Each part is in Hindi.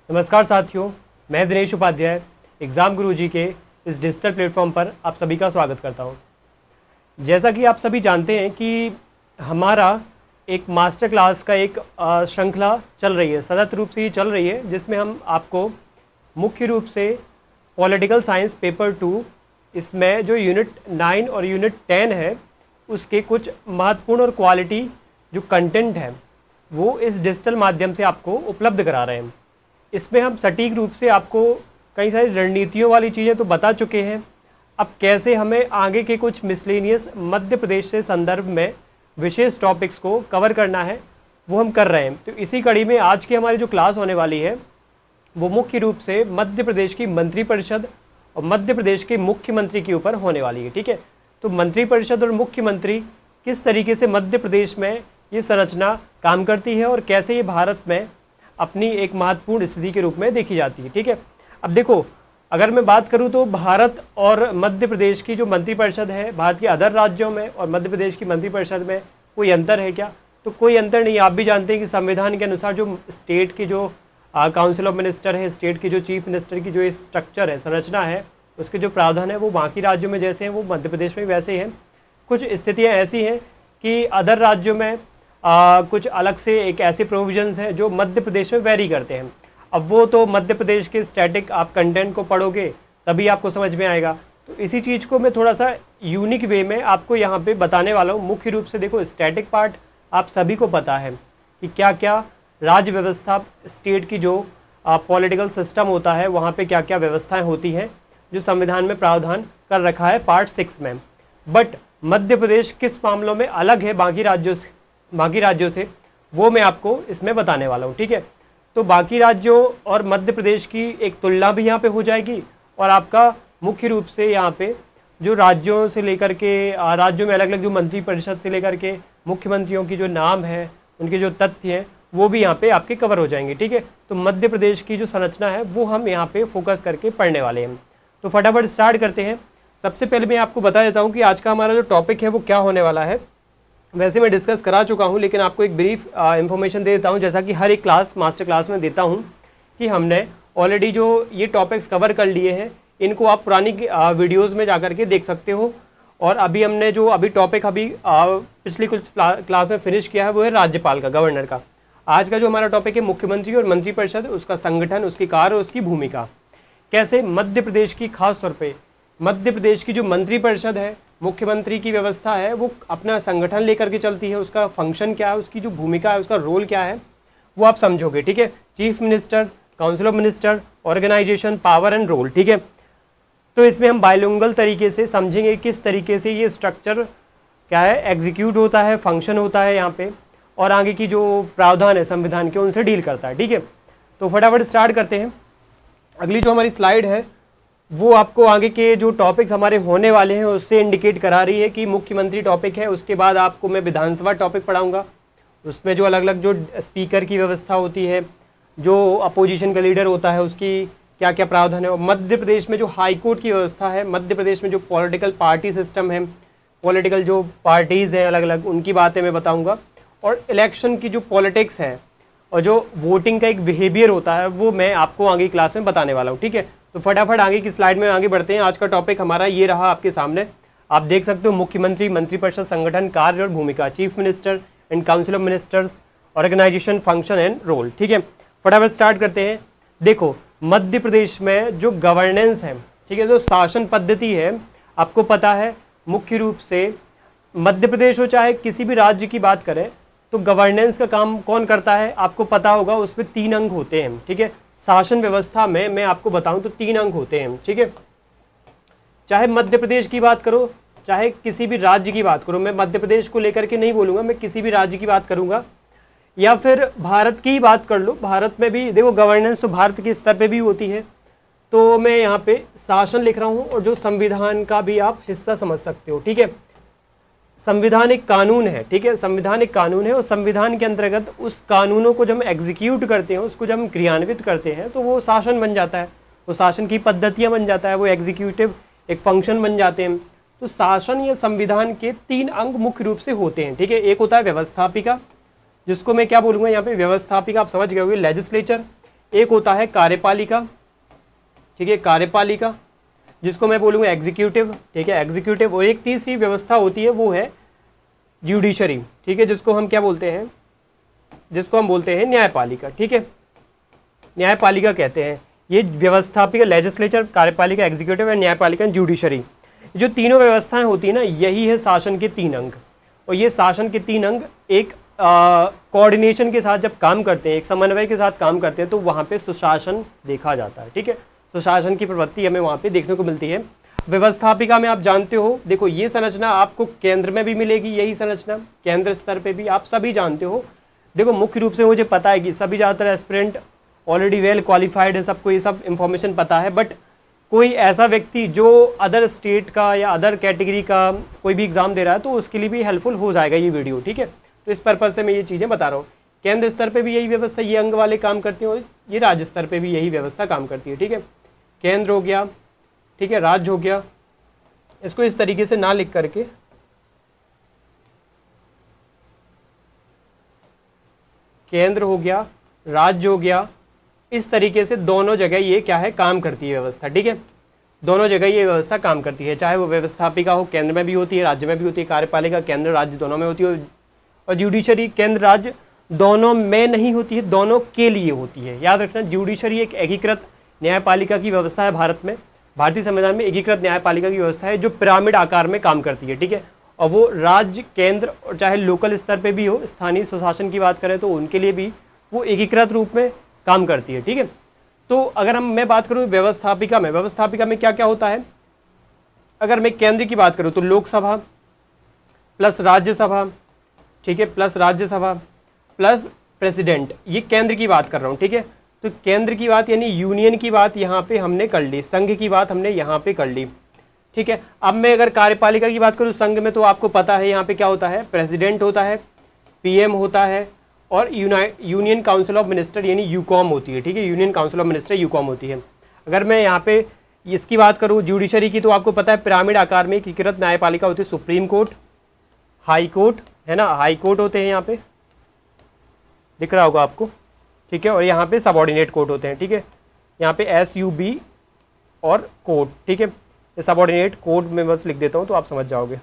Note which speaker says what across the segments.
Speaker 1: नमस्कार साथियों, मैं दिनेश उपाध्याय एग्ज़ाम गुरुजी के इस डिजिटल प्लेटफॉर्म पर आप सभी का स्वागत करता हूं। जैसा कि आप सभी जानते हैं कि हमारा एक मास्टर क्लास का एक श्रृंखला चल रही है, सतत रूप से ये चल रही है, जिसमें हम आपको मुख्य रूप से पॉलिटिकल साइंस पेपर 2 इसमें जो यूनिट 9 और यूनिट 10 है उसके कुछ महत्वपूर्ण और क्वालिटी जो कंटेंट है वो इस डिजिटल माध्यम से आपको उपलब्ध करा रहे हैं। इसमें हम सटीक रूप से आपको कई सारी रणनीतियों वाली चीज़ें तो बता चुके हैं। अब कैसे हमें आगे के कुछ मिसलेनियस मध्य प्रदेश से संदर्भ में विशेष टॉपिक्स को कवर करना है वो हम कर रहे हैं। तो इसी कड़ी में आज की हमारी जो क्लास होने वाली है वो मुख्य रूप से मध्य प्रदेश की मंत्रिपरिषद और मध्य प्रदेश के मुख्यमंत्री के ऊपर होने वाली है। ठीक है, तो मंत्रिपरिषद और मुख्यमंत्री किस तरीके से मध्य प्रदेश में ये संरचना काम करती है और कैसे ये भारत में अपनी एक महत्वपूर्ण स्थिति के रूप में देखी जाती है। ठीक है, अब देखो, अगर मैं बात करूं तो भारत और मध्य प्रदेश की जो मंत्रिपरिषद है, भारत के अदर राज्यों में और मध्य प्रदेश की मंत्रिपरिषद में कोई अंतर है क्या? तो कोई अंतर नहीं। आप भी जानते हैं कि संविधान के अनुसार जो स्टेट की जो काउंसिल ऑफ मिनिस्टर है, स्टेट की जो चीफ मिनिस्टर की जो स्ट्रक्चर है, संरचना है, उसके जो प्रावधान है वो बाकी राज्यों में जैसे हैं वो मध्य प्रदेश में वैसे हैं। कुछ स्थितियाँ ऐसी हैं कि अदर राज्यों में कुछ अलग से एक ऐसे प्रोविजंस हैं जो मध्य प्रदेश में वेरी करते हैं। अब वो तो मध्य प्रदेश के स्टैटिक आप कंटेंट को पढ़ोगे तभी आपको समझ में आएगा। तो इसी चीज़ को मैं थोड़ा सा यूनिक वे में आपको यहाँ पे बताने वाला हूँ। मुख्य रूप से देखो, स्टैटिक पार्ट आप सभी को पता है कि क्या क्या राज्य व्यवस्था, स्टेट की जो पॉलिटिकल सिस्टम होता है वहाँ पे क्या क्या व्यवस्थाएं होती हैं जो संविधान में प्रावधान कर रखा है पार्ट 6 में। बट मध्य प्रदेश किस मामलों में अलग है बाकी राज्यों से वो मैं आपको इसमें बताने वाला हूँ। ठीक है, तो बाकी राज्यों और मध्य प्रदेश की एक तुलना भी यहाँ पे हो जाएगी और आपका मुख्य रूप से यहाँ पे जो राज्यों से लेकर के राज्यों में अलग अलग जो मंत्रिपरिषद से लेकर के मुख्यमंत्रियों की जो नाम है, उनके जो तथ्य हैं वो भी यहाँ पे आपके कवर हो जाएंगे। ठीक है, तो मध्य प्रदेश की जो संरचना है वो हम यहाँ पे फोकस करके पढ़ने वाले हैं। तो फटाफट स्टार्ट करते हैं। सबसे पहले मैं आपको बता देता हूँ कि आज का हमारा जो टॉपिक है वो क्या होने वाला है। वैसे मैं डिस्कस करा चुका हूँ, लेकिन आपको एक ब्रीफ इन्फॉर्मेशन दे देता हूँ, जैसा कि हर एक क्लास मास्टर क्लास में देता हूँ, कि हमने ऑलरेडी जो ये टॉपिक्स कवर कर लिए हैं इनको आप पुरानी वीडियोस में जा कर के देख सकते हो। और अभी हमने जो टॉपिक पिछली कुछ क्लास में फिनिश किया है वो है राज्यपाल का, गवर्नर का। आज का जो हमारा टॉपिक है मुख्यमंत्री और मंत्रिपरिषद, उसका संगठन, उसकी कार्य और उसकी भूमिका। कैसे मध्य प्रदेश की, खास तौर पे मध्य प्रदेश की जो मंत्रिपरिषद है, मुख्यमंत्री की व्यवस्था है, वो अपना संगठन लेकर के चलती है। उसका फंक्शन क्या है, उसकी जो भूमिका है, उसका रोल क्या है, वो आप समझोगे। ठीक है, chief minister, council of minister, organisation, power and role. ठीक है, तो इसमें हम बायलिंगुअल तरीके से समझेंगे किस तरीके से ये स्ट्रक्चर क्या है, एग्जीक्यूट होता है, फंक्शन होता है यहाँ पे, और आगे की जो प्रावधान है संविधान के उनसे डील करता है। ठीक है, तो फटाफट स्टार्ट करते हैं। अगली जो हमारी स्लाइड है वो आपको आगे के जो टॉपिक्स हमारे होने वाले हैं उससे इंडिकेट करा रही है कि मुख्यमंत्री टॉपिक है, उसके बाद आपको मैं विधानसभा टॉपिक पढ़ाऊंगा। उसमें जो अलग अलग जो स्पीकर की व्यवस्था होती है, जो अपोजिशन का लीडर होता है, उसकी क्या क्या प्रावधान है। और मध्य प्रदेश में जो हाई कोर्ट की व्यवस्था है, मध्य प्रदेश में जो पॉलिटिकल पार्टी सिस्टम है, पॉलिटिकल जो पार्टीज़ हैं अलग अलग, उनकी बातें मैं बताऊँगा। और इलेक्शन की जो पॉलिटिक्स है और जो वोटिंग का एक बिहेवियर होता है वो मैं आपको आगे क्लास में बताने वाला हूँ। ठीक है, तो फटाफट आगे की स्लाइड में आगे बढ़ते हैं। आज का टॉपिक हमारा ये रहा आपके सामने, आप देख सकते हो, मुख्यमंत्री, मंत्रिपरिषद, संगठन, कार्य और भूमिका, chief minister and council of ministers, organisation, function and role. ठीक है, फटाफट स्टार्ट करते हैं। देखो, मध्य प्रदेश में जो गवर्नेंस है, ठीक है, जो शासन पद्धति है, आपको पता है मुख्य रूप से मध्य प्रदेश हो चाहे किसी भी राज्य की बात करें तो गवर्नेंस का काम कौन करता है आपको पता होगा। उसमें 3 अंग होते हैं। ठीक है, शासन व्यवस्था में मैं आपको बताऊं तो 3 अंग होते हैं। ठीक है, चाहे मध्य प्रदेश की बात करो, चाहे किसी भी राज्य की बात करो, मैं मध्य प्रदेश को लेकर के नहीं बोलूँगा, मैं किसी भी राज्य की बात करूँगा, या फिर भारत की ही बात कर लो। भारत में भी देखो गवर्नेंस तो भारत के स्तर पे भी होती है, तो मैं यहाँ पे शासन लिख रहा हूँ और जो संविधान का भी आप हिस्सा समझ सकते हो। ठीक है, संविधान एक कानून है। ठीक है, संविधान एक कानून है और संविधान के अंतर्गत उस कानूनों को जब हम एग्जीक्यूट करते हैं, उसको जब हम क्रियान्वित करते हैं तो वो शासन बन जाता है, वो शासन की पद्धतियाँ बन जाता है, वो एग्जीक्यूटिव एक फंक्शन बन जाते हैं। तो शासन या संविधान के 3 अंग मुख्य रूप से होते हैं। ठीक है, एक होता है व्यवस्थापिका, जिसको मैं क्या बोलूँगा यहाँ पे, व्यवस्थापिका आप समझ गए होंगे, लेजिस्लेचर। एक होता है कार्यपालिका, ठीक है, कार्यपालिका जिसको मैं बोलूँगा एग्जीक्यूटिव, ठीक है, एग्जीक्यूटिव। और एक तीसरी व्यवस्था होती है वो है ज्यूडिशरी, ठीक है, जिसको हम क्या बोलते हैं, जिसको हम बोलते हैं न्यायपालिका, ठीक है, न्यायपालिका कहते हैं। ये व्यवस्थापिका, लेजिस्लेचर, कार्यपालिका, एग्जीक्यूटिव एंड न्यायपालिका एंड ज्यूडिशरी, जो तीनों व्यवस्थाएं होती है ना, यही है शासन के 3 अंग। और ये शासन के 3 अंग एक कोऑर्डिनेशन के साथ जब काम करते हैं, एक समन्वय के साथ काम करते हैं, तो वहाँ पे सुशासन देखा जाता है, ठीक है, सुशासन की प्रवृत्ति हमें वहाँ पे देखने को मिलती है। व्यवस्थापिका में आप जानते हो, देखो ये संरचना आपको केंद्र में भी मिलेगी, यही संरचना केंद्र स्तर पे भी आप सभी जानते हो। देखो मुख्य रूप से मुझे पता है कि सभी ज़्यादातर एस्पिरेंट ऑलरेडी वेल क्वालिफाइड है, सबको ये सब इन्फॉर्मेशन पता है, बट कोई ऐसा व्यक्ति जो अदर स्टेट का या अदर कैटेगरी का कोई भी एग्ज़ाम दे रहा है तो उसके लिए भी हेल्पफुल हो जाएगा ये वीडियो, ठीक है। तो इस पर्पज़ से मैं ये चीज़ें बता रहा हूँ। केंद्र स्तर पे भी यही व्यवस्था, ये अंग वाले काम करते हैं, और ये राज्य स्तर पे भी यही व्यवस्था काम करती है, ठीक है। केंद्र हो गया, ठीक है, राज्य हो गया, इसको इस तरीके से ना लिख करके केंद्र हो गया, राज्य हो गया, इस तरीके से दोनों जगह ये क्या है, काम करती है व्यवस्था, ठीक है, दोनों जगह ये व्यवस्था काम करती है। चाहे वो व्यवस्थापिका हो, केंद्र में भी होती है, राज्य में भी होती है, कार्यपालिका केंद्र राज्य दोनों में होती है, और ज्यूडिशरी केंद्र राज्य दोनों में नहीं होती है, दोनों के लिए होती है। याद रखना, ज्यूडिशरी एक एकीकृत न्यायपालिका की व्यवस्था है भारत में, भारतीय संविधान में एकीकृत न्यायपालिका की व्यवस्था है जो पिरामिड आकार में काम करती है, ठीक है। और वो राज्य, केंद्र और चाहे लोकल स्तर पे भी हो, स्थानीय स्वशासन की बात करें तो उनके लिए भी वो एकीकृत रूप में काम करती है, ठीक है। तो अगर मैं बात करूँ व्यवस्थापिका में क्या क्या होता है, अगर मैं केंद्र की बात करूँ तो लोकसभा प्लस राज्यसभा, ठीक है, प्लस राज्यसभा प्लस प्रेसिडेंट, ये केंद्र की बात कर रहा हूँ, ठीक है। तो केंद्र की बात यानी यूनियन की बात यहाँ पे हमने कर ली, संघ की बात हमने यहाँ पे कर ली, ठीक है। अब मैं अगर कार्यपालिका की बात करूँ संघ में, तो आपको पता है यहाँ पे क्या होता है, प्रेसिडेंट होता है, पीएम होता है, और यूनियन काउंसिल ऑफ मिनिस्टर यानी यूकॉम होती है, ठीक है, यूनियन काउंसिल ऑफ मिनिस्टर यूकॉम होती है। अगर मैं यहाँ पे इसकी बात करूँ ज्यूडिशरी की, तो आपको पता है पिरामिड आकार में एकीकृत न्यायपालिका होती है, सुप्रीम कोर्ट, हाई कोर्ट, है ना, हाई कोर्ट होते हैं, यहाँ पे दिख रहा होगा आपको, ठीक है, और यहाँ पे सबऑर्डिनेट कोर्ट होते हैं, ठीक है, यहाँ पे SUB और कोर्ट, ठीक है, सबऑर्डिनेट कोर्ट में बस लिख देता हूँ तो आप समझ जाओगे।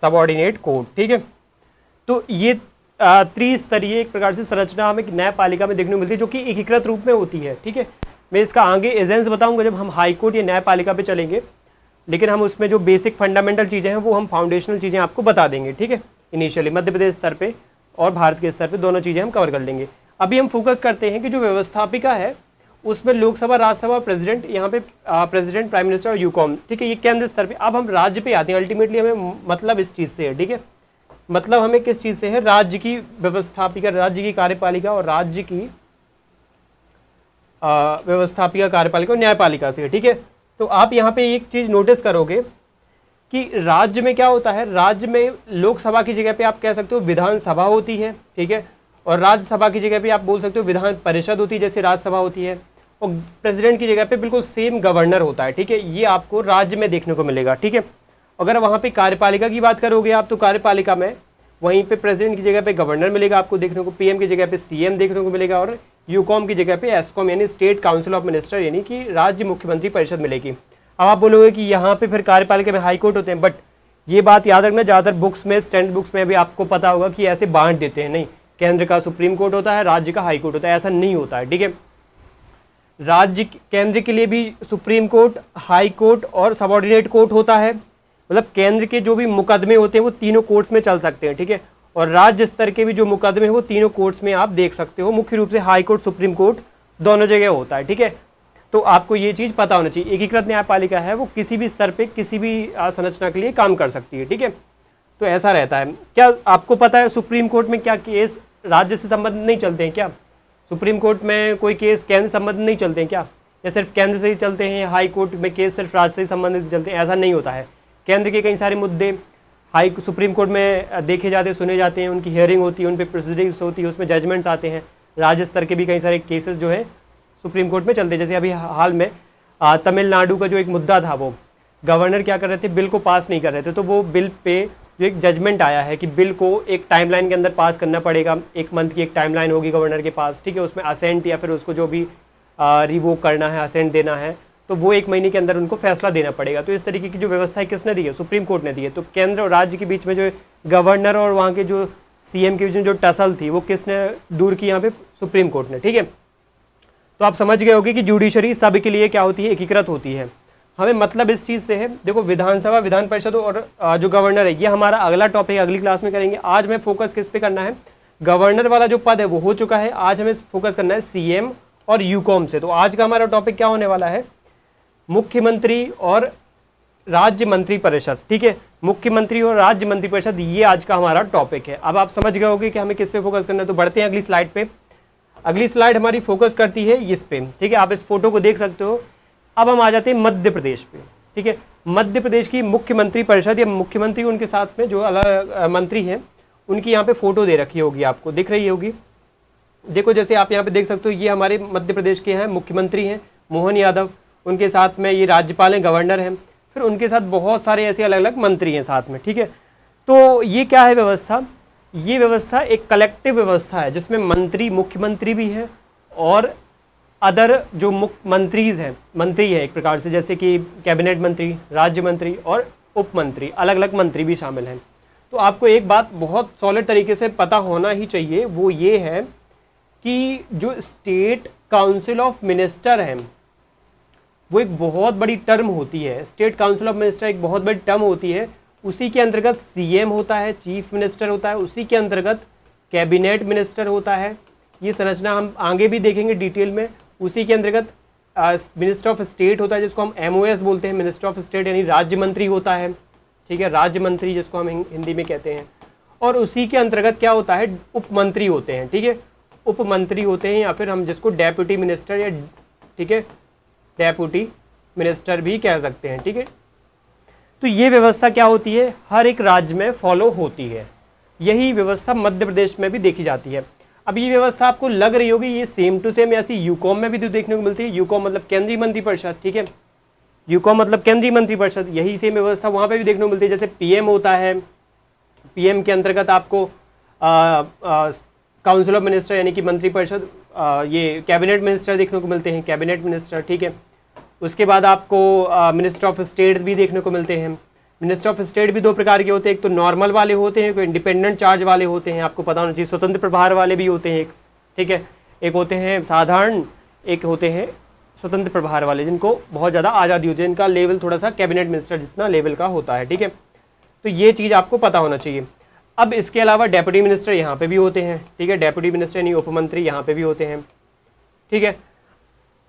Speaker 1: सबऑर्डिनेट कोर्ट, ठीक है। तो ये त्रिस्तरीय एक प्रकार से संरचना हमें न्यायपालिका में देखने को मिलती है, जो कि एकीकृत रूप में होती है, ठीक है। मैं इसका आगे एजेंस बताऊंगा जब हम हाई कोर्ट या न्यायपालिका पे चलेंगे, लेकिन हम उसमें जो बेसिक फंडामेंटल चीज़ें हैं वो हम फाउंडेशनल चीज़ें आपको बता देंगे, ठीक है। इनिशियली मध्य प्रदेश स्तर पे और भारत के स्तर पे दोनों चीज़ें हम कवर कर लेंगे। अभी हम फोकस करते हैं कि जो व्यवस्थापिका है उसमें लोकसभा, राज्यसभा, प्रेसिडेंट, यहाँ पे प्रेसिडेंट, प्राइम मिनिस्टर और यूकॉम, ठीक है, ये केंद्र स्तर पे। अब हम राज्य पे आते हैं, अल्टीमेटली हमें मतलब इस चीज़ से है, ठीक है, मतलब हमें किस चीज़ से है, राज्य की व्यवस्थापिका, राज्य की कार्यपालिका और राज्य की व्यवस्थापिका, कार्यपालिका और न्यायपालिका से, ठीक है। तो आप यहाँ पे एक चीज़ नोटिस करोगे कि राज्य में क्या होता है, राज्य में लोकसभा की जगह पे आप कह सकते हो विधानसभा होती है, ठीक है, और राज्यसभा की जगह पे आप बोल सकते हो विधान परिषद होती है, जैसे राज्यसभा होती है, और प्रेसिडेंट की जगह पे बिल्कुल सेम गवर्नर होता है, ठीक है। ये आपको राज्य में देखने को मिलेगा, ठीक है। अगर वहाँ पे कार्यपालिका की बात करोगे आप, तो कार्यपालिका में वहीं पे प्रेसिडेंट की जगह पे गवर्नर मिलेगा आपको देखने को, पीएम की जगह पे सीएम देखने को मिलेगा, और यूकॉम की जगह पे एसकॉम यानी स्टेट काउंसिल ऑफ मिनिस्टर यानी कि राज्य मुख्यमंत्री परिषद मिलेगी। अब आप बोलोगे कि यहाँ पे फिर कार्यपालिका में हाई कोर्ट होते हैं, बट ये बात याद रखना, ज़्यादातर बुक्स में, स्टैंडर्ड बुक्स में भी आपको पता होगा कि ऐसे बांट देते हैं, नहीं, केंद्र का सुप्रीम कोर्ट होता है, राज्य का हाई कोर्ट होता है, ऐसा नहीं होता है, ठीक है। राज्य केंद्र के लिए भी सुप्रीम कोर्ट, हाई कोर्ट और सबऑर्डिनेट कोर्ट होता है, मतलब केंद्र के जो भी मुकदमे होते हैं वो तीनों कोर्ट्स में चल सकते हैं, ठीक है। और राज्य स्तर के भी जो मुकदमे हैं वो तीनों कोर्ट्स में आप देख सकते हो, मुख्य रूप से हाई कोर्ट, सुप्रीम कोर्ट दोनों जगह होता है, ठीक है। तो आपको ये चीज़ पता होना चाहिए, एकीकृत न्यायपालिका है वो किसी भी स्तर पे किसी भी संरचना के लिए काम कर सकती है, ठीक है। तो ऐसा रहता है। क्या आपको पता है सुप्रीम कोर्ट में क्या केस राज्य से संबंधित नहीं चलते हैं क्या? सुप्रीम कोर्ट में कोई केस केंद्र संबंधित नहीं चलते हैं क्या, या सिर्फ केंद्र से ही चलते हैं? हाई कोर्ट में केस सिर्फ राज्य से संबंधित चलते हैं? ऐसा नहीं होता है। केंद्र के कई सारे मुद्दे सुप्रीम कोर्ट में देखे जाते हैं, सुने जाते हैं, उनकी हियरिंग होती है, उन पर प्रोसीडिंग्स होती है, उसमें जजमेंट्स आते हैं। राज्य स्तर के भी कई सारे केसेस जो है सुप्रीम कोर्ट में चलते हैं। जैसे अभी हाल में तमिलनाडु का जो एक मुद्दा था, वो गवर्नर क्या कर रहे थे, बिल को पास नहीं कर रहे थे, तो वो बिल पे जो एक जजमेंट आया है कि बिल को एक टाइमलाइन के अंदर पास करना पड़ेगा, 1 मंथ की एक टाइमलाइन होगी गवर्नर के पास, ठीक है, उसमें असेंट या फिर उसको जो भी रिवोक करना है, असेंट देना है, तो वो 1 महीने के अंदर उनको फैसला देना पड़ेगा। तो इस तरीके की जो व्यवस्था है किसने दी है, सुप्रीम कोर्ट ने दी है। तो केंद्र और राज्य के बीच में जो गवर्नर और वहाँ के जो सीएम के बीच में जो टसल थी, वो किसने दूर की, यहाँ पे सुप्रीम कोर्ट ने, ठीक है। तो आप समझ गए होगे कि जुडिशरी सब के लिए क्या होती है, एकीकृत होती है। हमें मतलब इस चीज़ से है, देखो विधानसभा, विधान परिषद और जो गवर्नर है, ये हमारा अगला टॉपिक है, अगली क्लास में करेंगे। आज हमें फोकस किस पे करना है, गवर्नर वाला जो पद है वो हो चुका है, आज हमें फोकस करना है सीएम और यूकॉम से। तो आज का हमारा टॉपिक क्या होने वाला है, मुख्यमंत्री और राज्य मंत्री परिषद, ठीक है, मुख्यमंत्री और राज्य मंत्री परिषद, ये आज का हमारा टॉपिक है। अब आप समझ गए होगे कि हमें किस पे फोकस करना है। तो बढ़ते हैं अगली स्लाइड पे। अगली स्लाइड हमारी फोकस करती है इस पे, ठीक है, आप इस फोटो को देख सकते हो। अब हम आ जाते हैं मध्य प्रदेश पे, ठीक है। मध्य प्रदेश की मुख्यमंत्री परिषद या मुख्यमंत्री, उनके साथ में जो अलग मंत्री हैं, उनकी यहाँ पे फोटो दे रखी होगी, आपको दिख रही होगी। देखो जैसे आप यहाँ पे देख सकते हो, ये हमारे मध्य प्रदेश के हैं मुख्यमंत्री हैं मोहन यादव, उनके साथ में ये राज्यपाल हैं, गवर्नर हैं, फिर उनके साथ बहुत सारे ऐसे अलग अलग मंत्री हैं साथ में, ठीक है। तो ये क्या है व्यवस्था, ये व्यवस्था एक कलेक्टिव व्यवस्था है जिसमें मंत्री, मुख्यमंत्री भी है और अदर जो मुख्य मंत्रीज हैं, मंत्री है एक प्रकार से, जैसे कि कैबिनेट मंत्री, राज्य मंत्री और उप मंत्री, अलग अलग मंत्री भी शामिल हैं। तो आपको एक बात बहुत सॉलिड तरीके से पता होना ही चाहिए, वो ये है कि जो स्टेट काउंसिल ऑफ मिनिस्टर है, वो एक बहुत बड़ी टर्म होती है। स्टेट काउंसिल ऑफ मिनिस्टर एक बहुत बड़ी टर्म होती है। उसी के अंतर्गत सीएम होता है, चीफ मिनिस्टर होता है, उसी के अंतर्गत कैबिनेट मिनिस्टर होता है। ये संरचना हम आगे भी देखेंगे डिटेल में। उसी के अंतर्गत मिनिस्टर ऑफ स्टेट होता है, जिसको हम MOS बोलते हैं, मिनिस्टर ऑफ स्टेट, यानी राज्य मंत्री होता है, ठीक है, राज्य मंत्री जिसको हम हिंदी में कहते हैं। और उसी के अंतर्गत क्या होता है, उप मंत्री होते हैं, ठीक है, उप मंत्री होते हैं, या फिर हम जिसको डेप्यूटी मिनिस्टर या, ठीक है, डेप्यूटी मिनिस्टर भी कह सकते हैं, ठीक है। तो ये व्यवस्था क्या होती है, हर एक राज्य में फॉलो होती है। यही व्यवस्था मध्य प्रदेश में भी देखी जाती है। अब ये व्यवस्था आपको लग रही होगी ये सेम टू सेम ऐसी यूकॉम में भी तो देखने को मिलती है। यूकॉम मतलब केंद्रीय मंत्री परिषद, ठीक है, यूकॉम मतलब केंद्रीय मंत्री परिषद, यही सेम व्यवस्था वहाँ पे भी देखने को मिलती है। जैसे पीएम होता है, पीएम के अंतर्गत आपको काउंसिल ऑफ मिनिस्टर यानी कि मंत्री परिषद, ये कैबिनेट मिनिस्टर देखने को मिलते हैं, कैबिनेट मिनिस्टर, ठीक है। उसके बाद आपको मिनिस्टर ऑफ स्टेट भी देखने को मिलते हैं। मिनिस्टर ऑफ स्टेट भी 2 प्रकार के होते हैं, एक तो नॉर्मल वाले होते हैं, एक इंडिपेंडेंट चार्ज वाले होते हैं, आपको पता होना चाहिए। स्वतंत्र प्रभार वाले भी होते हैं एक, ठीक है, एक होते हैं साधारण, एक होते हैं स्वतंत्र प्रभार वाले, जिनको बहुत ज़्यादा आज़ादी होती है, इनका लेवल थोड़ा सा कैबिनेट मिनिस्टर जितना लेवल का होता है, ठीक है। तो ये चीज़ आपको पता होना चाहिए। अब इसके अलावा डेप्यूटी मिनिस्टर यहाँ पे भी होते हैं, ठीक है, डेप्यूटी मिनिस्टर यानी उपमंत्री यहाँ पे भी होते हैं, ठीक है।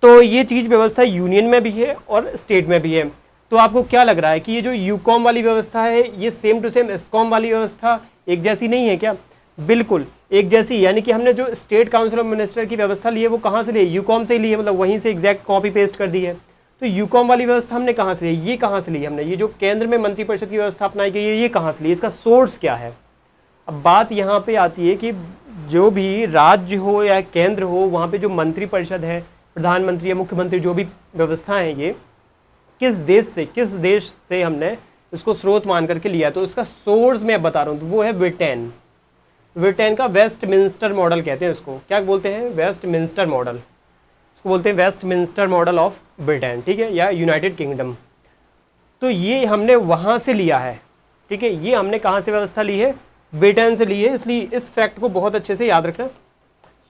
Speaker 1: तो ये चीज़ व्यवस्था यूनियन में भी है और स्टेट में भी है। तो आपको क्या लग रहा है कि ये जो यूकॉम वाली व्यवस्था है, ये सेम टू सेम एस्कॉम वाली व्यवस्था एक जैसी नहीं है क्या? बिल्कुल एक जैसी, यानी कि हमने जो स्टेट काउंसिल ऑफ मिनिस्टर की व्यवस्था ली है वो कहाँ से ली है, यूकॉम से ही ली है, मतलब वहीं से एग्जैक्ट कॉपी पेस्ट कर दी है। तो यूकॉम वाली व्यवस्था हमने कहाँ से ली, ये कहाँ से ली हमने, ये जो केंद्र में मंत्रिपरिषद की व्यवस्था अपनाई गई है, ये कहाँ से ली, इसका सोर्स क्या है? अब बात यहाँ पे आती है कि जो भी राज्य हो या केंद्र हो, वहाँ पे जो मंत्रिपरिषद है, प्रधानमंत्री या मुख्यमंत्री, जो भी व्यवस्था है, ये किस देश से हमने इसको स्रोत मान करके लिया। तो इसका सोर्स मैं बता रहा हूँ, तो वो है ब्रिटेन का वेस्टमिंस्टर मॉडल कहते हैं इसको। क्या बोलते हैं? वेस्टमिंस्टर मॉडल, इसको बोलते हैं वेस्टमिंस्टर मॉडल ऑफ ब्रिटेन, ठीक है, या यूनाइटेड किंगडम। तो ये हमने वहाँ से लिया है, ठीक है, ये हमने कहाँ से व्यवस्था ली है, ब्रिटेन से ली है। इसलिए इस फैक्ट को बहुत अच्छे से याद रखना,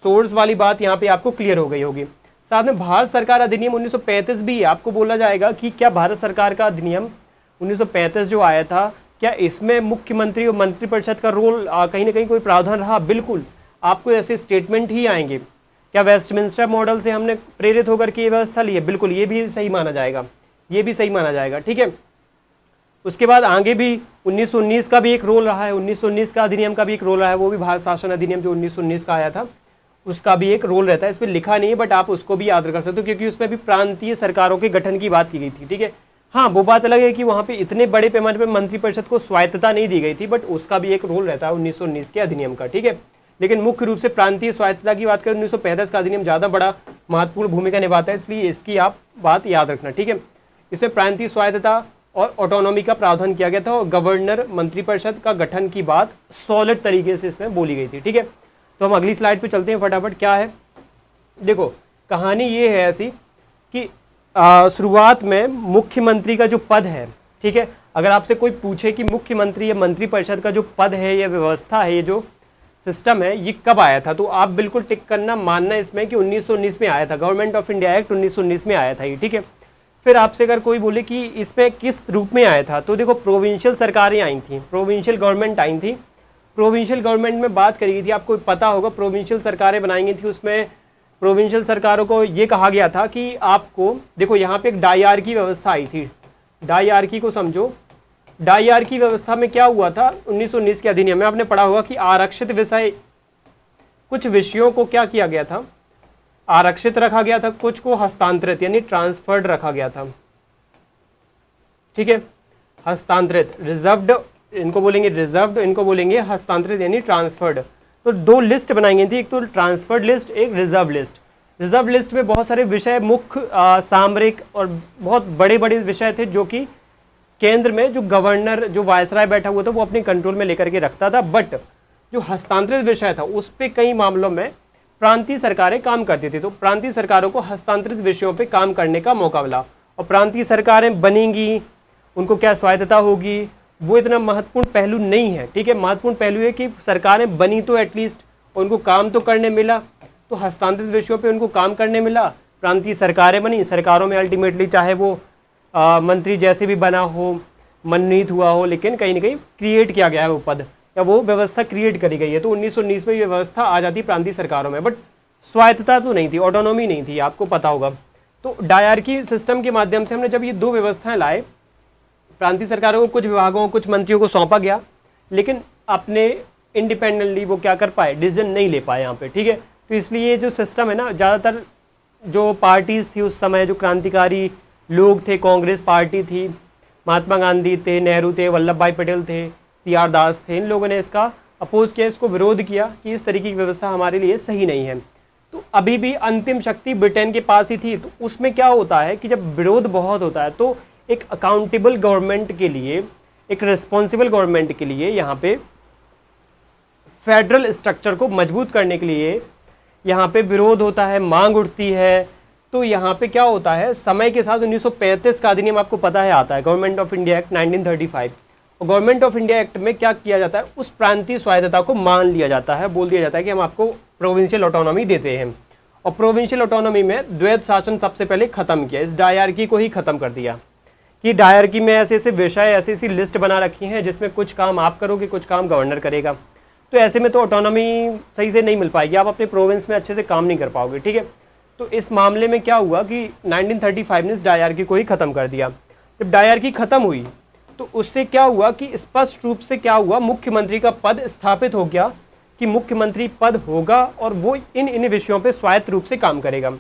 Speaker 1: सोर्स वाली बात यहाँ पे आपको क्लियर हो गई होगी। साथ में भारत सरकार अधिनियम 1935 भी आपको बोला जाएगा कि क्या भारत सरकार का अधिनियम 1935 जो आया था, क्या इसमें मुख्यमंत्री और मंत्रिपरिषद का रोल कहीं ना कहीं कोई प्रावधान रहा? बिल्कुल, आपको ऐसे स्टेटमेंट ही आएंगे। क्या वेस्टमिंस्टर मॉडल से हमने प्रेरित होकर के ये व्यवस्था ली है? बिल्कुल, ये भी सही माना जाएगा, ये भी सही माना जाएगा, ठीक है। उसके बाद आगे भी 1919 का भी एक रोल रहा है, 1919 का अधिनियम का भी एक रोल रहा है, वो भी भारत शासन अधिनियम जो 1919 का आया था उसका भी एक रोल रहता है। इस पर लिखा नहीं है बट आप उसको भी याद कर सकते हो, क्योंकि उसमें भी प्रांतीय सरकारों के गठन की बात की गई थी, ठीक है। हाँ, वो बात अलग है कि वहाँ पे इतने बड़े पैमाने पर मंत्रिपरिषद को स्वायत्तता नहीं दी गई थी, बट उसका भी एक रोल रहता है 1919 के अधिनियम का, ठीक है। लेकिन मुख्य रूप से प्रांतीय स्वायत्तता की बात करें 1935 का अधिनियम ज़्यादा बड़ा महत्वपूर्ण भूमिका निभाता है, इसलिए इसकी आप बात याद रखना, ठीक है। इसमें प्रांतीय स्वायत्तता और ऑटोनॉमी का प्रावधान किया गया था और गवर्नर मंत्रिपरिषद का गठन की बात सॉलिड तरीके से इसमें बोली गई थी, ठीक है। तो हम अगली स्लाइड पे चलते हैं फटाफट। क्या है, देखो कहानी ये है ऐसी कि शुरुआत में मुख्यमंत्री का जो पद है, ठीक है, अगर आपसे कोई पूछे कि मुख्यमंत्री या मंत्रिपरिषद का जो पद है या व्यवस्था है, ये जो सिस्टम है, ये कब आया था, तो आप बिल्कुल टिक करना, मानना इसमें कि 1919 में आया था। गवर्नमेंट ऑफ इंडिया एक्ट 1919 में आया था ये, ठीक है। फिर आपसे अगर कोई बोले कि इसमें किस रूप में आया था, तो देखो प्रोविंशियल सरकारें आई थी, प्रोविंशियल गवर्नमेंट आई थी। प्रोविंशियल गवर्नमेंट में बात करी गई थी, आपको पता होगा प्रोविंशियल सरकारें बनाई गई थी। उसमें प्रोविंशियल सरकारों को ये कहा गया था कि आपको, देखो यहाँ पे एक डायआर्की व्यवस्था आई थी। डायआर्की को समझो। डायआर्की व्यवस्था में क्या हुआ था, 1919 के अधिनियम में आपने पढ़ा होगा कि आरक्षित विषय, कुछ विषयों को क्या किया गया था, आरक्षित रखा गया था, कुछ को हस्तांतरित यानी ट्रांसफर्ड रखा गया था, ठीक है। हस्तांतरित, रिजर्व्ड इनको बोलेंगे, रिजर्व्ड इनको बोलेंगे हस्तांतरित यानी ट्रांसफर्ड। तो दो लिस्ट बनाई गई थी, एक तो ट्रांसफर्ड लिस्ट, एक रिजर्व लिस्ट। रिजर्व लिस्ट में बहुत सारे विषय, मुख्य सामरिक और बहुत बड़े बड़े विषय थे जो कि केंद्र में जो गवर्नर, जो वायसराय बैठा हुआ था, वो अपने कंट्रोल में लेकर के रखता था। बट जो हस्तांतरित विषय था उस पर कई मामलों में प्रांतीय सरकारें काम करती थी, तो प्रांतीय सरकारों को हस्तांतरित विषयों पे काम करने का मौका मिला। और प्रांतीय सरकारें बनेंगी, उनको क्या स्वायत्तता होगी, वो इतना महत्वपूर्ण पहलू नहीं है, ठीक है। महत्वपूर्ण पहलू है कि सरकारें बनी तो एटलीस्ट उनको काम तो करने मिला, तो हस्तांतरित विषयों पे उनको काम करने मिला। प्रांतीय सरकारें बनी, सरकारों में अल्टीमेटली चाहे वो मंत्री जैसे भी बना हो, मनोनीत हुआ हो, लेकिन कहीं ना कहीं क्रिएट किया गया है वो पद या वो व्यवस्था क्रिएट करी गई है। तो 1919 में ये व्यवस्था आ जाती प्रांतीय सरकारों में, बट स्वायत्तता तो नहीं थी, ऑटोनॉमी नहीं थी, आपको पता होगा। तो डायआर्की सिस्टम के माध्यम से हमने जब ये दो व्यवस्थाएं लाए, प्रांतीय सरकारों को कुछ विभागों, कुछ मंत्रियों को सौंपा गया, लेकिन अपने इंडिपेंडेंटली वो क्या कर पाए, डिसीजन नहीं ले पाए यहाँ पे, ठीक है। तो इसलिए जो सिस्टम है ना, ज़्यादातर जो पार्टीज़ थी उस समय, जो क्रांतिकारी लोग थे, कांग्रेस पार्टी थी, महात्मा गांधी थे, नेहरू थे, वल्लभ भाई पटेल थे, CR दास थे, इन लोगों ने इसका अपोज किया, इसको विरोध किया कि इस तरीके की व्यवस्था हमारे लिए सही नहीं है। तो अभी भी अंतिम शक्ति ब्रिटेन के पास ही थी। तो उसमें क्या होता है कि जब विरोध बहुत होता है तो एक अकाउंटेबल गवर्नमेंट के लिए, एक रिस्पॉन्सिबल गवर्नमेंट के लिए, यहाँ पे फेडरल स्ट्रक्चर को मजबूत करने के लिए यहाँ पे विरोध होता है, मांग उठती है। तो यहाँ पे क्या होता है, समय के साथ 1935 का अधिनियम आपको पता है आता है, गवर्नमेंट ऑफ इंडिया एक्ट 1935। और गवर्नमेंट ऑफ इंडिया एक्ट में क्या किया जाता है, उस प्रांतीय स्वायत्तता को मान लिया जाता है, बोल दिया जाता है कि हम आपको प्रोविंशियल ऑटोनॉमी देते हैं। और प्रोविंशियल ऑटोनॉमी में द्वैध शासन सबसे पहले खत्म किया, इस डायआर्की को ही खत्म कर दिया कि डायआर्की में ऐसे ऐसे विषय, ऐसी ऐसी लिस्ट बना रखी हैं जिसमें कुछ काम आप करोगे, कुछ काम गवर्नर करेगा। तो ऐसे में तो ऑटोनॉमी सही से नहीं मिल पाएगी, आप अपने प्रोविंस में अच्छे से काम नहीं कर पाओगे, ठीक है। तो इस मामले में क्या हुआ कि 1935 ने इस डायआर्की को ही ख़त्म कर दिया। जब डायआर्की ख़त्म हुई तो उससे क्या हुआ कि स्पष्ट रूप से क्या हुआ, मुख्यमंत्री का पद स्थापित हो गया कि मुख्यमंत्री पद होगा और वो इन विषयों पे स्वायत्त रूप से काम करेगा।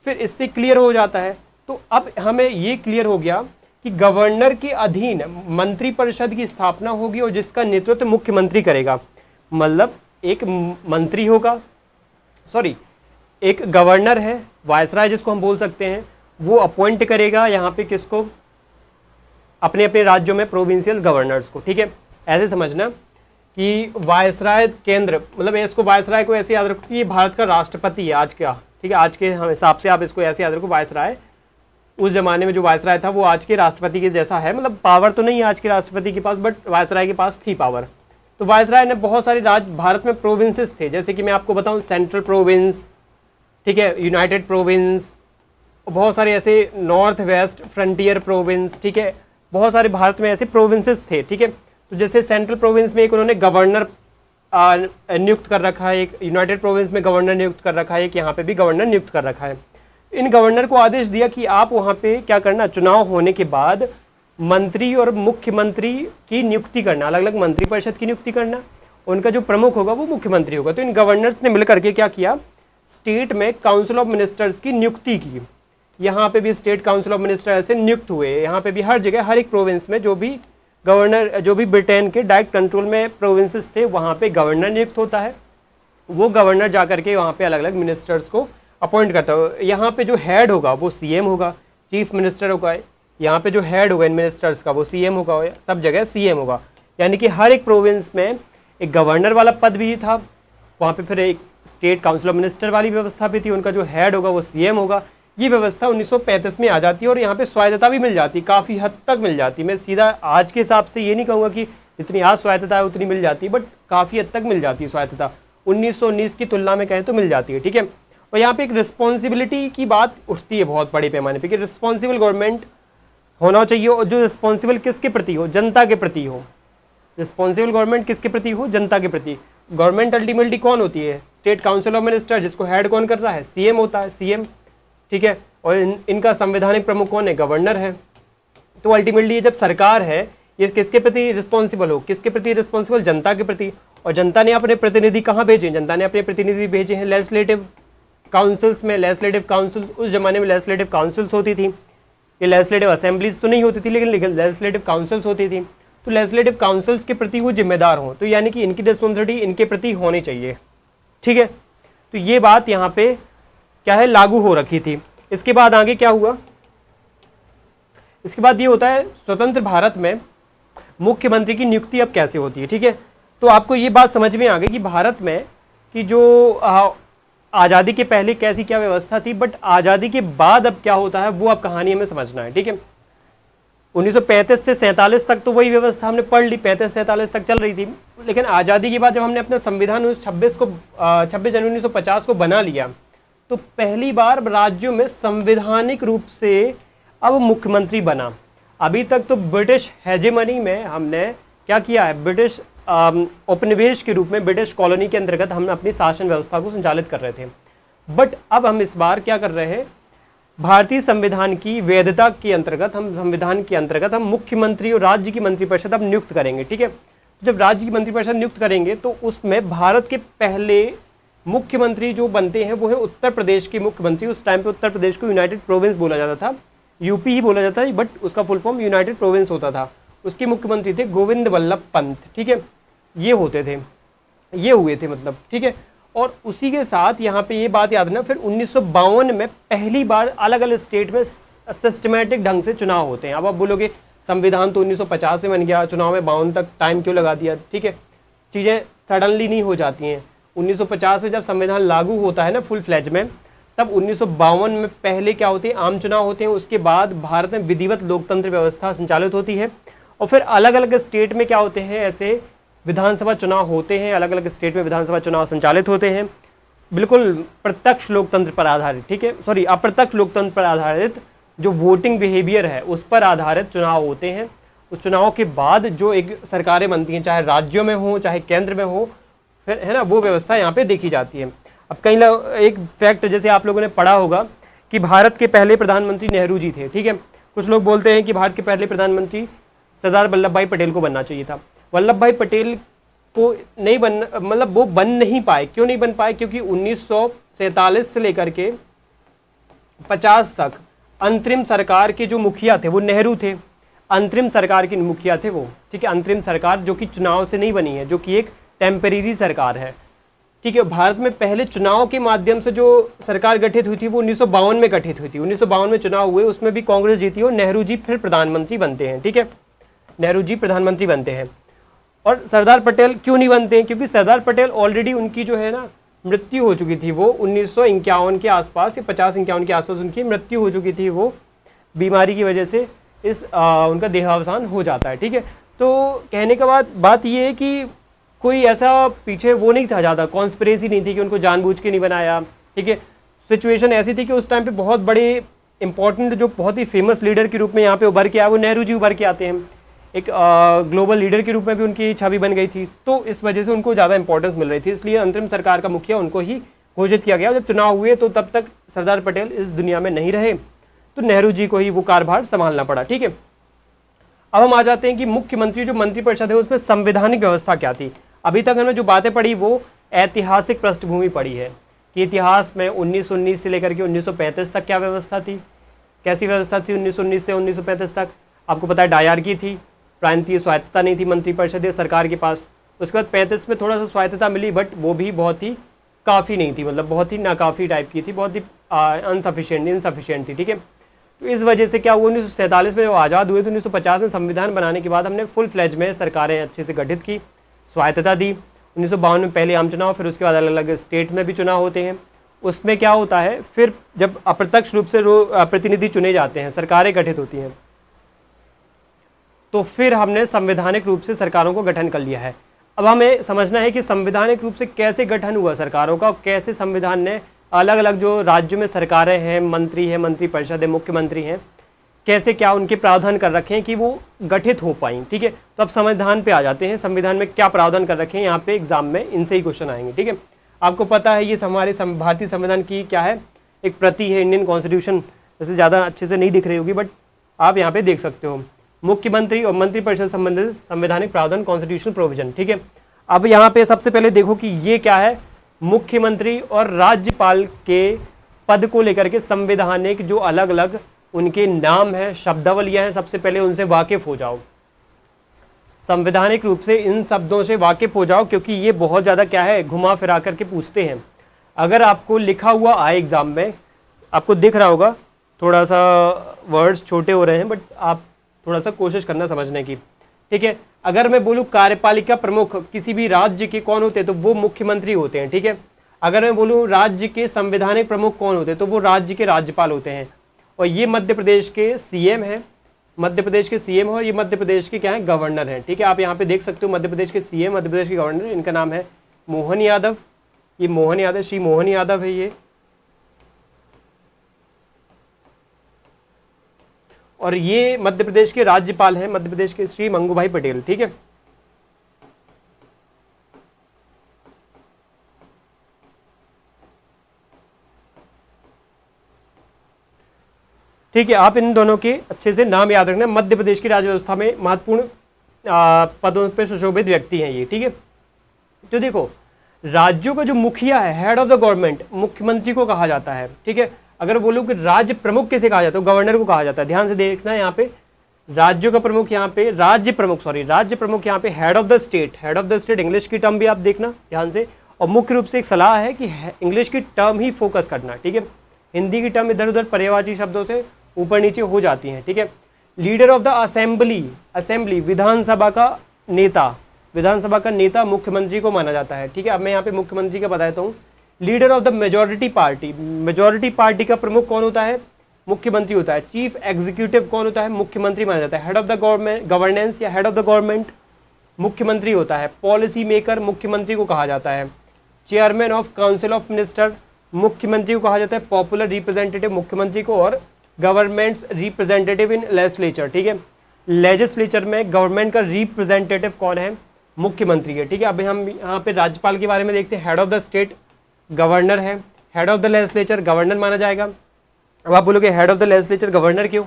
Speaker 1: फिर इससे क्लियर हो जाता है, तो अब हमें ये क्लियर हो गया कि गवर्नर के अधीन मंत्रिपरिषद की स्थापना होगी और जिसका नेतृत्व मुख्यमंत्री करेगा। मतलब एक मंत्री होगा, सॉरी एक गवर्नर है, वायसराय जिसको हम बोल सकते हैं, वो अपॉइंट करेगा यहाँ पे किसको, अपने अपने राज्यों में प्रोविंशियल गवर्नर्स को, ठीक है। ऐसे समझना कि वायसराय केंद्र, मतलब इसको वायसराय को ऐसे याद रखो कि ये भारत का राष्ट्रपति है आज का, ठीक है। आज के हिसाब से आप इसको ऐसे याद रखो, वायसराय उस जमाने में जो वायसराय था वो आज के राष्ट्रपति के जैसा है, मतलब पावर तो नहीं है आज के राष्ट्रपति के पास, बट वायसराय के पास थी पावर। तो वायसराय ने बहुत सारे राज्य, भारत में प्रोविंसेस थे, जैसे कि मैं आपको बताऊं सेंट्रल प्रोविंस, ठीक है, यूनाइटेड प्रोविंस, बहुत सारे ऐसे नॉर्थ वेस्ट फ्रंटियर प्रोविंस, ठीक है, बहुत सारे भारत में ऐसे प्रोविंसेस थे, ठीक है। तो जैसे सेंट्रल प्रोविंस में एक उन्होंने गवर्नर नियुक्त कर रखा है, एक यूनाइटेड प्रोविंस में गवर्नर नियुक्त कर रखा है, एक यहाँ पे भी गवर्नर नियुक्त कर रखा है। इन गवर्नर को आदेश दिया कि आप वहाँ पे क्या करना, चुनाव होने के बाद मंत्री और मुख्यमंत्री की नियुक्ति करना, अलग अलग मंत्रिपरिषद की नियुक्ति करना, उनका जो प्रमुख होगा वो मुख्यमंत्री होगा। तो इन गवर्नर्स ने मिलकर के क्या किया, स्टेट में काउंसिल ऑफ मिनिस्टर्स की नियुक्ति की। यहाँ पे भी स्टेट काउंसिल ऑफ मिनिस्टर ऐसे नियुक्त हुए, यहाँ पे भी हर जगह, हर एक प्रोविंस में जो भी गवर्नर, जो भी ब्रिटेन के डायरेक्ट कंट्रोल में प्रोविंसेस थे, वहाँ पे गवर्नर नियुक्त होता है। वो गवर्नर जा करके वहाँ पे अलग अलग मिनिस्टर्स को अपॉइंट करता है। यहाँ पे जो हेड होगा वो सीएम होगा, चीफ मिनिस्टर होगा। यहाँ पे जो हेड होगा इन मिनिस्टर्स का वो सीएम होगा, सब जगह सीएम होगा। यानी कि हर एक प्रोविंस में एक गवर्नर वाला पद भी था, वहाँ पे फिर एक स्टेट काउंसिल ऑफ मिनिस्टर वाली व्यवस्था भी थी, उनका जो हेड होगा वो सीएम होगा। ये व्यवस्था 1935 में आ जाती है और यहाँ पे स्वायत्तता भी मिल जाती है, काफ़ी हद तक मिल जाती है। मैं सीधा आज के हिसाब से ये नहीं कहूँगा कि जितनी आज स्वायत्तता है उतनी मिल जाती है, बट काफ़ी हद तक मिल जाती है स्वायत्तता, 1919 की तुलना में कहें तो मिल जाती है, ठीक है। और यहाँ पे एक रिस्पॉन्सिबिलिटी की बात उठती है बहुत बड़े पैमाने पे कि रिस्पॉन्सिबल गवर्नमेंट होना चाहिए, और जो रिस्पॉन्सिबल किसके प्रति हो, जनता के प्रति हो। रिस्पॉन्सिबल गवर्नमेंट किसके प्रति हो, जनता के प्रति। गवर्नमेंट अल्टीमेटली कौन होती है, स्टेट काउंसिल ऑफ मिनिस्टर, जिसको हेड कौन कर रहा है, सीएम होता है, सीएम, ठीक है। और इनका संवैधानिक प्रमुख कौन है, गवर्नर है। तो अल्टीमेटली ये जब सरकार है ये किसके प्रति रिस्पॉन्सिबल हो, किसके प्रति रिस्पॉन्सिबल, जनता के प्रति। और जनता ने अपने प्रतिनिधि कहाँ भेजे, जनता ने अपने प्रतिनिधि भेजे हैं लेजिस्लेटिव काउंसिल्स में। लेजिस्लेटिव काउंसिल उस जमाने में लेजिस्लेटिव काउंसिल्स होती थी, ये लेजिस्लेटिव असेंबलीज तो नहीं होती थी लेकिन लेजिस्लेटिव काउंसिल्स होती थी। तो लेजिस्लेटिव काउंसिल्स के प्रति वो जिम्मेदार हों, तो यानी कि इनकी रिस्पॉन्सिबिलिटी इनके प्रति होनी चाहिए, ठीक है। तो ये बात यहाँ पे क्या है, लागू हो रखी थी। इसके बाद आगे क्या हुआ, इसके बाद ये होता है स्वतंत्र भारत में मुख्यमंत्री की नियुक्ति अब कैसे होती है, ठीक है। तो आपको ये बात समझ में आ गई कि भारत में कि जो आज़ादी के पहले कैसी क्या व्यवस्था थी, बट आज़ादी के बाद अब क्या होता है वो अब कहानी हमें समझना है, ठीक है। 1935 से 47 तक तो वही व्यवस्था हमने पढ़ ली, 35-47 तक चल रही थी। लेकिन आज़ादी के बाद जब हमने अपना संविधान 26 जनवरी 1950 को बना लिया, तो पहली बार राज्यों में संवैधानिक रूप से अब मुख्यमंत्री बना। अभी तक तो ब्रिटिश हेजेमनी में हमने क्या किया है, ब्रिटिश उपनिवेश के रूप में, ब्रिटिश कॉलोनी के अंतर्गत हम अपनी शासन व्यवस्था को संचालित कर रहे थे। बट अब हम इस बार क्या कर रहे हैं, भारतीय संविधान की वैधता के अंतर्गत, हम संविधान के अंतर्गत हम मुख्यमंत्री और राज्य की मंत्रिपरिषद अब नियुक्त करेंगे, ठीक है। जब राज्य की मंत्रिपरिषद नियुक्त करेंगे तो उसमें भारत के पहले मुख्यमंत्री जो बनते हैं वो है उत्तर प्रदेश के मुख्यमंत्री। उस टाइम पे उत्तर प्रदेश को यूनाइटेड प्रोविंस बोला जाता था, यूपी ही बोला जाता है, बट उसका फुल फॉर्म यूनाइटेड प्रोविंस होता था। उसके मुख्यमंत्री थे गोविंद वल्लभ पंत, ठीक है। ये होते थे, ये हुए थे मतलब, ठीक है। और उसी के साथ यहाँ पे ये बात याद रखना, फिर 1952 में पहली बार अलग अलग स्टेट में सिस्टमेटिक ढंग से चुनाव होते हैं। अब आप बोलोगे संविधान तो 1950 में बन गया, चुनाव में 52 तक टाइम क्यों लगा दिया, ठीक है। चीज़ें सडनली नहीं हो जाती हैं। 1950 से जब संविधान लागू होता है ना फुल फ्लैज में, तब 1952 में पहले क्या होते हैं, आम चुनाव होते हैं। उसके बाद भारत में विधिवत लोकतंत्र व्यवस्था संचालित होती है, और फिर अलग अलग स्टेट में क्या होते हैं, ऐसे विधानसभा चुनाव होते हैं, अलग अलग स्टेट में विधानसभा चुनाव संचालित होते हैं, बिल्कुल प्रत्यक्ष लोकतंत्र पर आधारित, ठीक है, सॉरी अप्रत्यक्ष लोकतंत्र पर आधारित जो वोटिंग बिहेवियर है उस पर आधारित चुनाव होते हैं। उस चुनाव के बाद जो एक सरकारें बनती हैं, चाहे राज्यों में हो चाहे केंद्र में हो, फिर है ना, वो व्यवस्था यहाँ पे देखी जाती है। अब कहीं एक फैक्ट जैसे आप लोगों ने पढ़ा होगा कि भारत के पहले प्रधानमंत्री नेहरू जी थे, ठीक है। कुछ लोग बोलते हैं कि भारत के पहले प्रधानमंत्री सरदार वल्लभ भाई पटेल को बनना चाहिए था। वल्लभ भाई पटेल को नहीं बन, मतलब वो बन नहीं पाए। क्यों नहीं बन पाए, क्योंकि 1947 से लेकर के 50 तक अंतरिम सरकार के जो मुखिया थे वो नेहरू थे। अंतरिम सरकार के मुखिया थे वो, ठीक है। अंतरिम सरकार जो कि चुनाव से नहीं बनी है, जो कि एक टेम्परेरी सरकार है, ठीक है। भारत में पहले चुनाव के माध्यम से जो सरकार गठित हुई थी वो 1952 में गठित हुई थी। 1952 में चुनाव हुए, उसमें भी कांग्रेस जीती और नेहरू जी फिर प्रधानमंत्री बनते हैं, ठीक है। नेहरू जी प्रधानमंत्री बनते हैं। और सरदार पटेल क्यों नहीं बनते हैं, क्योंकि सरदार पटेल ऑलरेडी उनकी जो है ना मृत्यु हो चुकी थी। वो 1951 के आसपास या 50-51 के आसपास उनकी मृत्यु हो चुकी थी। वो बीमारी की वजह से उनका देहावसान हो जाता है, ठीक है। तो कहने का बात ये है कि कोई ऐसा पीछे वो नहीं था, ज़्यादा कॉन्स्पिरेसी नहीं थी कि उनको जानबूझ के नहीं बनाया, ठीक है। सिचुएशन ऐसी थी कि उस टाइम पे बहुत बड़े इंपॉर्टेंट जो बहुत ही फेमस लीडर के रूप में यहाँ पे उभर के आया वो नेहरू जी उभर के आते हैं। एक ग्लोबल लीडर के रूप में भी उनकी छवि बन गई थी, तो इस वजह से उनको ज़्यादा इंपॉर्टेंस मिल रही थी, इसलिए अंतरिम सरकार का मुखिया उनको ही घोषित किया गया। जब चुनाव हुए तो तब तक सरदार पटेल इस दुनिया में नहीं रहे, तो नेहरू जी को ही वो कार्यभार संभालना पड़ा, ठीक है। अब हम आ जाते हैं कि मुख्यमंत्री जो मंत्रिपरिषद है उसमें संवैधानिक व्यवस्था क्या थी। अभी तक हमने जो बातें पढ़ी वो ऐतिहासिक पृष्ठभूमि पढ़ी है कि इतिहास में 1919 से लेकर के 1935 तक क्या व्यवस्था थी, कैसी व्यवस्था थी 1919 से 1935 तक। आपको पता है डायरकी थी, प्रांतीय स्वायत्तता नहीं थी मंत्रिपरिषद या सरकार के पास। उसके बाद 35 में थोड़ा सा स्वायत्तता मिली, बट वो भी बहुत ही काफ़ी नहीं थी, मतलब बहुत ही नाकाफ़ी टाइप की थी, बहुत ही इनसफिशिएंट थी। ठीक है, तो इस वजह से क्या हुआ, 1947 में वो आज़ाद हुए तो 1950 में संविधान बनाने के बाद हमने फुल फ्लैज में सरकारें अच्छे से गठित की, स्वायत्तता दी। 1952 में पहले आम चुनाव, फिर उसके बाद अलग अलग स्टेट में भी चुनाव होते हैं। उसमें क्या होता है, फिर जब अप्रत्यक्ष रूप से प्रतिनिधि चुने जाते हैं, सरकारें गठित होती हैं, तो फिर हमने संवैधानिक रूप से सरकारों को गठन कर लिया है। अब हमें समझना है कि संवैधानिक रूप से कैसे गठन हुआ सरकारों का, कैसे संविधान ने अलग अलग जो राज्यों में सरकारें हैं, मंत्री हैं, मंत्रिपरिषद है, मुख्यमंत्री हैं, कैसे क्या उनके प्रावधान कर रखे हैं कि वो गठित हो पाएँ। ठीक है, तो अब संविधान पे आ जाते हैं, संविधान में क्या प्रावधान कर रखे हैं, यहाँ पे एग्जाम में इनसे ही क्वेश्चन आएंगे। ठीक है, आपको पता है ये हमारे भारतीय संविधान की क्या है, एक प्रति है, इंडियन कॉन्स्टिट्यूशन, जैसे ज़्यादा अच्छे से नहीं दिख रही होगी बट आप यहाँ पे देख सकते हो, मुख्यमंत्री और मंत्रिपरिषद संबंधित संवैधानिक प्रावधान, कॉन्स्टिट्यूशनल प्रोविजन। ठीक है, अब यहाँ पे सबसे पहले देखो कि ये क्या है, मुख्यमंत्री और राज्यपाल के पद को लेकर के संवैधानिक जो अलग अलग उनके नाम है, शब्दावलियाँ हैं, सबसे पहले उनसे वाकिफ हो जाओ, संवैधानिक रूप से इन शब्दों से वाकिफ हो जाओ, क्योंकि ये बहुत ज़्यादा क्या है, घुमा फिरा करके पूछते हैं। अगर आपको लिखा हुआ आए एग्जाम में, आपको दिख रहा होगा थोड़ा सा वर्ड्स छोटे हो रहे हैं, बट आप थोड़ा सा कोशिश करना समझने की। ठीक है, अगर मैं बोलूँ कार्यपालिका प्रमुख किसी भी राज्य के कौन होते हैं, तो वो मुख्यमंत्री होते हैं। ठीक है, अगर मैं बोलूँ राज्य के संवैधानिक प्रमुख कौन होते हैं, तो वो राज्य के राज्यपाल होते हैं। और ये मध्य प्रदेश के सीएम हैं, मध्य प्रदेश के सीएम हो, ये मध्य प्रदेश के क्या है, गवर्नर हैं। ठीक है, आप यहाँ पे देख सकते हो मध्य प्रदेश के सीएम, मध्य प्रदेश के गवर्नर, इनका नाम है मोहन यादव। ये मोहन यादव, श्री मोहन यादव है ये, और ये मध्य प्रदेश के राज्यपाल हैं, मध्य प्रदेश के श्री मंगूभाई पटेल। ठीक है, ठीक है, आप इन दोनों के अच्छे से नाम याद रखना। मध्य प्रदेश की राज्य व्यवस्था में महत्वपूर्ण पदों पर सुशोभित व्यक्ति हैं ये। ठीक है, तो देखो राज्यों का जो मुखिया है, हेड ऑफ द गवर्नमेंट, मुख्यमंत्री को कहा जाता है। ठीक है, अगर बोलूँ कि राज्य प्रमुख किसे कहा जाता है, गवर्नर को कहा जाता है। ध्यान से देखना, यहाँ पे राज्यों का प्रमुख, यहाँ पे राज्य प्रमुख यहाँ पे head of the state, head of the state English की टर्म भी आप देखना ध्यान से। और मुख्य रूप से एक सलाह है कि इंग्लिश की टर्म ही फोकस करना। ठीक है, हिंदी की टर्म इधर उधर पर्यायवाची शब्दों से ऊपर नीचे हो जाती हैं। ठीक है, लीडर ऑफ द असेंबली विधानसभा का नेता मुख्यमंत्री को माना जाता है। ठीक है, अब मैं यहाँ पे मुख्यमंत्री का बताता हूँ। Leader of the majority party का प्रमुख कौन होता है, मुख्यमंत्री होता है। चीफ एग्जीक्यूटिव कौन होता है, मुख्यमंत्री माना जाता है। हेड ऑफ द गवर्नेंस या हेड ऑफ द गवर्नमेंट मुख्यमंत्री होता है। पॉलिसी मेकर मुख्यमंत्री को कहा जाता है। Chairman of council of minister मुख्यमंत्री को कहा जाता है। पॉपुलर रिप्रेजेंटेटिव मुख्यमंत्री को, और गवर्नमेंट्स रिप्रेजेंटेटिव इन लेजिस्लेचर। ठीक है, लेजिस्लेचर में गवर्नमेंट का रिप्रेजेंटेटिव कौन है, मुख्यमंत्री है। ठीक है, अब हम यहाँ पे राज्यपाल के बारे में देखते हैं। Head of the state governor है, head of the legislature governor माना जाएगा। अब आप बोलोगे head of the legislature governor क्यों?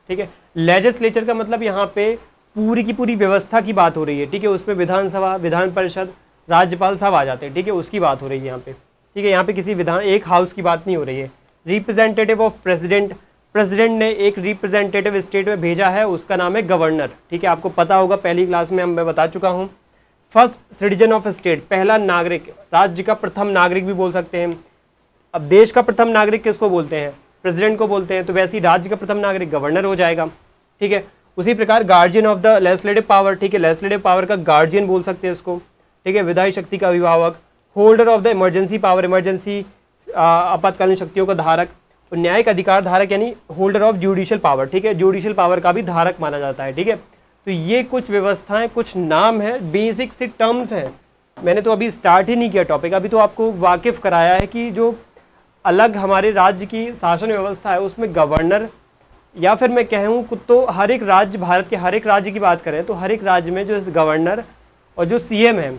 Speaker 1: ठीक है, लेजिस्लेचर का मतलब यहाँ पे पूरी की पूरी व्यवस्था की बात हो रही है। ठीक है, उसमें विधानसभा, विधान परिषद, राज्यपाल सब आ जाते हैं। ठीक है, उसकी बात हो रही है यहाँ पे। ठीक है, यहाँ पे किसी एक हाउस की बात नहीं हो रही है। रिप्रेजेंटेटिव ऑफ प्रेसिडेंट ने एक रिप्रेजेंटेटिव स्टेट में भेजा है, उसका नाम है गवर्नर। ठीक है, आपको पता होगा, पहली क्लास में मैं बता चुका हूँ। फर्स्ट सिटीजन ऑफ स्टेट, पहला नागरिक, राज्य का प्रथम नागरिक भी बोल सकते हैं। अब देश का प्रथम नागरिक किसको बोलते हैं, प्रेसिडेंट को बोलते हैं, तो वैसे ही राज्य का प्रथम नागरिक गवर्नर हो जाएगा। ठीक है, उसी प्रकार guardian of the legislative power. ठीक है, लेजिस्लेटिव पावर का गार्जियन बोल सकते हैं इसको। ठीक है, विधायी शक्ति का अभिभावक। Holder of the emergency power, emergency आपातकालीन शक्तियों का धारक। और न्यायिक अधिकार धारक यानी होल्डर ऑफ जुडिशियल पावर। ठीक है, जुडिशियल पावर का भी धारक माना जाता है। ठीक है, तो ये कुछ व्यवस्थाएं, कुछ नाम है, बेसिक से टर्म्स हैं। मैंने तो अभी स्टार्ट ही नहीं किया टॉपिक, अभी तो आपको वाकिफ कराया है कि जो अलग हमारे राज्य की शासन व्यवस्था है उसमें गवर्नर, या फिर मैं कहूँ तो हर एक राज्य, भारत के हर एक राज्य की बात करें तो हर एक राज्य में जो गवर्नर और जो सीएम है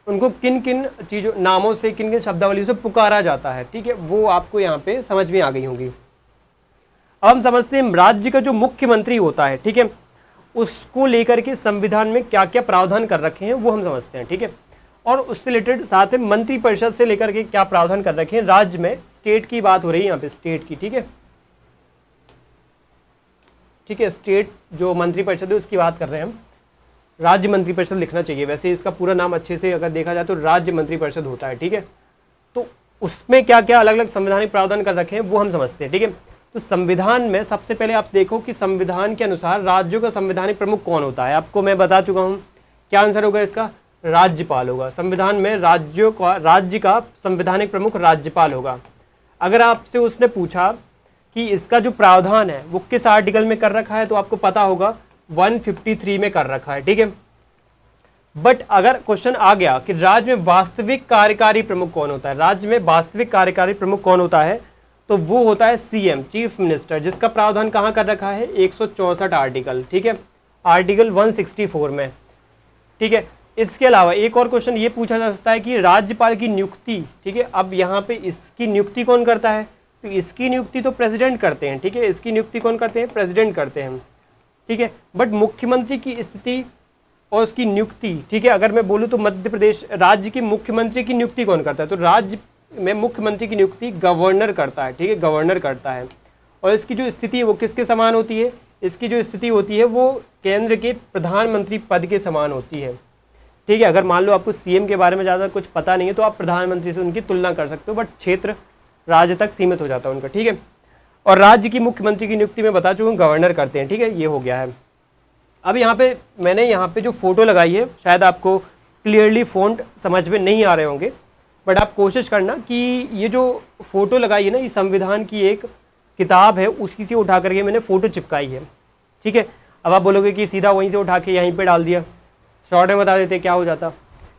Speaker 1: उनको किन किन चीज़ों, नामों से, किन किन शब्दावली से पुकारा जाता है। ठीक है, वो आपको यहाँ पे समझ में आ गई होंगी। अब हम समझते हैं राज्य का जो मुख्यमंत्री होता है, ठीक है, उसको लेकर के संविधान में क्या क्या प्रावधान कर रखे हैं वो हम समझते हैं। ठीक है, और उससे रिलेटेड साथ में मंत्रिपरिषद से लेकर के क्या प्रावधान कर रखे हैं राज्य में। स्टेट की बात हो रही है यहाँ पे, स्टेट की। ठीक है, ठीक है, स्टेट जो मंत्रिपरिषद है उसकी बात कर रहे हैं हम। राज्य मंत्रिपरिषद लिखना चाहिए, वैसे इसका पूरा नाम अच्छे से अगर देखा जाए तो राज्य मंत्रिपरिषद होता है। ठीक है, उसमें क्या क्या अलग अलग संवैधानिक प्रावधान कर रखे हैं वो हम समझते हैं। ठीक है, तो संविधान में सबसे पहले आप देखो कि संविधान के अनुसार राज्यों का संवैधानिक प्रमुख कौन होता है। आपको मैं बता चुका हूँ, क्या आंसर होगा इसका, राज्यपाल होगा। संविधान में राज्य का संवैधानिक प्रमुख राज्यपाल होगा। अगर आपसे उसने पूछा कि इसका जो प्रावधान है वो किस आर्टिकल में कर रखा है, तो आपको पता होगा 153 में कर रखा है। ठीक है, बट अगर क्वेश्चन आ गया कि राज्य में वास्तविक कार्यकारी प्रमुख कौन होता है, राज्य में वास्तविक कार्यकारी प्रमुख कौन होता है, तो वो होता है सीएम, चीफ मिनिस्टर, जिसका प्रावधान कहाँ कर रखा है, 164 आर्टिकल। ठीक है, आर्टिकल 164 में। ठीक है, इसके अलावा एक और क्वेश्चन ये पूछा जा सकता है कि राज्यपाल की नियुक्ति, ठीक है, अब यहाँ पे इसकी नियुक्ति कौन करता है, तो इसकी नियुक्ति तो प्रेसिडेंट करते हैं। ठीक है, इसकी नियुक्ति कौन करते हैं, प्रेसिडेंट करते हैं। ठीक है, बट मुख्यमंत्री की स्थिति और उसकी नियुक्ति, ठीक है, अगर मैं बोलूँ तो मध्य प्रदेश राज्य की मुख्यमंत्री की नियुक्ति कौन करता है, तो राज्य में मुख्यमंत्री की नियुक्ति गवर्नर करता है। ठीक है, गवर्नर करता है। और इसकी जो स्थिति है वो किसके समान होती है, इसकी जो स्थिति होती है वो केंद्र के प्रधानमंत्री पद के समान होती है। ठीक है, अगर मान लो आपको सीएम के बारे में ज़्यादा कुछ पता नहीं है तो आप प्रधानमंत्री से उनकी तुलना कर सकते हो, बट क्षेत्र राज्य तक सीमित हो जाता है उनका। ठीक है, और राज्य की मुख्यमंत्री की नियुक्ति में बता चुका हूँ, गवर्नर करते हैं। ठीक है, ये हो गया है। अब यहाँ पे मैंने यहाँ पे जो फोटो लगाई है, शायद आपको क्लियरली फ़ॉन्ट समझ में नहीं आ रहे होंगे, बट आप कोशिश करना कि ये जो फोटो लगाई है ना, ये संविधान की एक किताब है, उसी से उठा करके मैंने फ़ोटो चिपकाई है। ठीक है, अब आप बोलोगे कि सीधा वहीं से उठा के यहीं पे डाल दिया, शॉर्ट में बता देते क्या हो जाता।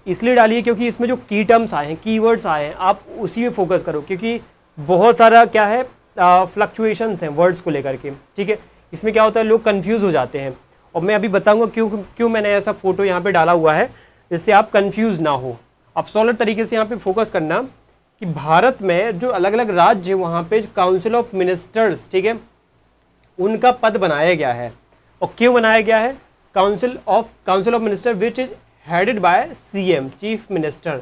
Speaker 1: इसलिए डालिए क्योंकि इसमें जो की टर्म्स आए हैं, कीवर्ड्स आए हैं, आप उसी में फोकस करो, क्योंकि बहुत सारा क्या है फ्लक्चुएशंस हैं वर्ड्स को लेकर के। ठीक है, इसमें क्या होता है, लोग कंफ्यूज हो जाते हैं, और मैं अभी बताऊंगा क्यों मैंने ऐसा फोटो यहाँ पे डाला हुआ है, जिससे आप कंफ्यूज ना हो। आप सॉलिड तरीके से यहाँ पे फोकस करना कि भारत में जो अलग अलग राज्य है वहाँ पे काउंसिल ऑफ मिनिस्टर्स, ठीक है, उनका पद बनाया गया है। और क्यों बनाया गया है, council of minister which is headed by CM, chief minister.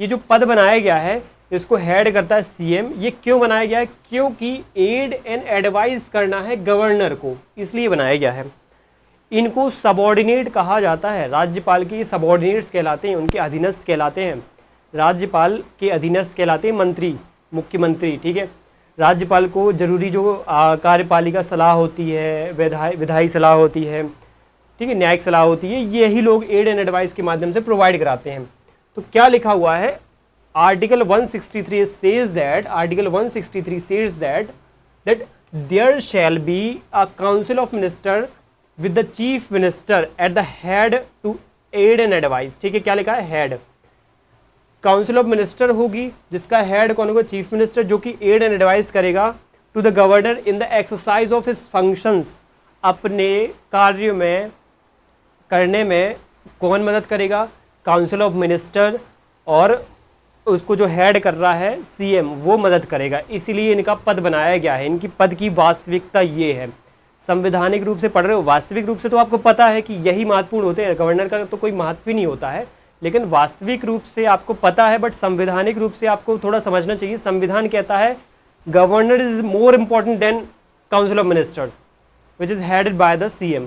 Speaker 1: ये जो पद बनाया गया है इसको हेड करता है सीएम। ये क्यों बनाया गया है, क्योंकि एड एंड एडवाइस करना है गवर्नर को, इसलिए बनाया गया है। इनको सबॉर्डिनेट कहा जाता है, राज्यपाल के सबॉर्डिनेट्स कहलाते हैं, उनके अधीनस्थ कहलाते हैं। राज्यपाल के अधीनस्थ कहलाते हैं मंत्री, मुख्यमंत्री। ठीक है, राज्यपाल को जरूरी जो कार्यपालिका सलाह होती है, विधायी सलाह होती है, ठीक है, न्यायिक सलाह होती है, यही लोग एड एंड एडवाइस के माध्यम से प्रोवाइड कराते हैं। तो क्या लिखा हुआ है, article 163 says that there shall be a council of minister with the chief minister at the head to aid and advice. ठीक है, क्या लिखा है, हेड। काउंसिल ऑफ मिनिस्टर होगी जिसका हेड कौन होगा, चीफ मिनिस्टर, जो कि एड एंड एडवाइस करेगा to the governor in the exercise of his functions. अपने कार्य में करने में कौन मदद करेगा, काउंसिल ऑफ मिनिस्टर, और उसको जो हेड कर रहा है सीएम, वो मदद करेगा। इसीलिए इनका पद बनाया गया है। इनकी पद की वास्तविकता ये है। संवैधानिक रूप से पढ़ रहे हो, वास्तविक रूप से तो आपको पता है कि यही महत्वपूर्ण होते हैं, गवर्नर का तो कोई महत्व ही नहीं होता है, लेकिन वास्तविक रूप से आपको पता है, बट संवैधानिक रूप से आपको थोड़ा समझना चाहिए। संविधान कहता है governor is more important than council of ministers which is headed by the CM.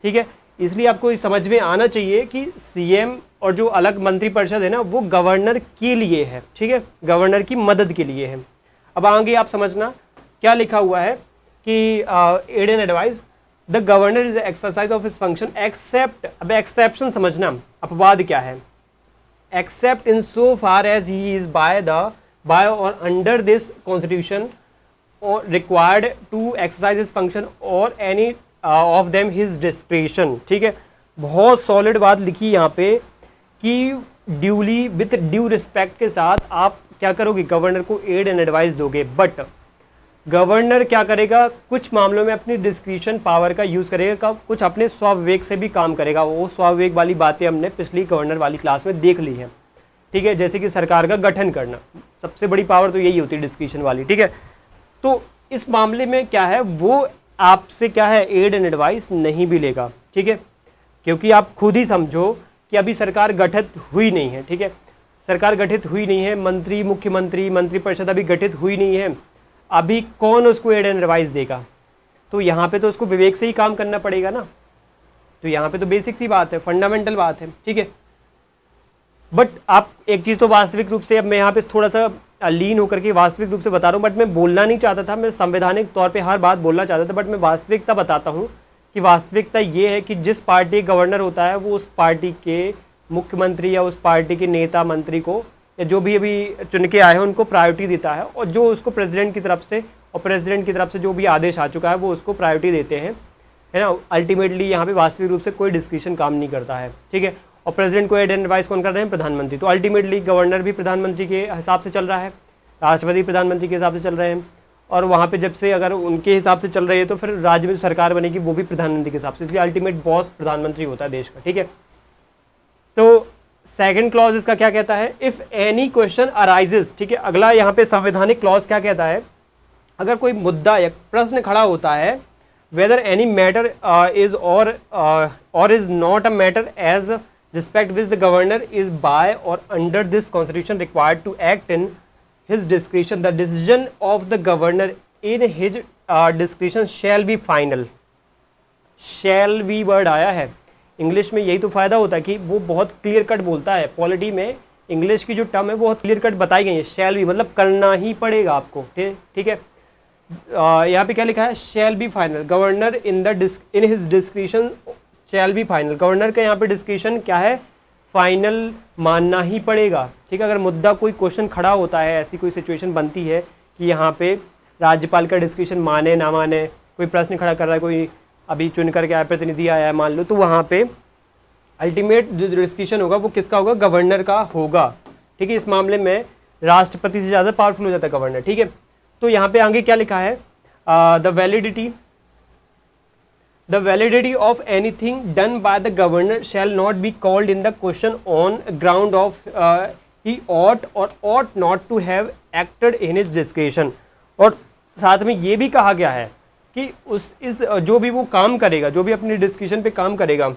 Speaker 1: ठीक है, इसलिए आपको समझ में आना चाहिए कि सीएम और जो अलग मंत्रिपरिषद है ना, वो गवर्नर के लिए है। ठीक है, गवर्नर की मदद के लिए है। अब आगे आप समझना क्या लिखा हुआ है कि aid and advise the governor is exercise of his function except, अब एक्सेप्शन समझना, अपवाद क्या है, except in so far as he is by or under this constitution or required to exercise his function or any of them his discretion. ठीक है, बहुत सॉलिड बात लिखी यहाँ पे कि ड्यूली विथ ड्यू रिस्पेक्ट के साथ आप क्या करोगे, गवर्नर को एड एंड एडवाइस दोगे, बट गवर्नर क्या करेगा, कुछ मामलों में अपनी डिस्क्रिशन पावर का यूज़ करेगा, कुछ अपने स्वविवेक से भी काम करेगा। वो स्वविवेक वाली बातें हमने पिछली गवर्नर वाली क्लास में देख ली है। ठीक है, जैसे कि सरकार का गठन करना, सबसे बड़ी पावर तो यही होती है, डिस्क्रिशन वाली। ठीक है, तो इस मामले में क्या है, वो आपसे क्या है, एड एंड एडवाइस नहीं भी लेगा। ठीक है, क्योंकि आप खुद ही समझो कि अभी सरकार गठित हुई नहीं है। ठीक है, सरकार गठित हुई नहीं है, मंत्री, मुख्यमंत्री, मंत्रिपरिषद अभी गठित हुई नहीं है, अभी कौन उसको एड एंड एडवाइस देगा, तो यहाँ पे तो उसको विवेक से ही काम करना पड़ेगा ना। तो यहाँ पे तो बेसिक सी बात है, फंडामेंटल बात है। ठीक है, बट आप एक चीज़ तो वास्तविक रूप से, अब मैं यहाँ पे थोड़ा सा लीन होकर के वास्तविक रूप से बता रहा हूँ, बट मैं बोलना नहीं चाहता था, मैं संवैधानिक तौर पे हर बात बोलना चाहता था, बट मैं वास्तविकता बताता हूँ कि वास्तविकता ये है कि जिस पार्टी का गवर्नर होता है वो उस पार्टी के मुख्यमंत्री या उस पार्टी के नेता मंत्री को या जो भी अभी चुन के आए हैं उनको प्रायोरिटी देता है, और जो उसको प्रेसिडेंट की तरफ से और प्रेसिडेंट की तरफ से जो भी आदेश आ चुका है वो उसको प्रायोरिटी देते हैं, है ना। अल्टीमेटली यहाँ पे वास्तविक रूप से कोई डिस्कशन काम नहीं करता है, ठीक है। और प्रेसिडेंट को एड एंड एडवाइस कौन कर रहे हैं? प्रधानमंत्री। तो अल्टीमेटली गवर्नर भी प्रधानमंत्री के हिसाब से चल रहा है, राष्ट्रपति प्रधानमंत्री के हिसाब से चल रहे हैं, और वहाँ पे जब से अगर उनके हिसाब से चल रही है तो फिर राज्य में सरकार बनेगी वो भी प्रधानमंत्री के हिसाब से, इसलिए अल्टीमेट बॉस प्रधानमंत्री होता है देश का, ठीक है। तो सेकंड क्लॉज इसका क्या कहता है? इफ़ एनी क्वेश्चन अराइजेस, ठीक है। अगला यहाँ पे संवैधानिक क्लॉज क्या कहता है? अगर कोई मुद्दा या प्रश्न खड़ा होता है, whether any matter is or is not a matter as respect which the governor is by or under this constitution required to act in his discretion, the decision of the governor in his discretion shall be final. shall be word आया है इंग्लिश में, यही तो फ़ायदा होता है कि वो बहुत क्लियर कट बोलता है। पॉलिटी में इंग्लिश की जो टर्म है बहुत क्लियर कट बताई गई है। shall be मतलब करना ही पड़ेगा आपको, ठीक है। यहाँ पे क्या लिखा है? shall be final, governor in his discretion shall be final। Governor का यहाँ पे डिस्क्रिप्शन क्या है? फाइनल मानना ही पड़ेगा, ठीक है। अगर मुद्दा कोई क्वेश्चन खड़ा होता है, ऐसी कोई सिचुएशन बनती है कि यहाँ पे राज्यपाल का डिस्कशन माने ना माने, कोई प्रश्न खड़ा कर रहा है, कोई अभी चुन करके आया प्रतिनिधि आया है मान लो, तो वहाँ पे अल्टीमेट जो डिस्कशन होगा वो किसका होगा? गवर्नर का होगा, ठीक है। इस मामले में राष्ट्रपति से ज़्यादा पावरफुल हो जाता है गवर्नर, ठीक है। तो यहाँ पे आगे क्या लिखा है? The validity of anything done by the governor shall not be called in the question on ground of he ought or ought not to have acted in his discretion। और साथ में ये भी कहा गया है कि जो भी वो काम करेगा, जो भी अपने डिस्क्रिप्शन पे काम करेगा,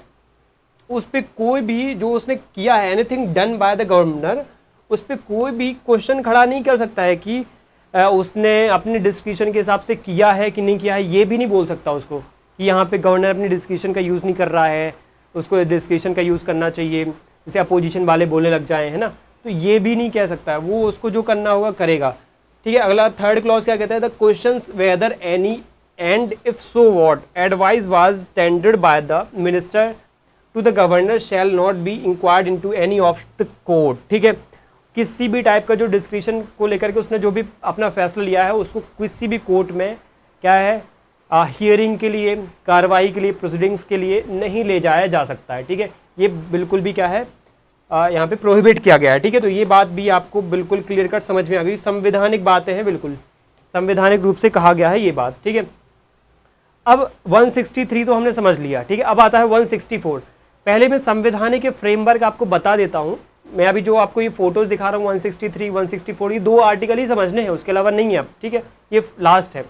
Speaker 1: उस पर कोई भी जो उसने किया है, anything done by the governor, उस पर कोई भी क्वेश्चन खड़ा नहीं कर सकता है कि उसने अपने डिस्क्रिप्शन के हिसाब से किया है कि नहीं किया है। ये भी नहीं बोल सकता उसको कि यहाँ पे गवर्नर अपनी डिस्क्रिप्शन का यूज़ नहीं कर रहा है, उसको डिस्क्रिप्शन का यूज़ करना चाहिए, जैसे अपोजिशन वाले बोलने लग जाए, है ना। तो ये भी नहीं कह सकता है, वो उसको जो करना होगा करेगा, ठीक है। अगला थर्ड क्लॉज क्या कहता है? The question whether any and if so what advice was tendered by the minister to the governor shall not be inquired into any of the court, ठीक है। किसी भी टाइप का जो डिस्क्रिप्शन को लेकर के उसने जो भी अपना फैसला लिया है उसको किसी भी कोर्ट में क्या है, हियरिंग के लिए, कार्रवाई के लिए, प्रोसीडिंग्स के लिए नहीं ले जाया जा सकता है, ठीक है। ये बिल्कुल भी क्या है, यहाँ पे प्रोहिबिट किया गया है, ठीक है। तो ये बात भी आपको बिल्कुल क्लियर कट समझ में आ गई। संवैधानिक बातें हैं, बिल्कुल संवैधानिक रूप से कहा गया है ये बात, ठीक है। अब 163 तो हमने समझ लिया, ठीक है। अब आता है 164। पहले मैं संवैधानिक के फ्रेमवर्क आपको बता देता हूँ। मैं अभी जो आपको ये फोटोज दिखा रहा हूँ 163, 164, ये 2 आर्टिकल ही समझने हैं, उसके अलावा नहीं है अब, ठीक है। ये लास्ट है।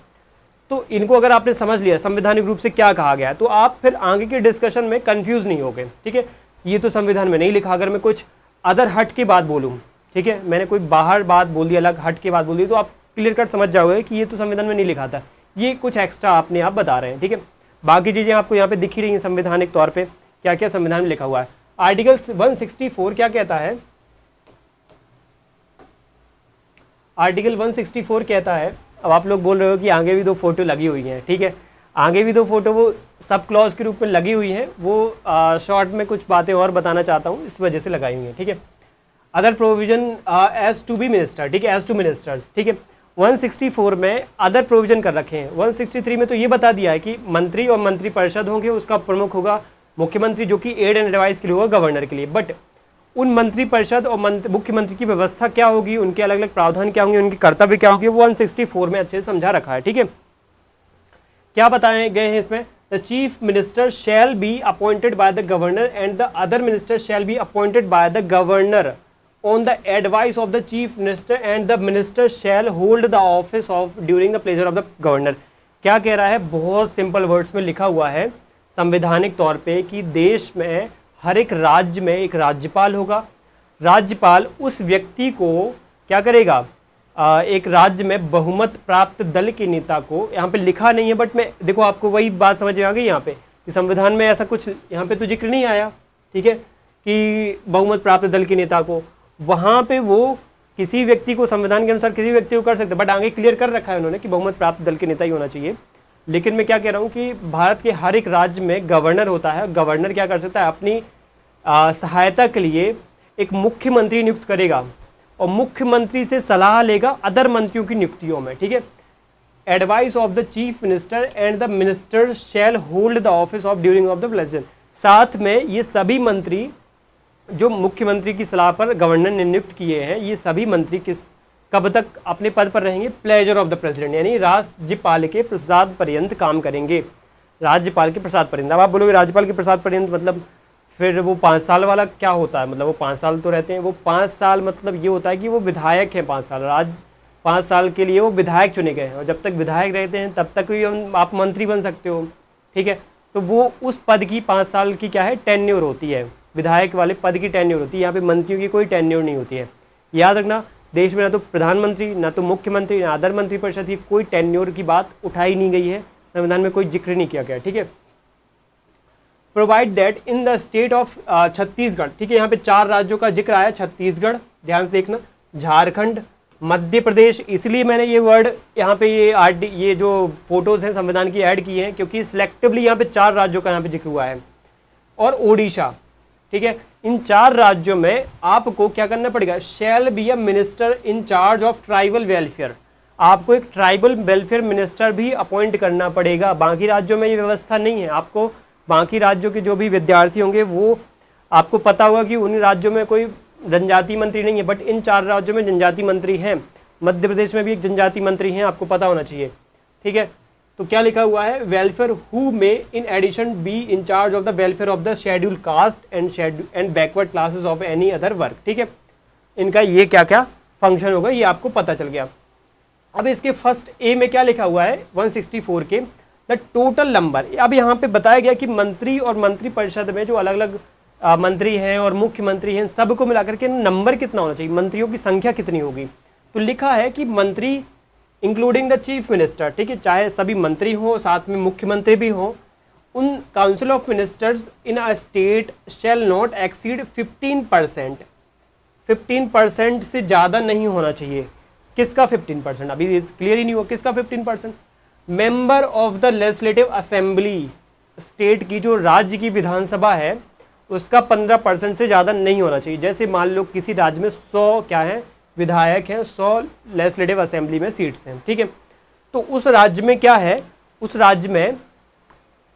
Speaker 1: तो इनको अगर आपने समझ लिया संवैधानिक रूप से क्या कहा गया है, तो आप फिर आगे के डिस्कशन में कंफ्यूज नहीं होगे, ठीक है। ये तो संविधान में नहीं लिखा, अगर मैं कुछ अदर हट की बात बोलूँ, ठीक है, मैंने कोई बाहर बात बोल दी, अलग हट की बात बोल दी, तो आप क्लियर कट समझ जाओगे कि ये तो संविधान में नहीं लिखा था, ये कुछ एक्स्ट्रा आपने आप बता रहे हैं, ठीक है। बाकी चीज़ें आपको यहाँ पे दिख ही रही हैं संवैधानिक तौर पे क्या क्या संविधान में लिखा हुआ है। आर्टिकल 164 क्या कहता है? आर्टिकल 164 कहता है, अब आप लोग बोल रहे हो कि आगे भी 2 फोटो लगी हुई हैं, ठीक है। आगे भी 2 फोटो वो सब क्लॉज के रूप में लगी हुई हैं, वो शॉर्ट में कुछ बातें और बताना चाहता हूँ, इस वजह से लगाई हुई हैं, ठीक है। Other provision as to be minister, ठीक है, एज टू मिनिस्टर्स, ठीक है। 164 में अदर प्रोविजन कर रखे हैं। 163 में तो ये बता दिया है कि मंत्री और मंत्री परिषद होंगे, उसका प्रमुख होगा मुख्यमंत्री, जो कि एड एंड एडवाइस के लिए होगा गवर्नर के लिए। बट उन मंत्री परिषद और मुख्यमंत्री की व्यवस्था क्या होगी, उनके अलग अलग प्रावधान क्या होंगे, उनके कर्तव्य क्या होंगे, वो 164 में अच्छे से समझा रखा है, ठीक है। क्या बताए गए हैं इसमें? The chief minister shall be appointed by the governor and the other minister shall be appointed by the governor on the advice of the chief minister and the minister shall hold the office of during the pleasure of the governor. क्या कह रहा है? बहुत सिंपल वर्ड्स में लिखा हुआ है संवैधानिक तौर पे कि देश में हर एक राज्य में एक राज्यपाल होगा। राज्यपाल उस व्यक्ति को क्या करेगा? एक राज्य में बहुमत प्राप्त दल के नेता को, यहाँ पे लिखा नहीं है बट मैं देखो आपको वही बात समझ में आ गई यहाँ पे कि संविधान में ऐसा कुछ यहाँ पे तो जिक्र नहीं आया, ठीक है, कि बहुमत प्राप्त दल के नेता को। वहाँ पे वो किसी व्यक्ति को संविधान के अनुसार किसी व्यक्ति को कर सकते हैं, बट आगे क्लियर कर रखा है उन्होंने कि बहुमत प्राप्त दल के नेता ही होना चाहिए। लेकिन मैं क्या कह रहा हूँ कि भारत के हर एक राज्य में गवर्नर होता है, गवर्नर क्या कर सकता है, अपनी सहायता के लिए एक मुख्यमंत्री नियुक्त करेगा और मुख्यमंत्री से सलाह लेगा अदर मंत्रियों की नियुक्तियों में, ठीक है। Advice of the chief minister and the minister shall hold the office of during of the president. साथ में ये सभी मंत्री जो मुख्यमंत्री की सलाह पर गवर्नर ने नियुक्त किए हैं, ये सभी मंत्री कब तक अपने पद पर रहेंगे, प्लेजर ऑफ द प्रेसिडेंट, यानी राज्यपाल के प्रसाद पर्यंत काम करेंगे। राज्यपाल के प्रसाद पर्यंत। अब आप बोलोगे राज्यपाल के प्रसाद पर्यंत मतलब फिर वो 5 साल वाला क्या होता है, मतलब वो 5 साल तो रहते हैं, वो 5 साल मतलब ये होता है कि वो विधायक हैं 5 साल, 5 साल के लिए वो विधायक चुने गए हैं और जब तक विधायक रहते हैं तब तक ही आप मंत्री बन सकते हो, ठीक है। तो वो उस पद की 5 साल की क्या है, टेन्योर होती है, विधायक वाले पद की टेन्योर होती है। यहाँ पे मंत्रियों की कोई टेन्योर नहीं होती है। याद रखना, देश में ना तो प्रधानमंत्री, ना तो मुख्यमंत्री, ना अदर मंत्रिपरिषद की कोई टेन्योर की बात उठाई नहीं गई है, संविधान में कोई जिक्र नहीं किया गया, ठीक है। Provide that in the state of Chhattisgarh, ठीक है, यहाँ पे 4 राज्यों का जिक्र आया, छत्तीसगढ़, ध्यान से देखना, झारखंड, मध्य प्रदेश। इसलिए मैंने ये वर्ड यहाँ पे ये जो फोटोज हैं संविधान की ऐड की हैं क्योंकि सिलेक्टिवली यहाँ पे 4 राज्यों का यहाँ पे जिक्र हुआ है, और ओडिशा, ठीक है। इन 4 राज्यों में आपको क्या करना पड़ेगा, शैल be a minister in charge of tribal welfare, आपको एक ट्राइबल वेलफेयर मिनिस्टर भी अपॉइंट करना पड़ेगा। बाकी राज्यों में ये व्यवस्था नहीं है। आपको बाकी राज्यों के जो भी विद्यार्थी होंगे वो आपको पता होगा कि उन राज्यों में कोई जनजाति मंत्री नहीं है, बट इन 4 राज्यों में जनजाति मंत्री हैं। मध्य प्रदेश में भी एक जनजाति मंत्री हैं, आपको पता होना चाहिए, ठीक है। तो क्या लिखा हुआ है, welfare who may in addition be in charge of the welfare of the schedule caste and backward classes of any other work, ठीक है। इनका ये क्या क्या फंक्शन होगा ये आपको पता चल गया। अब इसके फर्स्ट ए में क्या लिखा हुआ है 164 के, द टोटल नंबर। अब यहाँ पे बताया गया कि मंत्री और मंत्रिपरिषद में जो अलग अलग मंत्री हैं और मुख्यमंत्री हैं सबको मिलाकर के नंबर कितना होना चाहिए, मंत्रियों की संख्या कितनी होगी। तो लिखा है कि मंत्री इंक्लूडिंग द चीफ मिनिस्टर, ठीक है, चाहे सभी मंत्री हो साथ में मुख्यमंत्री भी हो, उन council of ministers in a state shall not exceed 15%। 15% से ज़्यादा नहीं होना चाहिए। किसका 15%, अभी क्लियर ही नहीं हुआ किसका 15%। Member of the legislative assembly, state की जो राज्य की विधानसभा है उसका 15% से ज़्यादा नहीं होना चाहिए। जैसे मान लो किसी राज्य में 100 क्या है विधायक हैं, 100 लेजिस्लेटिव असेंबली में सीट्स हैं, ठीक है। तो उस राज्य में क्या है, उस राज्य में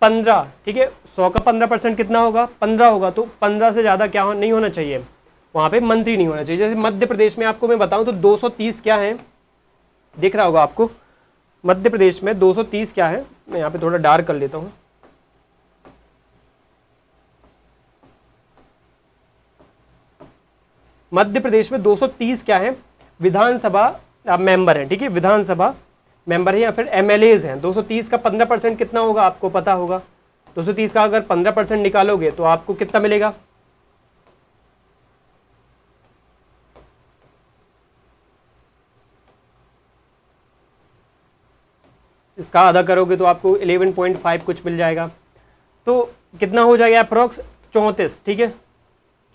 Speaker 1: 15, ठीक है, 100 का 15% कितना होगा, 15 होगा। तो 15 से ज़्यादा क्या नहीं होना चाहिए, वहाँ पे मंत्री नहीं होना चाहिए। जैसे मध्य प्रदेश में आपको मैं बताऊँ तो 230 क्या है, दिख रहा होगा आपको, मध्य प्रदेश में 230 क्या है, मैं यहाँ पे थोड़ा डार्क कर लेता हूँ। मध्य प्रदेश में 230 क्या है, विधानसभा मेंबर है, ठीक है, विधानसभा मेंबर है या फिर एमएलएज हैं। 230 का 15% कितना होगा आपको पता होगा। 230 का अगर 15% निकालोगे तो आपको कितना मिलेगा, इसका आधा करोगे तो आपको 11.5 कुछ मिल जाएगा। तो कितना हो जाएगा अप्रोक्स 34, ठीक है,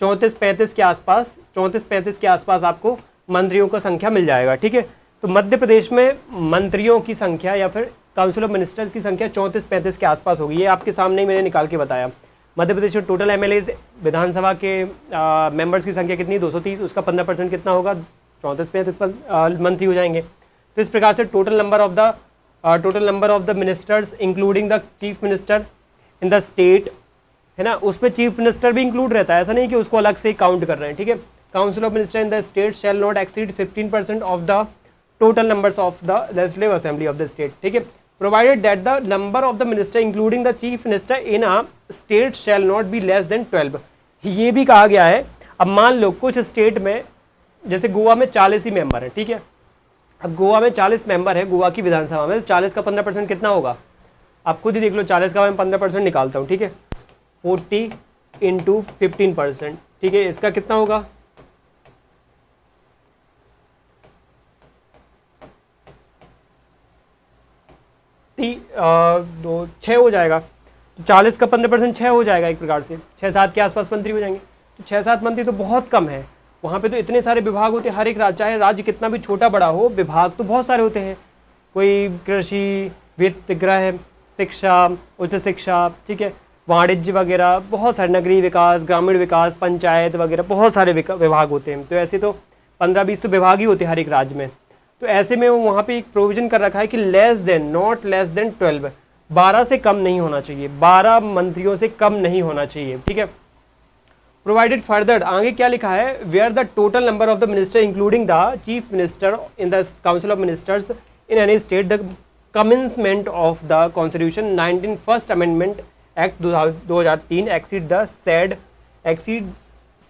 Speaker 1: 34-35 के आसपास, 34-35 के आसपास आपको मंत्रियों का संख्या मिल जाएगा, ठीक है। तो मध्य प्रदेश में मंत्रियों की संख्या या फिर काउंसिल ऑफ मिनिस्टर्स की संख्या 34-35 के आसपास होगी। ये आपके सामने ही मैंने निकाल के बताया। मध्य प्रदेश में टोटल एमएलएज विधानसभा के मेंबर्स की संख्या कितनी, 230, उसका 15% कितना होगा, 34-35 मंत्री हो जाएंगे। तो इस प्रकार से total number of the ministers including the chief minister in the state, है ना, उसमें चीफ मिनिस्टर भी इंक्लूड रहता है, ऐसा नहीं कि उसको अलग से काउंट कर रहे हैं, ठीक है। Council of minister in the state shall not exceed 15% of the total numbers of the legislative assembly of the state, ठीक है। Provided that the number of the minister including the chief minister in a state shall not be less than 12। ये भी कहा गया है। अब मान लो कुछ स्टेट में जैसे गोवा में 40 ही मेंबर है, ठीक है। अब गोवा में 40 मेंबर है गोवा की विधानसभा में, 40 का 15% कितना होगा आप खुद ही देख लो। 40 का मैं 15% निकालता हूँ, ठीक है, 40 × 15%, ठीक है, इसका कितना होगा, दो 6 हो जाएगा। तो 40 का 15% 6 हो जाएगा, एक प्रकार से 6-7 के आसपास मंत्री हो जाएंगे। तो 6-7 मंत्री तो बहुत कम है। वहाँ पे तो इतने सारे विभाग होते हैं, हर एक राज्य, चाहे राज्य कितना भी छोटा बड़ा हो, विभाग तो बहुत सारे होते हैं। कोई कृषि, वित्त, गृह, शिक्षा, उच्च शिक्षा, ठीक है, वाणिज्य वगैरह, बहुत सारे, नगरीय विकास, ग्रामीण विकास, पंचायत वगैरह, बहुत सारे विभाग होते हैं। तो ऐसे तो 15-20 तो विभाग ही होते हैं हर एक राज्य में। तो ऐसे में वहाँ पे एक प्रोविज़न कर रखा है कि less than, not less than 12, 12 से कम नहीं होना चाहिए, 12 मंत्रियों से कम नहीं होना चाहिए, ठीक है। प्रोवाइडेड फर्दर, आगे क्या लिखा है, where the total number of the minister including the chief minister in the council of ministers in any state, the commencement of the constitution 19 first amendment act 2003 exceed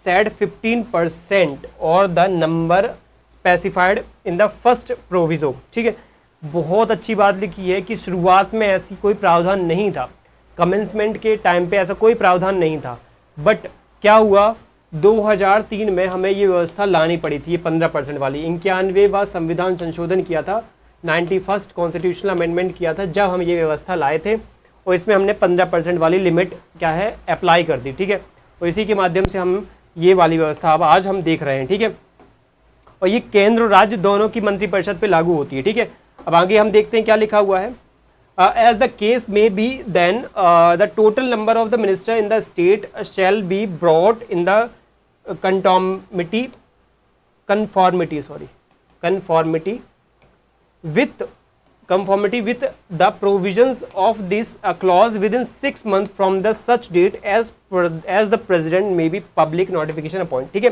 Speaker 1: 15% और the number specified in the first proviso, ठीक है। बहुत अच्छी बात लिखी है कि शुरुआत में ऐसी कोई प्रावधान नहीं था, कमेंसमेंट के टाइम पे ऐसा कोई प्रावधान नहीं था, बट क्या हुआ, 2003 में हमें ये व्यवस्था लानी पड़ी थी, ये 15% वाली। 91वां संविधान संशोधन किया था, 91st कॉन्स्टिट्यूशनल अमेंडमेंट किया था, जब हम ये व्यवस्था लाए थे, और इसमें हमने 15% वाली लिमिट क्या है अप्लाई कर दी, ठीक है। और इसी के माध्यम से हम ये वाली व्यवस्था अब आज हम देख रहे हैं, ठीक है। और ये केंद्र और राज्य दोनों की मंत्रिपरिषद पे लागू होती है, ठीक है। अब आगे हम देखते हैं क्या लिखा हुआ है, एज द केस में be then the total number of the minister in the state shall be brought in the conformity with the provisions of this clause within 6 months from the such date as the president may be public notification appoint, ठीक है।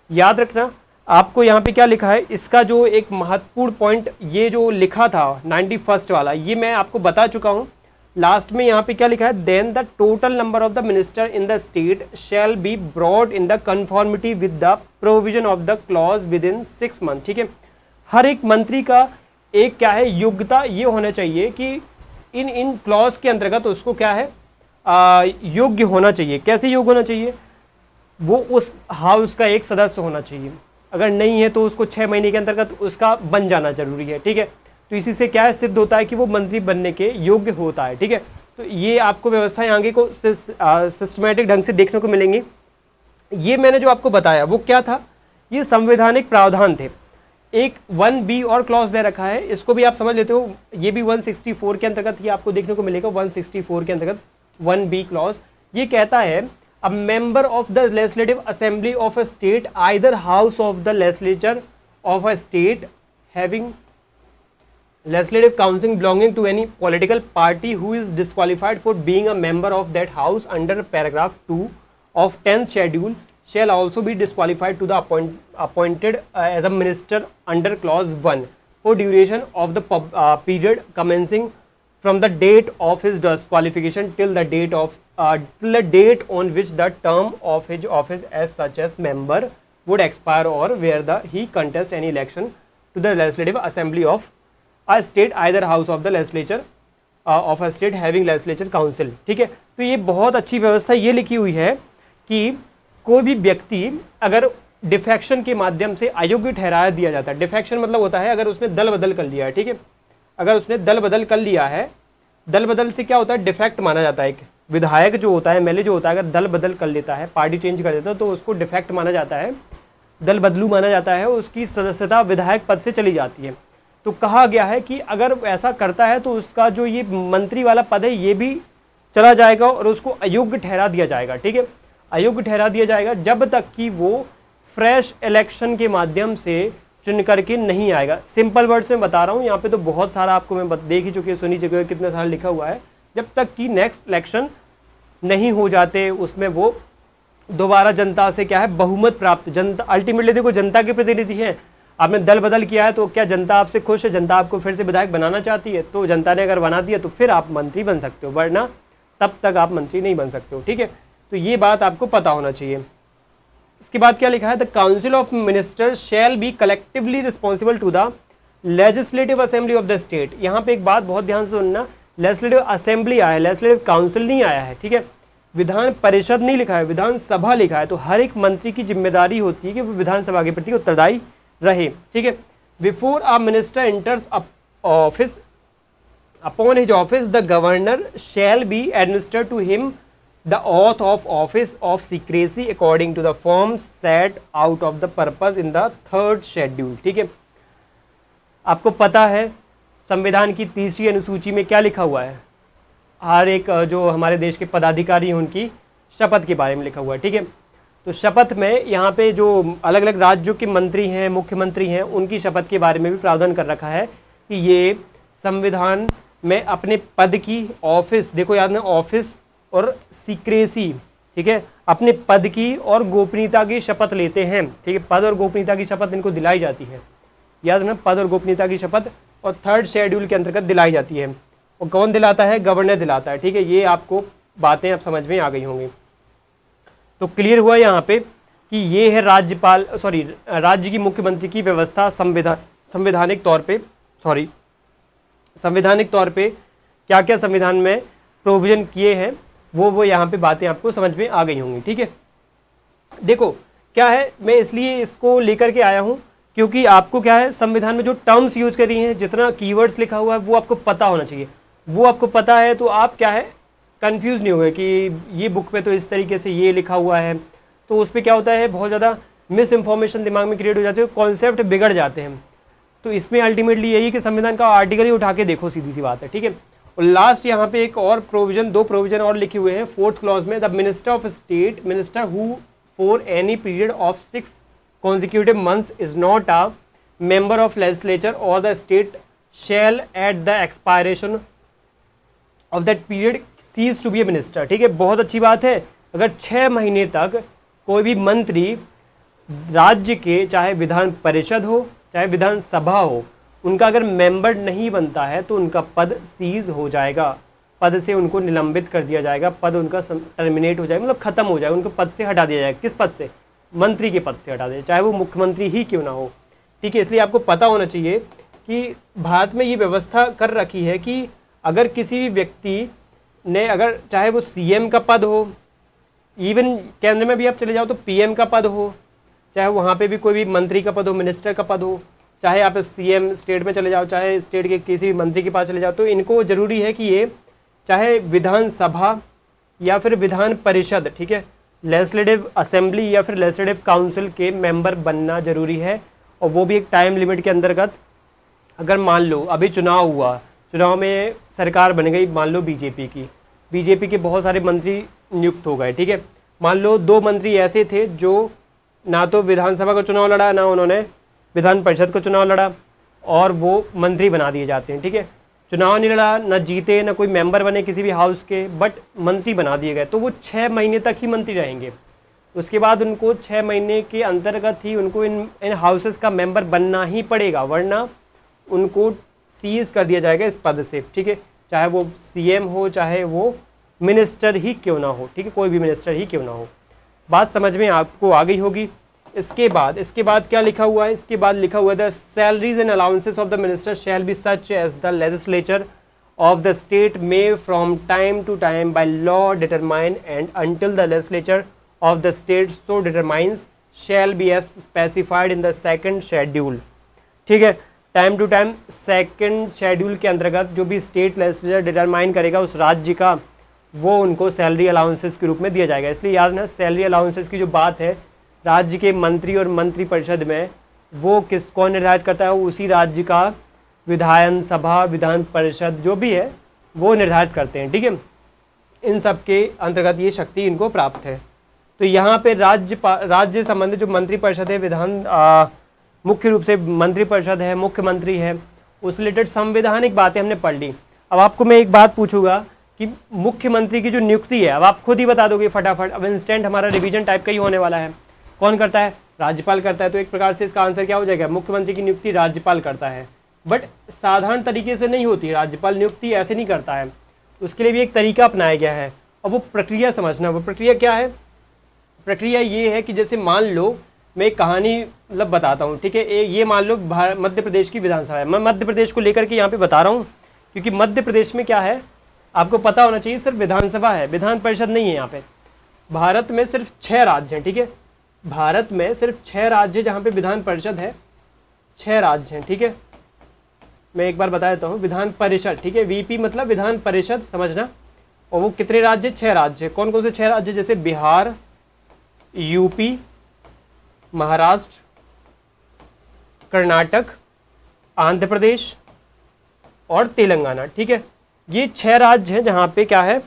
Speaker 1: याद रखना आपको यहाँ पे क्या लिखा है, इसका जो एक महत्वपूर्ण पॉइंट ये जो लिखा था 91st वाला, ये मैं आपको बता चुका हूँ। लास्ट में यहाँ पे क्या लिखा है, then the total number of the minister in the state shall be brought in the conformity with the provision of the clause within 6 month, ठीक है। हर एक मंत्री का एक क्या है योग्यता ये होना चाहिए कि इन क्लॉज के अंतर्गत उसको क्या है योग्य होना चाहिए। कैसे योग्य होना चाहिए, वो उस हाउस का एक सदस्य होना चाहिए, अगर नहीं है तो उसको 6 महीने के अंतर्गत उसका बन जाना जरूरी है, ठीक है। तो इसी से क्या है सिद्ध होता है कि वो मंत्री बनने के योग्य होता है, ठीक है। तो ये आपको व्यवस्थाएं आगे को सिस्टमेटिक ढंग से देखने को मिलेंगी। ये मैंने जो आपको बताया वो क्या था, ये संवैधानिक प्रावधान थे। एक 1B और क्लॉज दे रखा है, इसको भी आप समझ लेते हो, ये भी 164 के अंतर्गत ये आपको देखने को मिलेगा। 164 के अंतर्गत 1B क्लॉज ये कहता है, a member of the legislative assembly of a state either house of the legislature of a state having legislative council belonging to any political party who is disqualified for being a member of that house under paragraph 2 of 10th schedule shall also be disqualified to the appointed as a minister under clause 1 for duration of the period commencing from the date of his disqualification till the date on which the term of his office as such as member would expire or where he contests any election to the legislative assembly of a state either house of the legislature of a state having legislature council, ठीक है। तो ये बहुत अच्छी व्यवस्था ये लिखी हुई है कि कोई भी व्यक्ति अगर डिफेक्शन के माध्यम से अयोग्य ठहराया दिया जाता है, डिफेक्शन मतलब होता है अगर उसने दल बदल कर लिया है, ठीक है। अगर उसने दल बदल कर लिया है, दल बदल से क्या होता है, डिफेक्ट माना जाता है। एक विधायक जो होता है, एमएलए जो होता है, अगर दल बदल कर लेता है, पार्टी चेंज कर देता है, तो उसको डिफेक्ट माना जाता है, दल बदलू माना जाता है, उसकी सदस्यता विधायक पद से चली जाती है। तो कहा गया है कि अगर ऐसा करता है तो उसका जो ये मंत्री वाला पद है ये भी चला जाएगा और उसको अयोग्य ठहरा दिया जाएगा, ठीक है। अयोग्य ठहरा दिया जाएगा जब तक कि वो फ्रेश इलेक्शन के माध्यम से चुन करके नहीं आएगा। सिंपल वर्ड्स में बता रहा हूँ, यहाँ पे तो बहुत सारा आपको मैं देख ही चुकी है, सुनी चुकी है, कितना सारा लिखा हुआ है। जब तक कि नेक्स्ट इलेक्शन नहीं हो जाते उसमें वो दोबारा जनता से क्या है बहुमत प्राप्त, जनता अल्टीमेटली देखो जनता के प्रतिनिधि हैं। आपने दल बदल किया है तो क्या जनता आपसे खुश है, जनता आपको फिर से विधायक बनाना चाहती है, तो जनता ने अगर बना दिया तो फिर आप मंत्री बन सकते हो, वरना तब तक आप मंत्री नहीं बन सकते हो, ठीक है। तो ये बात आपको पता होना चाहिए। इसके बाद क्या लिखा है, the council of minister shall be collectively responsible to the legislative assembly of the state. यहाँ पे एक बात बहुत ध्यान से सुनना, लेजिस्लेटिव असेंबली आया है, लेजिस्लेटिव काउंसिल नहीं आया है, ठीक है। विधान परिषद नहीं लिखा है, विधानसभा लिखा है। तो हर एक मंत्री की जिम्मेदारी होती है कि वो विधानसभा के प्रति उत्तरदायी रहे, ठीक है। Before a minister enters office upon his office the governor shall be administer to him the oath of office of secrecy according to the forms set out of the purpose in the third schedule। ठीक है, आपको पता है संविधान की तीसरी अनुसूची में क्या लिखा हुआ है, हर एक जो हमारे देश के पदाधिकारी हैं उनकी शपथ के बारे में लिखा हुआ है। ठीक है, तो शपथ में यहाँ पे जो अलग अलग राज्यों के मंत्री हैं, मुख्यमंत्री हैं, उनकी शपथ के बारे में भी प्रावधान कर रखा है कि ये संविधान में अपने पद की, ऑफिस, देखो याद ना, ऑफिस और सीक्रेसी, ठीक है, अपने पद की और गोपनीयता की शपथ लेते हैं। ठीक है, पद और गोपनीयता की शपथ इनको दिलाई जाती है, याद ना, पद और गोपनीयता की शपथ और थर्ड शेड्यूल के अंतर्गत दिलाई जाती है। और कौन दिलाता है? गवर्नर दिलाता है। ठीक है, ये आपको बातें अब समझ में आ गई होंगी। तो क्लियर हुआ यहाँ पे कि ये है राज्यपाल, सॉरी, राज्य की मुख्यमंत्री की व्यवस्था संवैधानिक तौर पे क्या क्या संविधान में प्रोविजन किए हैं, वो यहाँ पे बातें आपको समझ में आ गई होंगी। ठीक है, देखो क्या है, मैं इसलिए इसको लेकर के आया हूँ क्योंकि आपको क्या है, संविधान में जो टर्म्स यूज करी हैं, जितना कीवर्ड्स लिखा हुआ है वो आपको पता होना चाहिए। वो आपको पता है तो आप क्या है, कंफ्यूज नहीं हुए कि ये बुक पे तो इस तरीके से ये लिखा हुआ है, तो उस पर क्या होता है, बहुत ज़्यादा मिस इन्फॉर्मेशन दिमाग में क्रिएट हो जाती है, कॉन्सेप्ट बिगड़ जाते हैं। तो इसमें अल्टीमेटली यही कि संविधान का आर्टिकल ही उठा के देखो, सीधी सी बात है। ठीक है, और लास्ट यहाँ पे एक और प्रोविजन, दो प्रोविजन और लिखे हुए हैं फोर्थ क्लॉज में, the minister of state, minister who for any period of 6 consecutive months is not a member of legislature or the state shall at the expiration of that period cease to be a minister। ठीक है, बहुत अच्छी बात है। अगर 6 महीने तक कोई भी मंत्री राज्य के, चाहे विधान परिषद हो चाहे विधानसभा हो, उनका अगर मेंबर नहीं बनता है तो उनका पद सीज हो जाएगा, पद से उनको निलंबित कर दिया जाएगा, पद उनका टर्मिनेट हो जाएगा, मतलब खत्म हो जाएगा, उनको पद से हटा दिया जाएगा। किस पद से? मंत्री के पद से हटा दे, चाहे वो मुख्यमंत्री ही क्यों ना हो। ठीक है, इसलिए आपको पता होना चाहिए कि भारत में ये व्यवस्था कर रखी है कि अगर किसी भी व्यक्ति ने, अगर चाहे वो सीएम का पद हो, इवन केंद्र में भी आप चले जाओ तो पीएम का पद हो, चाहे वहाँ पे भी कोई भी मंत्री का पद हो, मिनिस्टर का पद हो, चाहे आप सीएम स्टेट में चले जाओ, चाहे स्टेट के किसी भी मंत्री के पास चले जाओ, तो इनको ज़रूरी है कि ये चाहे विधानसभा या फिर विधान परिषद, ठीक है, लेजिस्लेटिव असेंबली या फिर लेजिस्लेटिव काउंसिल के मेंबर बनना जरूरी है, और वो भी एक टाइम लिमिट के अंतर्गत। अगर मान लो अभी चुनाव हुआ, चुनाव में सरकार बन गई, मान लो बीजेपी के बहुत सारे मंत्री नियुक्त हो गए। ठीक है, मान लो 2 मंत्री ऐसे थे जो ना तो विधानसभा का चुनाव लड़ा, ना उन्होंने विधान परिषद का चुनाव लड़ा, और वो मंत्री बना दिए जाते हैं। ठीक है, चुनाव नहीं लड़ा, न जीते, न कोई मेंबर बने किसी भी हाउस के, बट मंत्री बना दिए गए, तो वो 6 महीने तक ही मंत्री रहेंगे। उसके बाद उनको 6 महीने के अंतर्गत ही उनको इन हाउसेस का मेंबर बनना ही पड़ेगा, वरना उनको सीज कर दिया जाएगा इस पद से। ठीक है, चाहे वो सीएम हो, चाहे वो मिनिस्टर ही क्यों ना हो। ठीक है, कोई भी मिनिस्टर ही क्यों ना हो। बात समझ में आपको आ गई होगी। इसके बाद क्या लिखा हुआ है? इसके बाद लिखा हुआ है the salaries and allowances of the minister shall be such as the legislature of the state may from time to time by law determine and until the legislature of the state so determines shall be as specified in the second schedule. ठीक है, time to time second schedule के अंतर्गत जो भी स्टेट लेजिस्लेचर डिटरमाइन करेगा उस राज्य का, वो उनको सैलरी अलाउंसेस के रूप में दिया जाएगा। इसलिए याद ना, सैलरी अलाउंसेस की जो बात है, राज्य के मंत्री और मंत्री परिषद में वो कौन निर्धारित करता है? उसी राज्य का विधानसभा, विधान परिषद जो भी है वो निर्धारित करते हैं। ठीक है, इन सब के अंतर्गत ये शक्ति इनको प्राप्त है। तो यहाँ पे राज्य संबंधित जो मंत्री परिषद है, मुख्य रूप से मंत्री परिषद है, मुख्यमंत्री है, उस रिलेटेड संवैधानिक बातें हमने पढ़ ली। अब आपको मैं एक बात पूछूंगा कि मुख्यमंत्री की जो नियुक्ति है, अब आप खुद ही बता दोगे फटाफट। अब इंस्टेंट हमारा रिवीजन टाइप का ही होने वाला है। कौन करता है? राज्यपाल करता है। तो एक प्रकार से इसका आंसर क्या हो जाएगा? मुख्यमंत्री की नियुक्ति राज्यपाल करता है, बट साधारण तरीके से नहीं होती। राज्यपाल नियुक्ति ऐसे नहीं करता है, उसके लिए भी एक तरीका अपनाया गया है। और वो प्रक्रिया समझना, वो प्रक्रिया क्या है? प्रक्रिया ये है कि जैसे मान लो मैं एक कहानी मतलब बताता हूँ। ठीक है, ये मान लो मध्य प्रदेश की विधानसभा है। मैं मध्य प्रदेश को लेकर के यहाँ पे बता रहा हूँ, क्योंकि मध्य प्रदेश में क्या है आपको पता होना चाहिए, सिर्फ विधानसभा है, विधान परिषद नहीं है यहाँ पे। भारत में सिर्फ 6 राज्य हैं। ठीक है, भारत में सिर्फ 6 राज्य जहाँ पे विधान परिषद है, 6 राज्य हैं। ठीक है, मैं एक बार बता देता हूँ। विधान परिषद, ठीक है, वीपी मतलब विधान परिषद, समझना। और वो कितने राज्य? 6 राज्य। कौन कौन से 6 राज्य? जैसे बिहार, यूपी, महाराष्ट्र, कर्नाटक, आंध्र प्रदेश और तेलंगाना। ठीक है, ये 6 राज्य हैं जहाँ पे क्या है?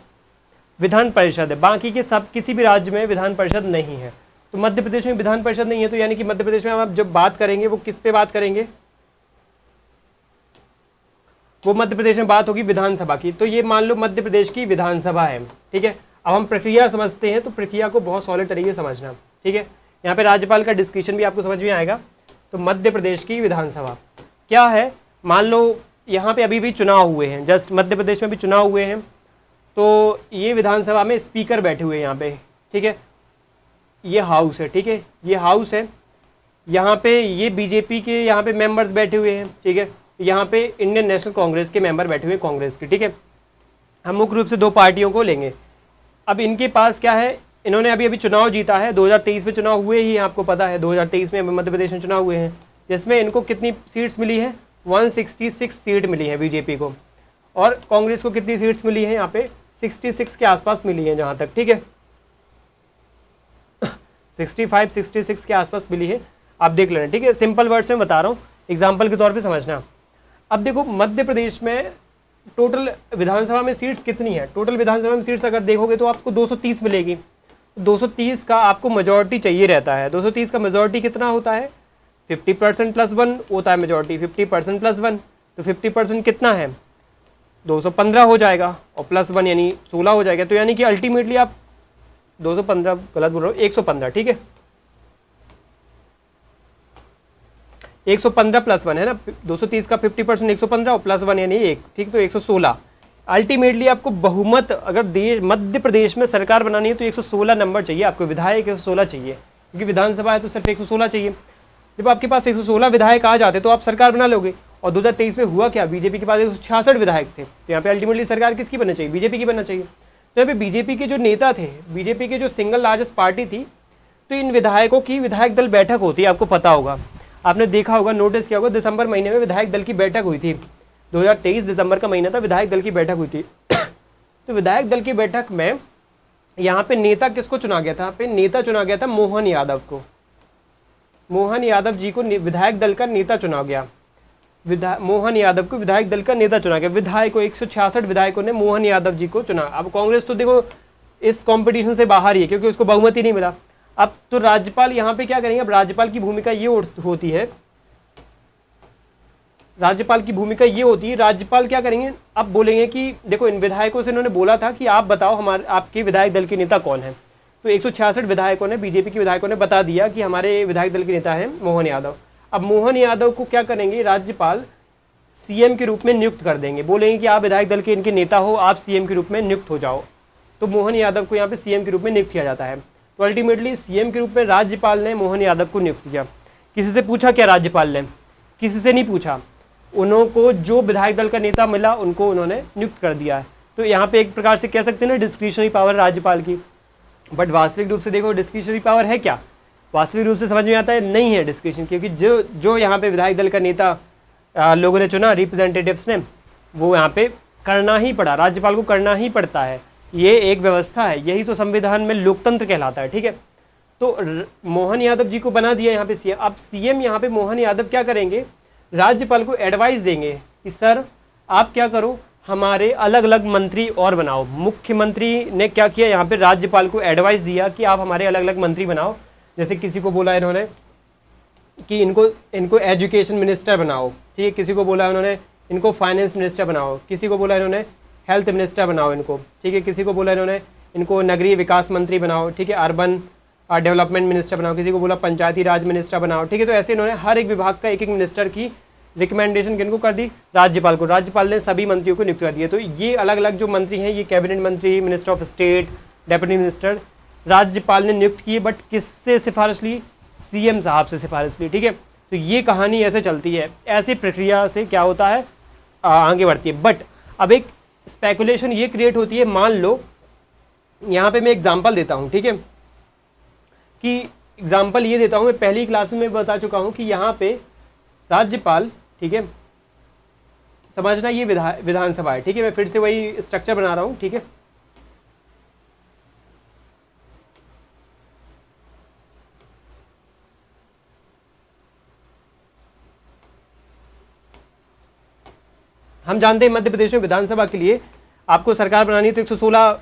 Speaker 1: विधान परिषद है। बाकी के सब किसी भी राज्य में विधान परिषद नहीं है। तो मध्य प्रदेश में विधान परिषद नहीं है, तो यानी कि मध्य प्रदेश में आप जब बात करेंगे वो किस पे बात करेंगे? वो मध्य प्रदेश में बात होगी विधानसभा की। तो ये मान लो मध्य प्रदेश की विधानसभा है। ठीक है, अब हम प्रक्रिया समझते हैं, तो प्रक्रिया को बहुत सॉलिड तरीके से समझना। ठीक है, यहाँ पे राज्यपाल का डिस्क्रिप्शन भी आपको समझ में आएगा। तो मध्य प्रदेश की विधानसभा क्या है? मान लो यहाँ पे अभी भी चुनाव हुए हैं, जस्ट मध्य प्रदेश में भी चुनाव हुए हैं, तो ये विधानसभा में स्पीकर बैठे हुए हैं यहाँ पे। ठीक है, ये हाउस है। ठीक है, ये हाउस है। यहाँ पे ये बीजेपी के यहाँ पे मेंबर्स बैठे हुए हैं। ठीक है, यहाँ पे इंडियन नेशनल कांग्रेस के मेंबर बैठे हुए हैं, कांग्रेस के। ठीक है, हम मुख्य रूप से 2 पार्टियों को लेंगे। अब इनके पास क्या है? इन्होंने अभी अभी चुनाव जीता है। 2023 में चुनाव हुए ही, आपको पता है 2023 में मध्य प्रदेश में चुनाव हुए हैं, जिसमें इनको कितनी सीट्स मिली है? 166 सीट मिली है बीजेपी को, और कांग्रेस को कितनी सीट्स मिली है? यहाँ पे 66 के आसपास मिली है जहाँ तक। ठीक है, 65 66 के आसपास मिली है, आप देख लेना। ठीक है, सिंपल वर्ड्स में बता रहा हूँ, एग्जाम्पल के तौर पे समझना। अब देखो मध्य प्रदेश में टोटल विधानसभा में सीट्स कितनी है? टोटल विधानसभा में सीट्स अगर देखोगे तो आपको 230 मिलेगी। 230 का आपको मेजॉरिटी चाहिए रहता है। 230 का मेजॉरिटी कितना होता है? 50% + 1 होता है मेजॉरिटी। 50% + 1, तो 50% कितना है? 215 हो जाएगा, और +1 यानी 16 हो जाएगा। तो यानी कि अल्टीमेटली आप 215, गलत बोल रहा हूँ, 115। ठीक है, 115 + 1 है ना, 230 का 50% 115 और +1 यानी 1। ठीक, तो 116। अल्टीमेटली आपको बहुमत अगर देश मध्य प्रदेश में सरकार बनानी है तो 116 नंबर चाहिए आपको, विधायक 116 चाहिए, क्योंकि विधानसभा है तो सिर्फ 116 चाहिए। जब आपके पास 116 विधायक आ जाते तो आप सरकार बना लोगे। और 2023 में हुआ क्या? बीजेपी के पास 166 विधायक थे, तो यहाँ पे अल्टीमेटली सरकार किसकी बनना चाहिए? बीजेपी की बनना चाहिए। तो यहाँ पे बीजेपी के जो नेता थे, बीजेपी के जो सिंगल लार्जेस्ट पार्टी थी, तो इन विधायकों की विधायक दल बैठक होती है, आपको पता होगा, आपने देखा होगा, नोटिस किया होगा, दिसंबर महीने में विधायक दल की बैठक हुई थी। 2023 दिसंबर का महीना था, विधायक दल की बैठक हुई थी। तो विधायक दल की बैठक में यहाँ पे नेता किसको चुना गया था? यहाँ पे नेता चुना गया था मोहन यादव को। मोहन यादव जी को विधायक दल का नेता चुना गया। मोहन यादव को विधायक दल का नेता चुना गया। विधायकों 166 विधायकों ने मोहन यादव जी को चुना। अब कांग्रेस तो देखो इस कंपटीशन से बाहर ही है, क्योंकि उसको बहुमत ही नहीं मिला। अब तो राज्यपाल यहाँ पे क्या करेंगे? अब राज्यपाल की भूमिका ये होती है, राज्यपाल क्या करेंगे? अब बोलेंगे कि देखो इन विधायकों से इन्होंने बोला था कि आप बताओ हमारे आपके विधायक दल के नेता कौन है। तो 166 विधायकों ने, बीजेपी के विधायकों ने बता दिया कि हमारे विधायक दल के नेता हैं मोहन यादव। अब मोहन यादव को क्या करेंगे? राज्यपाल सीएम के रूप में नियुक्त कर देंगे, बोलेंगे कि आप विधायक दल के इनके नेता हो, आप सीएम के रूप में नियुक्त हो जाओ। तो मोहन यादव को यहाँ पे सीएम के रूप में नियुक्त किया जाता है। तो अल्टीमेटली सीएम के रूप में राज्यपाल ने मोहन यादव को नियुक्त किया। किसी से पूछा क्या राज्यपाल ने? किसी से नहीं पूछा। उनको जो विधायक दल का नेता मिला उनको उन्होंने नियुक्त कर दिया है। तो यहाँ पे एक प्रकार से कह सकते हैं ना, डिस्क्रिशनरी पावर राज्यपाल की। बट वास्तविक रूप से देखो डिस्क्रिशनरी पावर है क्या? वास्तविक रूप से समझ में आता है नहीं है डिस्क्रिशन, क्योंकि जो यहाँ पे विधायक दल का नेता लोगों ने चुना, रिप्रेजेंटेटिव्स ने, वो यहाँ पे करना ही पड़ा, राज्यपाल को करना ही पड़ता है। ये एक व्यवस्था है, यही तो संविधान में लोकतंत्र कहलाता है। ठीक है, तो मोहन यादव जी को बना दिया यहाँ पे सीएम। अब सीएम यहाँ पे मोहन यादव क्या करेंगे? राज्यपाल को एडवाइस देंगे कि सर आप क्या करो, हमारे अलग अलग मंत्री और बनाओ। मुख्यमंत्री ने क्या किया? यहाँ पे राज्यपाल को एडवाइस दिया कि आप हमारे अलग अलग मंत्री बनाओ। जैसे किसी को बोला इन्होंने कि इनको एजुकेशन मिनिस्टर बनाओ, ठीक है, किसी को बोला इन्होंने इनको फाइनेंस मिनिस्टर बनाओ, किसी को बोला इन्होंने हेल्थ मिनिस्टर बनाओ इनको, ठीक है, किसी को बोला इन्होंने इनको नगरीय विकास मंत्री बनाओ, ठीक है, अर्बन डेवलपमेंट मिनिस्टर बनाओ, किसी को बोला पंचायती राज मिनिस्टर बनाओ। ठीक है, तो ऐसे इन्होंने हर एक विभाग का एक एक मिनिस्टर की रिकमेंडेशन किनको कर दी? राज्यपाल को। राज्यपाल ने सभी मंत्रियों को नियुक्त कर दिया। तो ये अलग अलग जो मंत्री हैं, ये कैबिनेट मंत्री, minister of state, deputy minister, राज्यपाल ने नियुक्त किए। बट किससे सिफारिश ली? सीएम साहब से सिफारिश ली। ठीक है, तो ये कहानी ऐसे चलती है, ऐसी प्रक्रिया से क्या होता है, आगे बढ़ती है। बट अब एक स्पेकुलेशन ये क्रिएट होती है, मान लो यहाँ पे मैं एग्जाम्पल देता हूँ, ठीक है, कि एग्जाम्पल ये देता हूँ, मैं पहली क्लास में बता चुका हूँ कि यहाँ पे राज्यपाल, ठीक है, समझना ये विधानसभा है, ठीक है, मैं फिर से वही स्ट्रक्चर बना रहा हूँ, ठीक है, हम जानते हैं मध्य प्रदेश में विधानसभा के लिए आपको सरकार बनानी है तो 116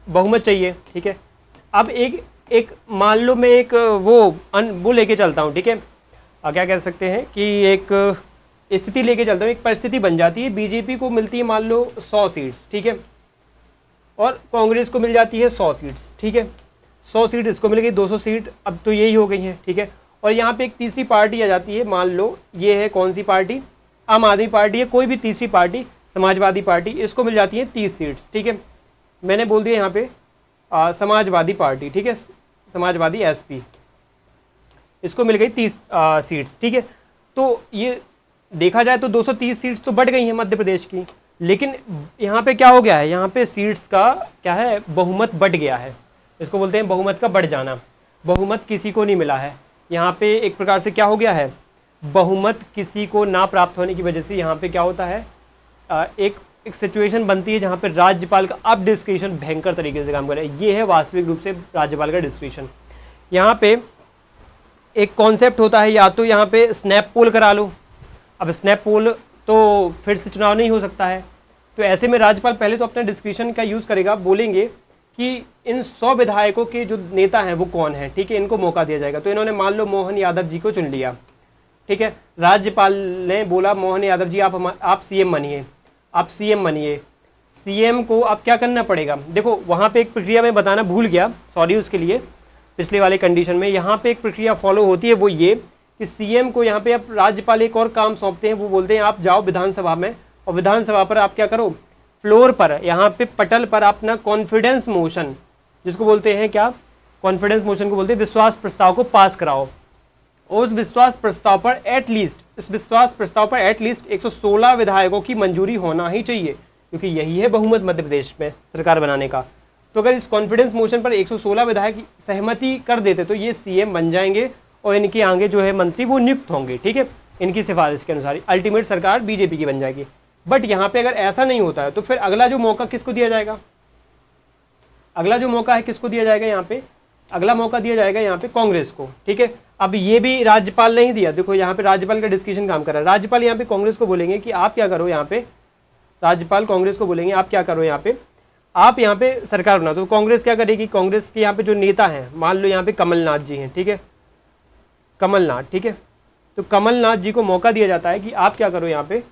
Speaker 1: बहुमत चाहिए, ठीक है। अब एक मान लो मैं एक वो लेके चलता हूँ, ठीक है, क्या कह सकते हैं कि एक स्थिति लेके चलता हूँ, एक परिस्थिति बन जाती है, बीजेपी को मिलती है मान लो 100 सीट्स, ठीक है, और कांग्रेस को मिल जाती है 100 सीट्स, ठीक है, 100 सीट इसको मिल गई, 200 सीट अब तो यही हो गई हैं, ठीक है। और यहाँ पे एक तीसरी पार्टी आ जाती है, मान लो ये है कौन सी पार्टी, आम आदमी पार्टी है, कोई भी तीसरी पार्टी, समाजवादी पार्टी, इसको मिल जाती है 30 सीट्स, ठीक है। मैंने बोल दिया यहाँ पे समाजवादी पार्टी, ठीक है, समाजवादी एसपी, इसको मिल गई 30 सीट्स, ठीक है। तो ये देखा जाए तो 230 सीट्स तो बढ़ गई हैं मध्य प्रदेश की, लेकिन यहाँ पे क्या हो गया है, यहाँ पे सीट्स का क्या है, बहुमत बढ़ गया है, इसको बोलते हैं बहुमत का बढ़ जाना। बहुमत किसी को नहीं मिला है, यहाँ पे एक प्रकार से क्या हो गया है, बहुमत किसी को ना प्राप्त होने की वजह से यहाँ पे क्या होता है, एक सिचुएशन बनती है जहाँ पे राज्यपाल का अब डिस्क्रिप्शन भयंकर तरीके से काम कर रहा है। ये है वास्तविक रूप से राज्यपाल का डिस्क्रिप्शन। यहाँ पे एक कॉन्सेप्ट होता है, या तो यहाँ पे स्नैप पोल करा लो, अब स्नैप पोल तो फिर से चुनाव नहीं हो सकता है, तो ऐसे में राज्यपाल पहले तो अपना डिस्क्रिप्शन का यूज़ करेगा, बोलेंगे कि इन 100 विधायकों के जो नेता हैं वो कौन है, ठीक है, इनको मौका दिया जाएगा। तो इन्होंने मान लो मोहन यादव जी को चुन लिया, ठीक है, राज्यपाल ने बोला मोहन यादव जी आप सीएम बनिए, आप सीएम बनिए। सीएम को अब क्या करना पड़ेगा, देखो वहाँ पे एक प्रक्रिया मैं बताना भूल गया, सॉरी उसके लिए, पिछले वाले कंडीशन में यहाँ पे एक प्रक्रिया फॉलो होती है, वो ये कि सीएम को यहाँ पे अब राज्यपाल एक और काम सौंपते हैं, वो बोलते हैं आप जाओ विधानसभा में, और विधानसभा पर आप क्या करो, फ्लोर पर यहाँ पे पटल पर अपना कॉन्फिडेंस मोशन, जिसको बोलते हैं क्या, कॉन्फिडेंस मोशन को बोलते हैं, विश्वास प्रस्ताव को पास कराओ। उस विश्वास प्रस्ताव पर एटलीस्ट 116 विधायकों की मंजूरी होना ही चाहिए, क्योंकि यही है बहुमत मध्य प्रदेश में सरकार बनाने का। तो अगर इस कॉन्फिडेंस मोशन पर 116 विधायक सहमति कर देते तो ये सीएम बन जाएंगे, और इनके आगे जो है मंत्री वो नियुक्त होंगे, ठीक है, इनकी सिफारिश के अनुसार अल्टीमेट सरकार बीजेपी की बन जाएगी। बट यहाँ पे अगर ऐसा नहीं होता है तो फिर अगला जो मौका किसको दिया जाएगा, अगला जो मौका है किसको दिया जाएगा, यहाँ पे अगला मौका दिया जाएगा यहाँ पे कांग्रेस को, ठीक है। अब ये भी राज्यपाल नहीं दिया, देखो यहाँ पे राज्यपाल का डिस्कशन काम कर रहा है, राज्यपाल यहाँ पे कांग्रेस को बोलेंगे कि आप क्या करो, यहाँ पे राज्यपाल कांग्रेस को बोलेंगे आप क्या करो, यहाँ पे आप यहाँ पे सरकार बना। तो कांग्रेस क्या करेगी, कांग्रेस के यहाँ पे जो नेता हैं, मान लो यहाँ पे कमलनाथ जी हैं, ठीक है, कमलनाथ, ठीक है, तो कमलनाथ जी को मौका दिया जाता है कि आप क्या करो, यहाँ पे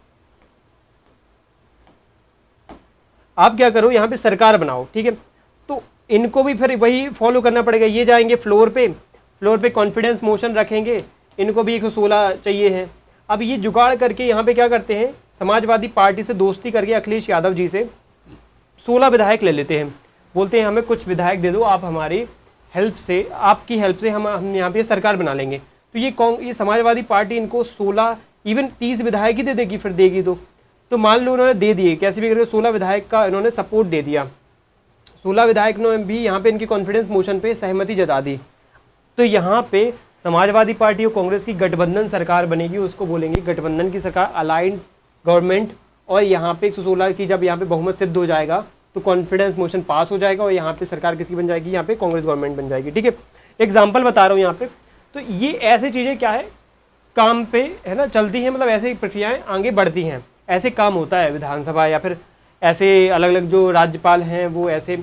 Speaker 1: आप क्या करो, यहाँ पे सरकार बनाओ, ठीक है। तो इनको भी फिर वही फॉलो करना पड़ेगा, ये जाएंगे फ्लोर पे कॉन्फिडेंस मोशन रखेंगे, इनको भी 116 चाहिए है। अब ये जुगाड़ करके यहाँ पे क्या करते हैं, समाजवादी पार्टी से दोस्ती करके अखिलेश यादव जी से 16 विधायक ले लेते हैं, बोलते हैं हमें कुछ विधायक दे दो, आप हमारी हेल्प से, आपकी हेल्प से हम यहाँ पे सरकार बना लेंगे। तो ये समाजवादी पार्टी इनको 16 इवन 30 विधायक ही दे देगी, फिर देगी तो मान लो उन्होंने दे दिए, कैसे भी करके 16 विधायक का इन्होंने सपोर्ट दे दिया, 16 विधायक ने भी यहाँ पे इनकी कॉन्फिडेंस मोशन पे सहमति जता दी। तो यहाँ पे समाजवादी पार्टी और कांग्रेस की गठबंधन सरकार बनेगी, उसको बोलेंगे गठबंधन की सरकार, अलाइंड गवर्नमेंट। और यहाँ पे 116 की जब यहाँ पे बहुमत सिद्ध हो जाएगा तो कॉन्फिडेंस मोशन पास हो जाएगा, और यहाँ पे सरकार किसकी बन जाएगी, यहाँ पे कांग्रेस गवर्नमेंट बन जाएगी, ठीक है। एग्जाम्पल बता रहा हूँ यहाँ पे। तो ये ऐसी चीज़ें क्या है, काम पे है ना चलती हैं, मतलब ऐसी प्रक्रियाएँ आगे बढ़ती हैं, ऐसे काम होता है विधानसभा, या फिर ऐसे अलग अलग जो राज्यपाल हैं वो ऐसे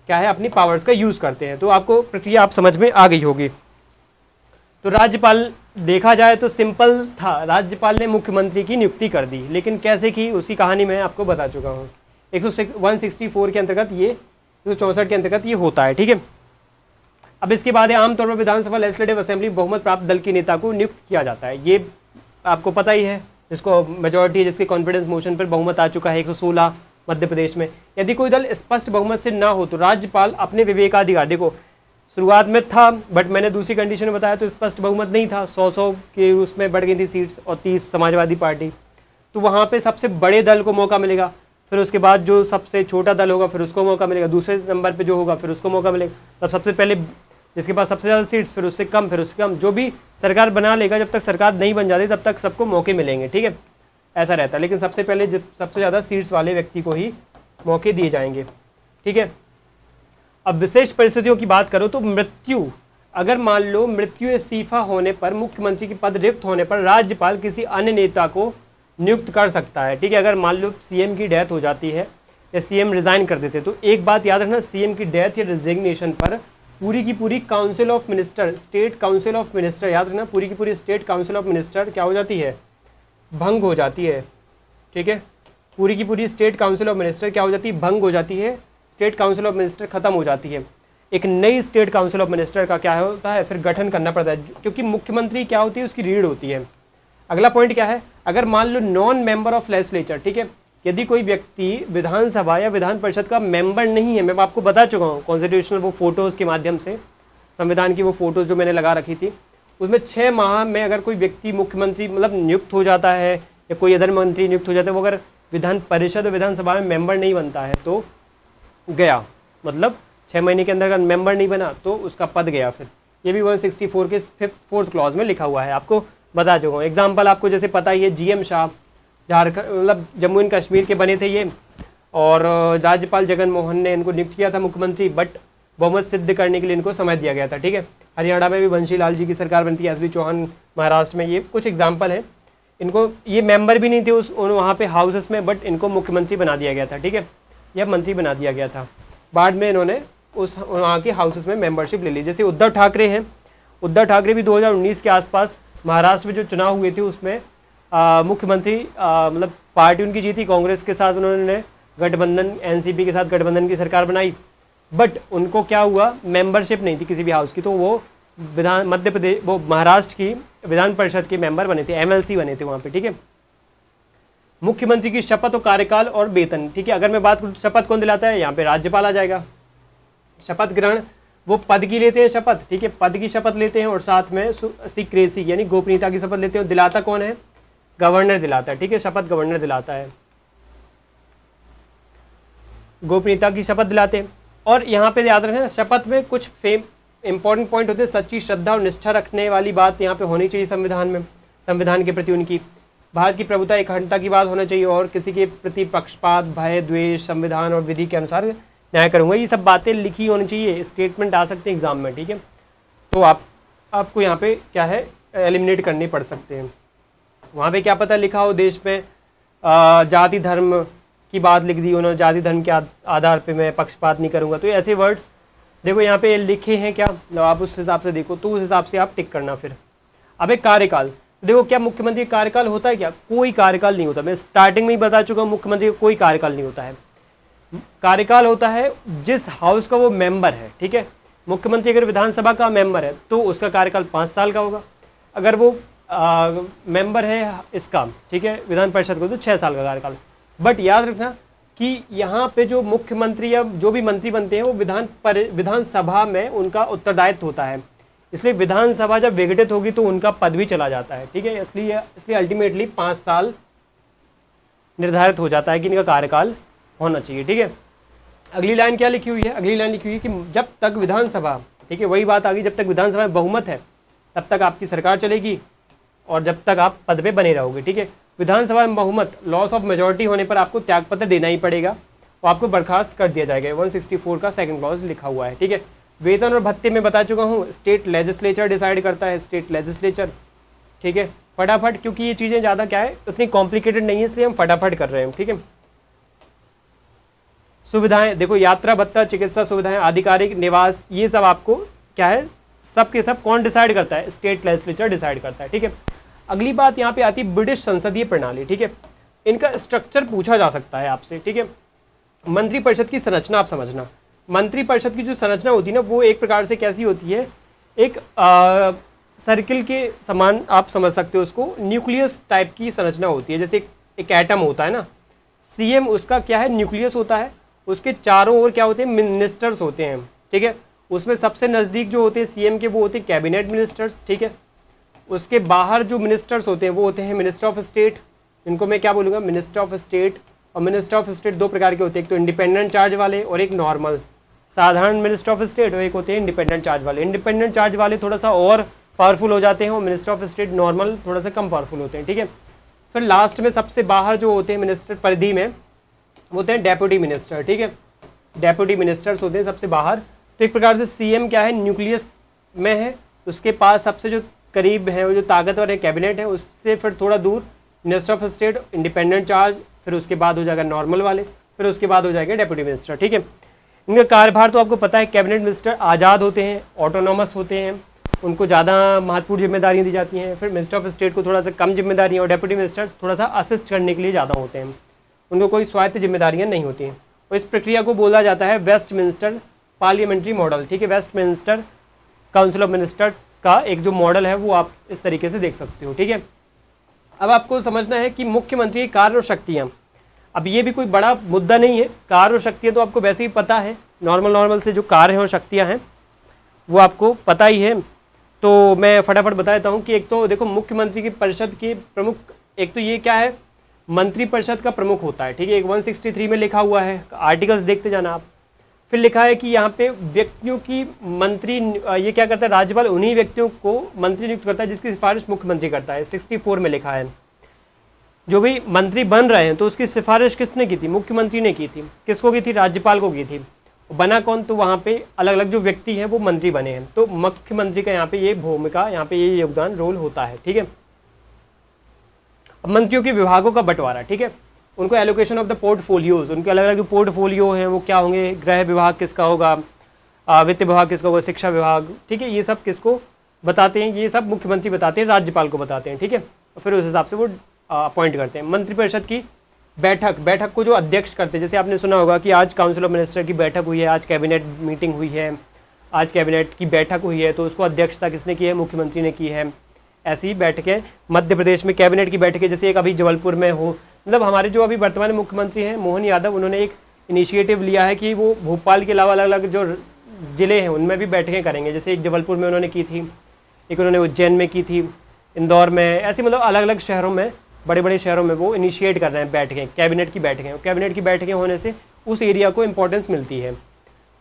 Speaker 1: क्या है अपनी पावर्स का यूज़ करते हैं। तो आपको प्रक्रिया आप समझ में आ गई होगी। तो राज्यपाल देखा जाए तो सिंपल था, राज्यपाल ने मुख्यमंत्री की नियुक्ति कर दी, लेकिन कैसे की उसकी कहानी मैं आपको बता चुका हूँ। 164 के अंतर्गत ये 164 के अंतर्गत ये होता है, ठीक है। अब इसके बाद आमतौर पर विधानसभा लेजिस्लेटिव असेंबली बहुमत प्राप्त दल के नेता को नियुक्त किया जाता है, ये आपको पता ही है, जिसको मेजॉरिटी, जिसके कॉन्फिडेंस मोशन पर बहुमत आ चुका है 116 मध्य प्रदेश में। यदि कोई दल स्पष्ट बहुमत से ना हो तो राज्यपाल अपने विवेकाधिकार, देखो शुरुआत में था बट मैंने दूसरी कंडीशन में बताया तो स्पष्ट बहुमत नहीं था, 100 के उसमें बढ़ गई थी सीट्स और 30 समाजवादी पार्टी, तो वहाँ पे सबसे बड़े दल को मौका मिलेगा, फिर उसके बाद जो सबसे छोटा दल होगा फिर उसको मौका मिलेगा, दूसरे नंबर पे जो होगा फिर उसको मौका मिलेगा, तब सबसे पहले जिसके पास सबसे ज़्यादा सीट्स, फिर उससे कम, फिर उससे कम, जो भी सरकार बना लेगा, जब तक सरकार नहीं बन जाती तब तक सबको मौके मिलेंगे, ठीक है, ऐसा रहता है। लेकिन सबसे पहले सबसे ज़्यादा सीट्स वाले व्यक्ति को ही मौके दिए जाएंगे, ठीक है। अब विशेष परिस्थितियों की बात करो तो मृत्यु, अगर मान लो मृत्यु, इस्तीफा होने पर, मुख्यमंत्री के पद रिक्त होने पर राज्यपाल किसी अन्य नेता को नियुक्त कर सकता है, ठीक है। अगर मान लो सीएम की डेथ हो जाती है या सीएम रिज़ाइन कर देते, तो एक बात याद रखना, सीएम की डेथ या रिजिग्नेशन पर पूरी की पूरी council of minister, state council of minister, याद रखना पूरी की पूरी स्टेट काउंसिल ऑफ मिनिस्टर क्या हो जाती है, भंग हो जाती है, ठीक है। पूरी की पूरी स्टेट काउंसिल ऑफ मिनिस्टर क्या हो जाती है, भंग हो जाती है, स्टेट काउंसिल ऑफ मिनिस्टर खत्म हो जाती है। एक नई स्टेट काउंसिल ऑफ मिनिस्टर का क्या होता है, फिर गठन करना पड़ता है, क्योंकि मुख्यमंत्री क्या होती है, उसकी रीढ़ होती है। अगला पॉइंट क्या है, अगर मान लो नॉन मेंबर ऑफ लेजिस्लेचर, ठीक है, यदि कोई व्यक्ति विधानसभा या विधान परिषद का मेंबर नहीं है, मैं आपको बता चुका हूँ कॉन्स्टिट्यूशनल वो फोटोज़ के माध्यम से, संविधान की वो फोटोज़ जो मैंने लगा रखी थी, उसमें 6 माह में अगर कोई व्यक्ति मुख्यमंत्री मतलब नियुक्त हो जाता है या कोई अदर मंत्री नियुक्त हो जाता है, वो अगर विधान परिषद और विधानसभा में मेंबर नहीं बनता है तो गया, मतलब 6 महीने के अंदर अगर मेंबर नहीं बना तो उसका पद गया। फिर ये भी 164 के 4th क्लॉज में लिखा हुआ है, आपको बता चुका हूँ। एग्जाम्पल आपको जैसे पता ही है, GM शाह झारखंड मतलब जम्मू एंड कश्मीर के बने थे ये, और राज्यपाल जगन मोहन ने इनको नियुक्त किया था मुख्यमंत्री, बट बहुमत सिद्ध करने के लिए इनको समय दिया गया था, ठीक है। हरियाणा में भी बंशी लाल जी की सरकार बनती है, SB चौहान महाराष्ट्र में, ये कुछ एग्जाम्पल है। इनको ये मेंबर भी नहीं थे उस वहाँ पे हाउसेस में, बट इनको मुख्यमंत्री बना दिया गया था, ठीक है, या मंत्री बना दिया गया था। बाद में इन्होंने उस वहाँ के हाउसेस में मेंबरशिप ले ली। जैसे उद्धव ठाकरे हैं, उद्धव ठाकरे भी 2019 के आसपास महाराष्ट्र में जो चुनाव हुए थे उसमें मुख्यमंत्री मतलब पार्टी उनकी जीती, कांग्रेस के साथ उन्होंने गठबंधन, NCP के साथ गठबंधन की सरकार बनाई, बट उनको क्या हुआ, मेंबरशिप नहीं थी किसी भी हाउस की, तो वो मध्य प्रदेश वो महाराष्ट्र की विधान परिषद के मेंबर बने थे, MLC बने थे वहाँ पे, ठीक है। मुख्यमंत्री की शपथ और कार्यकाल और वेतन, ठीक है। अगर मैं बात करूँ शपथ कौन दिलाता है, यहाँ पे राज्यपाल आ जाएगा। शपथ ग्रहण वो पद की लेते हैं शपथ, ठीक है, पद की शपथ लेते हैं, और साथ में सीक्रेसी यानी गोपनीयता की शपथ लेते हैं। दिलाता कौन है, गवर्नर दिलाता है, ठीक है, शपथ गवर्नर दिलाता है, गोपनीयता की शपथ दिलाते हैं। और यहाँ पे याद रखें शपथ में कुछ इंपॉर्टेंट पॉइंट होते हैं, सच्ची श्रद्धा और निष्ठा रखने वाली बात यहाँ पे होनी चाहिए संविधान में, संविधान के प्रति उनकी, भारत की प्रभुता अखंडता की बात होना चाहिए, और किसी के प्रति पक्षपात, भय, द्वेष, संविधान और विधि के अनुसार न्याय करूँगा, ये सब बातें लिखी होनी चाहिए, स्टेटमेंट आ सकते हैं एग्जाम में, ठीक है। तो आपको यहाँ पे क्या है एलिमिनेट करने पड़ सकते हैं। वहाँ पे क्या पता लिखा हो देश में जाति धर्म की बात लिख दी उन्होंने, जाति धर्म के आधार पे मैं पक्षपात नहीं करूँगा, तो ऐसे वर्ड्स देखो यहाँ पे लिखे हैं क्या, मतलब आप उस हिसाब से देखो, तो उस हिसाब से आप टिक करना। फिर अब एक कार्यकाल, देखो क्या मुख्यमंत्री कार्यकाल होता है क्या, कोई कार्यकाल नहीं होता, मैं स्टार्टिंग में ही बता चुका हूँ मुख्यमंत्री का कोई कार्यकाल नहीं होता है। कार्यकाल होता है जिस हाउस का वो मेंबर है, ठीक है। मुख्यमंत्री अगर विधानसभा का मेंबर है तो उसका कार्यकाल 5 साल का होगा, अगर वो मेंबर है इसका, ठीक है, विधान परिषद को, तो 6 साल का कार्यकाल। बट याद रखना कि यहाँ पे जो मुख्यमंत्री या जो भी मंत्री बनते हैं वो विधानसभा में उनका उत्तरदायित्व होता है, इसलिए विधानसभा जब विघटित होगी तो उनका पद भी चला जाता है, ठीक है। इसलिए अल्टीमेटली 5 साल निर्धारित हो जाता है कि इनका कार्यकाल होना चाहिए, ठीक है। अगली लाइन क्या लिखी हुई है, अगली लाइन लिखी हुई है कि जब तक विधानसभा, ठीक है, वही बात आ गई, जब तक विधानसभा में बहुमत है तब तक आपकी सरकार चलेगी और जब तक आप पद पे बने रहोगे, ठीक है। विधानसभा में बहुमत, लॉस ऑफ मेजोरिटी होने पर आपको त्यागपत्र देना ही पड़ेगा और आपको बर्खास्त कर दिया जाएगा, 164 का 2nd क्लॉज लिखा हुआ है, ठीक है। वेतन और भत्ते में बता चुका हूँ, स्टेट लेजिस्लेचर डिसाइड करता है, स्टेट लेजिस्लेचर, ठीक है। फटाफट, क्योंकि ये चीज़ें ज़्यादा क्या है उतनी कॉम्प्लिकेटेड नहीं है, इसलिए हम फटाफट कर रहे हैं, ठीक है। सुविधाएं देखो, यात्रा भत्ता, चिकित्सा सुविधाएं, आधिकारिक निवास, ये सब आपको क्या है, सब के सब कौन डिसाइड करता है, स्टेट लेजिस्लेचर डिसाइड करता है, ठीक है। अगली बात यहाँ पे आती है ब्रिटिश संसदीय प्रणाली, ठीक है। इनका स्ट्रक्चर पूछा जा सकता है आपसे, ठीक है। मंत्रिपरिषद की संरचना आप समझना, मंत्रिपरिषद की जो संरचना होती है ना वो एक प्रकार से कैसी होती है, एक सर्किल के समान आप समझ सकते हो उसको, न्यूक्लियस टाइप की संरचना होती है, जैसे एक एटम होता है ना, CM उसका क्या है, न्यूक्लियस होता है, उसके चारों ओर क्या होते हैं, मिनिस्टर्स होते हैं, ठीक है। उसमें सबसे नज़दीक जो होते हैं CM के वो होते हैं कैबिनेट मिनिस्टर्स, ठीक है। उसके बाहर जो मिनिस्टर्स होते हैं वो होते हैं मिनिस्टर ऑफ स्टेट, इनको मैं क्या बोलूँगा, मिनिस्टर ऑफ स्टेट। और मिनिस्टर ऑफ स्टेट 2 प्रकार के होते हैं, एक तो इंडिपेंडेंट चार्ज वाले और एक नॉर्मल साधारण मिनिस्टर ऑफ स्टेट, और एक होते हैं इंडिपेंडेंट चार्ज वाले। इंडिपेंडेंट चार्ज वाले थोड़ा सा और पावरफुल हो जाते हैं और मिनिस्टर ऑफ स्टेट नॉर्मल थोड़ा सा कम पावरफुल होते हैं, ठीक है। फिर लास्ट में सबसे बाहर जो होते हैं मिनिस्टर परिधि में होते हैं डेप्यूटी मिनिस्टर, ठीक है। डेप्यूटी मिनिस्टर्स होते हैं सबसे बाहर। तो एक प्रकार से CM क्या है, न्यूक्लियस में है, उसके पास सबसे जो करीब है वो जो ताकतवर है कैबिनेट है, उससे फिर थोड़ा दूर minister of state independent charge, फिर उसके बाद हो जाएगा नॉर्मल वाले, फिर उसके बाद हो जाएगा डेप्यूटी मिनिस्टर। ठीक है, इनका कार्यभार तो आपको पता है, कैबिनेट मिनिस्टर आज़ाद होते हैं, ऑटोनॉमस होते हैं, उनको ज़्यादा महत्वपूर्ण जिम्मेदारियाँ दी जाती हैं। फिर मिनिस्टर ऑफ स्टेट को थोड़ा सा कम जिम्मेदारियाँ, और डेप्यूटी मिनिस्टर्स थोड़ा सा असिस्ट करने के लिए ज़्यादा होते हैं, उनको कोई स्वायत्त जिम्मेदारियाँ नहीं होती हैं। और इस प्रक्रिया को बोला जाता है वेस्टमिंस्टर पार्लियामेंट्री मॉडल। ठीक है, वेस्टमिंस्टर काउंसिल ऑफ मिनिस्टर्स का एक जो मॉडल है वो आप इस तरीके से देख सकते हो। ठीक है, अब आपको समझना है कि मुख्यमंत्री की कार्य और शक्तियाँ, अब ये भी कोई बड़ा मुद्दा नहीं है, कार्य और शक्तियाँ तो आपको वैसे ही पता है, नॉर्मल से जो कार्य हैं और शक्तियाँ हैं वो आपको पता ही है। तो मैं फटाफट बता देता हूँ कि एक तो देखो मुख्यमंत्री की परिषद के प्रमुख, एक तो ये क्या है, मंत्रिपरिषद का प्रमुख होता है। ठीक है, एक 163 में लिखा हुआ है, आर्टिकल्स देखते जाना आप। फिर लिखा है कि यहाँ पे व्यक्तियों की मंत्री, ये क्या करता है, राज्यपाल उन्हीं व्यक्तियों को मंत्री नियुक्त करता है जिसकी सिफारिश मुख्यमंत्री करता है। 64 में लिखा है, जो भी मंत्री बन रहे हैं तो उसकी सिफारिश किसने की थी, मुख्यमंत्री ने की थी। किसको की थी, राज्यपाल को की थी। बना कौन, तो वहाँ पे अलग अलग जो व्यक्ति हैं वो मंत्री बने हैं, तो मुख्यमंत्री का यहाँ पे ये भूमिका, यहाँ पे ये योगदान रोल होता है। ठीक है, अब मंत्रियों के विभागों का बंटवारा। ठीक है, उनको एलोकेशन ऑफ द पोर्टफोलियोज, उनके अलग अलग जो पोर्टफोलियो हैं वो क्या होंगे, गृह विभाग किसका होगा, वित्त विभाग किसका होगा, शिक्षा विभाग। ठीक है, ये सब किसको बताते हैं, ये सब मुख्यमंत्री बताते हैं, राज्यपाल को बताते हैं। ठीक है, फिर उस हिसाब से वो अपॉइंट करते हैं। मंत्रिपरिषद की बैठक को जो अध्यक्ष करते हैं, जैसे आपने सुना होगा कि आज काउंसिल ऑफ मिनिस्टर की बैठक हुई है, आज कैबिनेट मीटिंग हुई है, आज कैबिनेट की बैठक हुई है, तो उसको अध्यक्षता किसने की है, मुख्यमंत्री ने की है। ऐसी बैठकें मध्य प्रदेश में कैबिनेट की बैठकें, जैसे एक अभी जबलपुर में हो, मतलब हमारे जो अभी वर्तमान मुख्यमंत्री हैं मोहन यादव, उन्होंने एक इनिशिएटिव लिया है कि वो भोपाल के अलावा अलग अलग जो ज़िले हैं उनमें भी बैठकें करेंगे। जैसे एक जबलपुर में उन्होंने की थी, एक उन्होंने उज्जैन में की थी, इंदौर में, ऐसे मतलब अलग अलग शहरों में, बड़े बड़े शहरों में वो इनिशिएट कर रहे हैं बैठकें, कैबिनेट की बैठकें। कैबिनेट की बैठकें होने से उस एरिया को इंपॉर्टेंस मिलती है।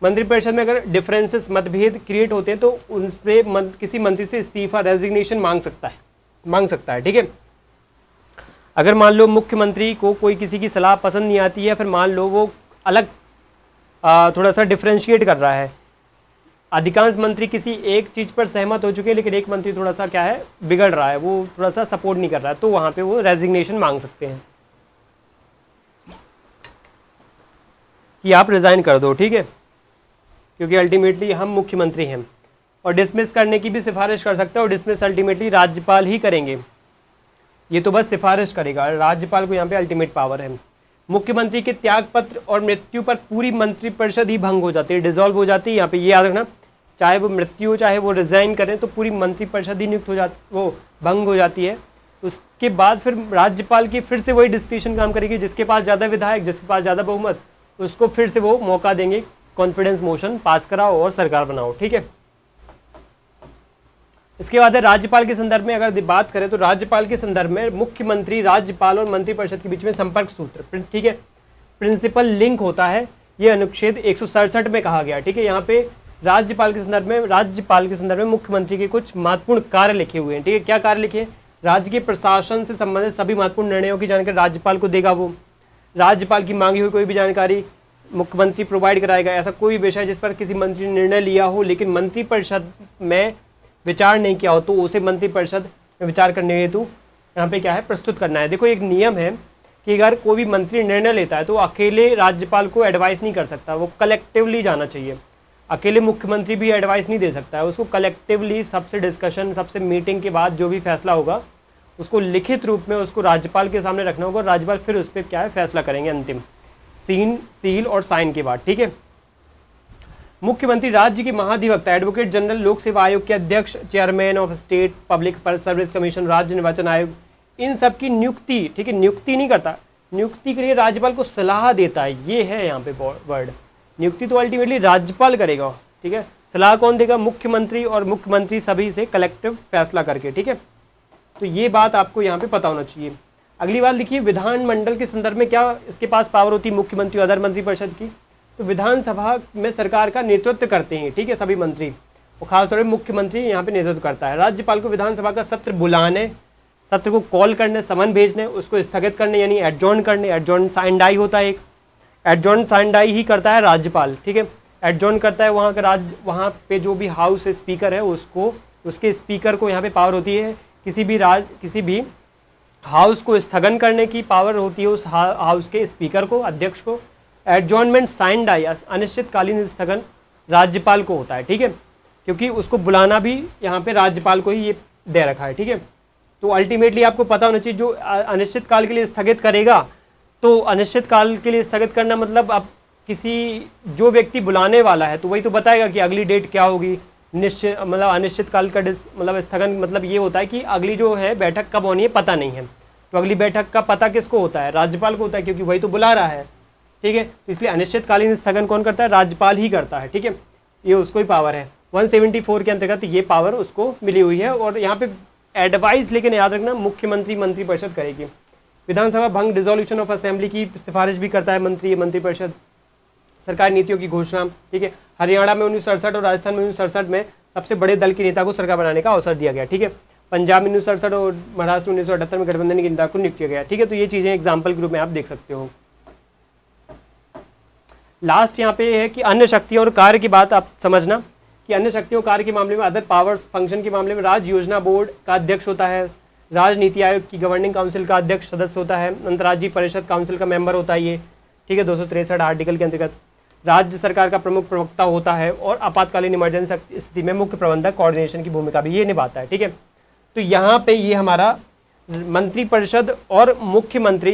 Speaker 1: मंत्रिपरिषद में अगर डिफरेंसेस, मतभेद क्रिएट होते हैं तो उनसे किसी मंत्री से इस्तीफा, रेजिग्नेशन मांग सकता है। ठीक है, अगर मान लो मुख्यमंत्री को कोई किसी की सलाह पसंद नहीं आती है, फिर मान लो वो अलग थोड़ा सा डिफ्रेंशिएट कर रहा है, अधिकांश मंत्री किसी एक चीज़ पर सहमत हो चुके हैं लेकिन एक मंत्री थोड़ा सा क्या है, बिगड़ रहा है, वो थोड़ा सा सपोर्ट नहीं कर रहा है, तो वहाँ पे वो रेजिग्नेशन मांग सकते हैं कि आप रिज़ाइन कर दो। ठीक है, क्योंकि अल्टीमेटली हम मुख्यमंत्री हैं। और डिसमिस करने की भी सिफारिश कर सकते हैं, और डिसमिस अल्टीमेटली राज्यपाल ही करेंगे, ये तो बस सिफारिश करेगा, राज्यपाल को यहाँ पे अल्टीमेट पावर है। मुख्यमंत्री के त्यागपत्र और मृत्यु पर पूरी मंत्रिपरिषद ही भंग हो जाती है, डिसॉल्व हो जाती है। यहाँ पे ये याद रखना, चाहे वो मृत्यु हो चाहे वो रिजाइन करें, तो पूरी मंत्रिपरिषद ही नियुक्त हो जाती, वो भंग हो जाती है। उसके बाद फिर राज्यपाल की फिर से वही डिस्क्रिप्शन काम करेगी, जिसके पास ज़्यादा विधायक, जिसके पास ज़्यादा बहुमत, उसको फिर से वो मौका देंगे, कॉन्फिडेंस मोशन पास कराओ और सरकार बनाओ। ठीक है, इसके बाद है राज्यपाल के संदर्भ में अगर बात करें तो राज्यपाल के संदर्भ में मुख्यमंत्री, राज्यपाल और मंत्रिपरिषद के बीच में संपर्क सूत्र, ठीक है, प्रिंसिपल लिंक होता है, ये अनुच्छेद 167 में कहा गया। ठीक है, यहाँ पे राज्यपाल के संदर्भ में मुख्यमंत्री के कुछ महत्वपूर्ण कार्य लिखे हुए हैं। ठीक है, क्या कार्य लिखे हैं, राज्य के प्रशासन से संबंधित सभी महत्वपूर्ण निर्णयों की जानकारी राज्यपाल को देगा, वो राज्यपाल की मांगी हुई कोई भी जानकारी मुख्यमंत्री प्रोवाइड कराएगा। ऐसा कोई विषय जिस पर किसी मंत्री ने निर्णय लिया हो लेकिन मंत्रिपरिषद में विचार नहीं किया हो, तो उसे मंत्रिपरिषद में विचार करने हेतु यहाँ पे क्या है, प्रस्तुत करना है। देखो, एक नियम है कि अगर कोई भी मंत्री निर्णय लेता है तो अकेले राज्यपाल को एडवाइस नहीं कर सकता, वो कलेक्टिवली जाना चाहिए। अकेले मुख्यमंत्री भी एडवाइस नहीं दे सकता है, उसको कलेक्टिवली सबसे डिस्कशन, सबसे मीटिंग के बाद जो भी फैसला होगा उसको लिखित रूप में उसको राज्यपाल के सामने रखना होगा, राज्यपाल फिर उस पर क्या है फैसला करेंगे अंतिम सील और साइन के बाद। ठीक है, मुख्यमंत्री राज्य के महाधिवक्ता, एडवोकेट जनरल, लोक सेवा आयोग के अध्यक्ष, chairman of state public service commission, राज्य निर्वाचन आयोग, इन सब की नियुक्ति, ठीक है, नियुक्ति नहीं करता, नियुक्ति के लिए राज्यपाल को सलाह देता है, ये है यहाँ पे वर्ड। नियुक्ति तो अल्टीमेटली राज्यपाल करेगा। ठीक है, सलाह कौन देगा, मुख्यमंत्री, और मुख्यमंत्री सभी से कलेक्टिव फैसला करके। ठीक है, तो ये बात आपको यहाँ पे पता होना चाहिए। अगली बात लिखिए, विधानमंडल के संदर्भ में क्या इसके पास पावर होती है मुख्यमंत्री और अदर मंत्रिपरिषद की, तो विधानसभा में सरकार का नेतृत्व करते हैं। ठीक है, सभी मंत्री, और खासतौर पर मुख्यमंत्री यहाँ पे नेतृत्व करता है। राज्यपाल को विधानसभा का सत्र बुलाने, सत्र को कॉल करने, समन भेजने, उसको स्थगित करने यानी एडजॉर्न करने, एडजॉर्न साइन डाई होता है एक, एडजॉर्न साइन डाई ही करता है राज्यपाल। ठीक है, एडजॉर्न करता है वहाँ का वहाँ पे जो भी हाउस स्पीकर है उसको, उसके स्पीकर को यहाँ पे पावर होती है किसी भी हाउस को स्थगन करने की पावर होती है उस हाउस के स्पीकर को, अध्यक्ष को। एडजॉर्नमेंट साइन डाई, अनिश्चितकालीन स्थगन राज्यपाल को होता है, ठीक है, क्योंकि उसको बुलाना भी यहाँ पे राज्यपाल को ही ये दे रखा है, ठीक है। तो अल्टीमेटली आपको पता होना चाहिए जो अनिश्चित काल के लिए स्थगित करेगा, तो अनिश्चित काल के लिए स्थगित करना मतलब अब किसी जो व्यक्ति बुलाने वाला है तो वही तो बताएगा कि अगली डेट क्या होगी। निश्चित मतलब अनिश्चित काल का मतलब स्थगन मतलब ये होता है कि अगली जो है बैठक कब होनी है पता नहीं है, तो अगली बैठक का पता किसको होता है, राज्यपाल को होता है, क्योंकि वही तो बुला रहा है, ठीक है। तो इसलिए अनिश्चितकालीन स्थगन कौन करता है, राज्यपाल ही करता है, ठीक है, ये उसको ही पावर है। 174 के अंतर्गत ये पावर उसको मिली हुई है। और यहाँ पे एडवाइस लेकिन याद रखना मुख्यमंत्री मंत्रिपरिषद करेगी। विधानसभा भंग डिसोल्यूशन ऑफ असेंबली की सिफारिश भी करता है मंत्रिपरिषद। सरकारी नीतियों की घोषणा, ठीक है। हरियाणा में 1967 और राजस्थान में 1967 में सबसे बड़े दल के नेता को सरकार बनाने का अवसर दिया गया, ठीक है। पंजाब में 1967 और महाराष्ट्र में 1978 में गठबंधन के नेता को नियुक्त किया गया, ठीक है। तो ये चीज़ें एग्जाम्पल के रूप में आप देख सकते हो। लास्ट यहाँ पे है कि अन्य शक्तियों और कार्य की बात आप समझना कि अन्य शक्तियों कार्य के मामले में, अदर पावर्स फंक्शन के मामले में राज्य योजना बोर्ड का अध्यक्ष होता है, राजनीति आयोग की गवर्निंग काउंसिल का अध्यक्ष सदस्य होता है, अंतर्राज्यीय परिषद काउंसिल का मेंबर होता है ये, ठीक है, 263 आर्टिकल के अंतर्गत। राज्य सरकार का प्रमुख प्रवक्ता होता है और आपातकालीन इमरजेंसी स्थिति में मुख्य प्रबंधक कोऑर्डिनेशन की भूमिका भी ये निभाता है, ठीक है। तो यहाँ पे ये हमारा मंत्रिपरिषद और मुख्यमंत्री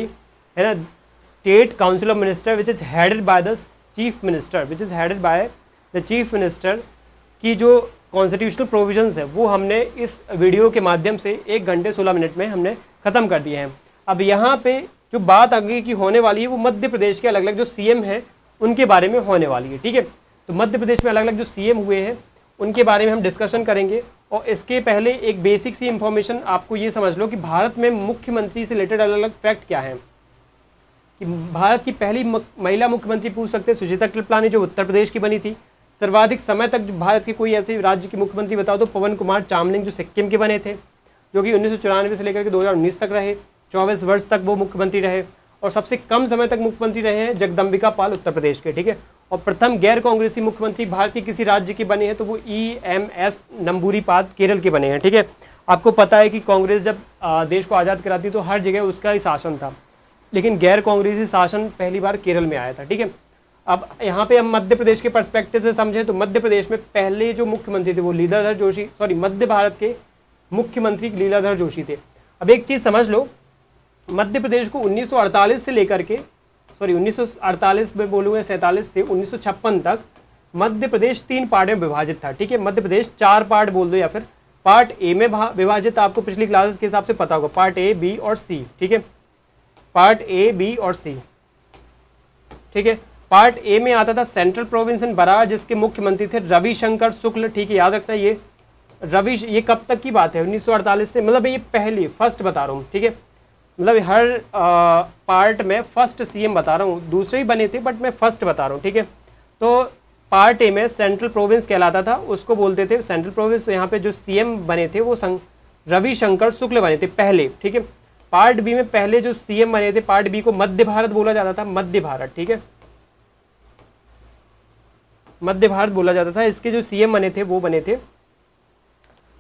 Speaker 1: है ना, state council of minister which is headed by the chief minister, which is headed by the chief minister की जो कॉन्स्टिट्यूशनल प्रोविजंस है वो हमने इस वीडियो के माध्यम से 1 घंटे 16 मिनट में हमने ख़त्म कर दिए हैं। अब यहाँ पे जो बात आगे की होने वाली है वो मध्य प्रदेश के अलग अलग जो सीएम हैं उनके बारे में होने वाली है, ठीक है। तो मध्य प्रदेश में अलग अलग जो सीएम हुए हैं उनके बारे में हम डिस्कशन करेंगे। और इसके पहले एक बेसिक सी इंफॉर्मेशन आपको ये समझ लो कि भारत में मुख्यमंत्री से रिलेटेड अलग अलग फैक्ट क्या है। कि भारत की पहली महिला मुख्यमंत्री पूछ सकते हैं सुचिता कृपलानी, जो उत्तर प्रदेश की बनी थी। सर्वाधिक समय तक जो भारत के कोई ऐसे राज्य के मुख्यमंत्री बताओ तो पवन कुमार चामलिंग जो सिक्किम के बने थे, जो कि 1994 से लेकर के 2019 तक रहे, 24 वर्ष तक वो मुख्यमंत्री रहे। और सबसे कम समय तक मुख्यमंत्री रहे हैं जगदम्बिका पाल उत्तर प्रदेश के, ठीक है। और प्रथम गैर कांग्रेसी मुख्यमंत्री भारत के किसी राज्य के बने हैं तो वो EMS नंबूरीपाद केरल के बने हैं, ठीक है। आपको पता है कि कांग्रेस जब देश को आज़ाद कराती तो हर जगह उसका ही शासन था, लेकिन गैर कांग्रेसी शासन पहली बार केरल में आया था, ठीक है। अब यहाँ पे हम मध्य प्रदेश के पर्सपेक्टिव से समझें तो मध्य प्रदेश में पहले जो मुख्यमंत्री थे वो लीलाधर जोशी, मध्य भारत के मुख्यमंत्री लीलाधर जोशी थे। अब एक चीज़ समझ लो, मध्य प्रदेश को 1948 से लेकर के 1948 में बोलूँगा 47 से 1956 तक मध्य प्रदेश 3 पार्ट में विभाजित था, ठीक है। मध्य प्रदेश 4 पार्ट बोल दो या फिर पार्ट ए में विभाजित, आपको पिछली क्लासेस के हिसाब से पता होगा, पार्ट ए, बी और सी, ठीक है। पार्ट ए, बी और सी, ठीक है। पार्ट ए में आता था सेंट्रल प्रोविंस एंड बरार, जिसके मुख्यमंत्री थे रविशंकर शुक्ल, ठीक है, याद रखना ये ये कब तक की बात है, 1948 से, मतलब ये पहली फर्स्ट बता रहा हूँ, ठीक है। मतलब हर पार्ट में फर्स्ट सीएम बता रहा हूँ, दूसरे ही बने थे बट मैं फर्स्ट बता रहा हूँ, ठीक है। तो पार्ट ए में सेंट्रल प्रोविंस कहलाता था, उसको बोलते थे सेंट्रल प्रोविंस। तो यहाँ पे जो सीएम बने थे वो रविशंकर शुक्ल बने थे पहले, ठीक है। पार्ट बी में पहले जो सीएम बने थे, पार्ट बी को मध्य भारत बोला जाता था, मध्य भारत, ठीक है, मध्य भारत बोला जाता था। इसके जो सीएम बने थे वो बने थे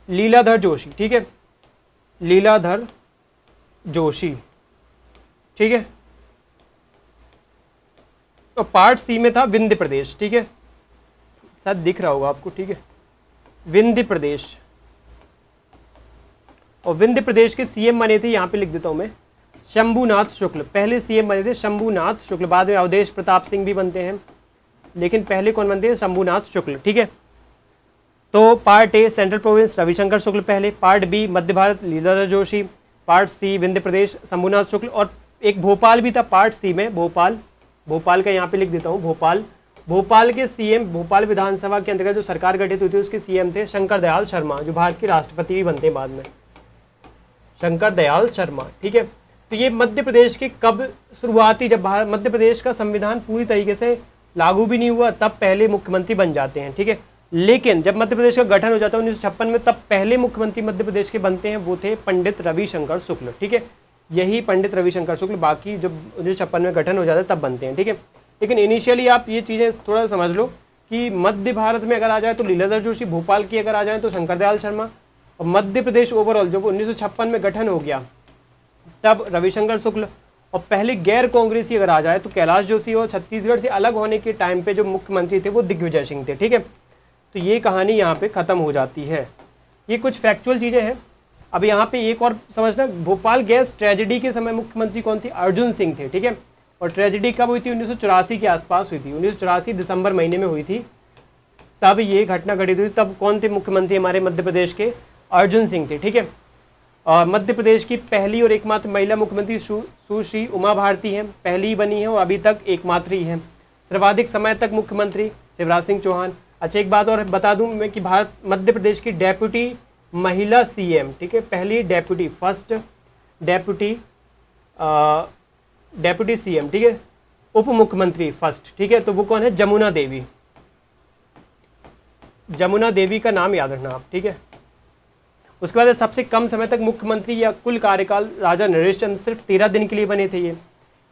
Speaker 1: लीलाधर जोशी, ठीक है, लीलाधर जोशी, ठीक है। तो पार्ट सी में था विंध्य प्रदेश, ठीक है, शायद दिख रहा होगा आपको, ठीक है, विंध्य प्रदेश। और विंध्य प्रदेश के सीएम बने थे, यहाँ पे लिख देता हूँ मैं, शंभुनाथ शुक्ल, पहले सीएम बने थे शंभुनाथ शुक्ल। बाद में अवधेश प्रताप सिंह भी बनते हैं, लेकिन पहले कौन बनते हैं, शंभुनाथ शुक्ल, ठीक है। तो part A Central Province Ravishankar Shukla पहले, part B Madhya Bharat Leeladhar Joshi, part C Vindhya Pradesh Shambhunath Shukla. और एक भोपाल भी था पार्ट सी में, भोपाल का यहाँ पे लिख देता हूँ, भोपाल के सीएम, भोपाल विधानसभा के अंतर्गत जो सरकार गठित हुई थी उसके सीएम थे शंकर दयाल शर्मा, जो भारत के राष्ट्रपति भी बनते हैं बाद में, शंकर दयाल शर्मा, ठीक है। तो ये मध्य प्रदेश के कब शुरुआती, जब मध्य प्रदेश का संविधान पूरी तरीके से लागू भी नहीं हुआ तब पहले मुख्यमंत्री बन जाते हैं, ठीक है। लेकिन जब मध्य प्रदेश का गठन हो जाता है 1956 में, तब पहले मुख्यमंत्री मध्य प्रदेश के बनते हैं वो थे पंडित रविशंकर शुक्ल, ठीक है, यही पंडित रविशंकर शुक्ल। बाकी जब 1956 में गठन हो जाता है तब बनते हैं, ठीक है। लेकिन इनिशियली आप ये चीज़ें थोड़ा समझ लो कि मध्य भारत में अगर आ जाए तो लीलाधर जोशी, भोपाल की अगर आ जाए तो शंकर दयाल शर्मा, और मध्य प्रदेश ओवरऑल जब 1956 में गठन हो गया तब रविशंकर शुक्ल, और पहले गैर कांग्रेसी अगर आ जाए तो कैलाश जोशी, और छत्तीसगढ़ से अलग होने के टाइम पे जो मुख्यमंत्री थे वो दिग्विजय सिंह थे। ठीक है, तो ये कहानी यहाँ पे ख़त्म हो जाती है। ये कुछ फैक्चुअल चीज़ें हैं। अब यहाँ पे एक और समझना, भोपाल गैस ट्रेजेडी के समय मुख्यमंत्री कौन थी? अर्जुन सिंह थे। ठीक है, और ट्रेजेडी कब हुई थी? 1984 के आसपास हुई थी, 1984 दिसंबर महीने में हुई थी, तब ये घटना घटित हुई। तब कौन थे मुख्यमंत्री हमारे मध्य प्रदेश के? अर्जुन सिंह थे। ठीक है, और मध्य प्रदेश की पहली और एकमात्र महिला मुख्यमंत्री सुश्री उमा भारती हैं, पहली ही बनी है और अभी तक एकमात्र ही है। सर्वाधिक समय तक मुख्यमंत्री शिवराज सिंह चौहान। अच्छा, एक बात और बता दूं मैं कि मध्य प्रदेश की डेप्यूटी महिला सीएम, ठीक है, पहली डेप्यूटी, फर्स्ट डेप्यूटी सीएम, ठीक है, उप मुख्यमंत्री फर्स्ट, ठीक है, तो वो कौन है? जमुना देवी। जमुना देवी का नाम याद रखना आप। ठीक है, उसके बाद सबसे कम समय तक मुख्यमंत्री या कुल कार्यकाल राजा नरेश चंद्र सिर्फ 13 दिन के लिए बने थे। ये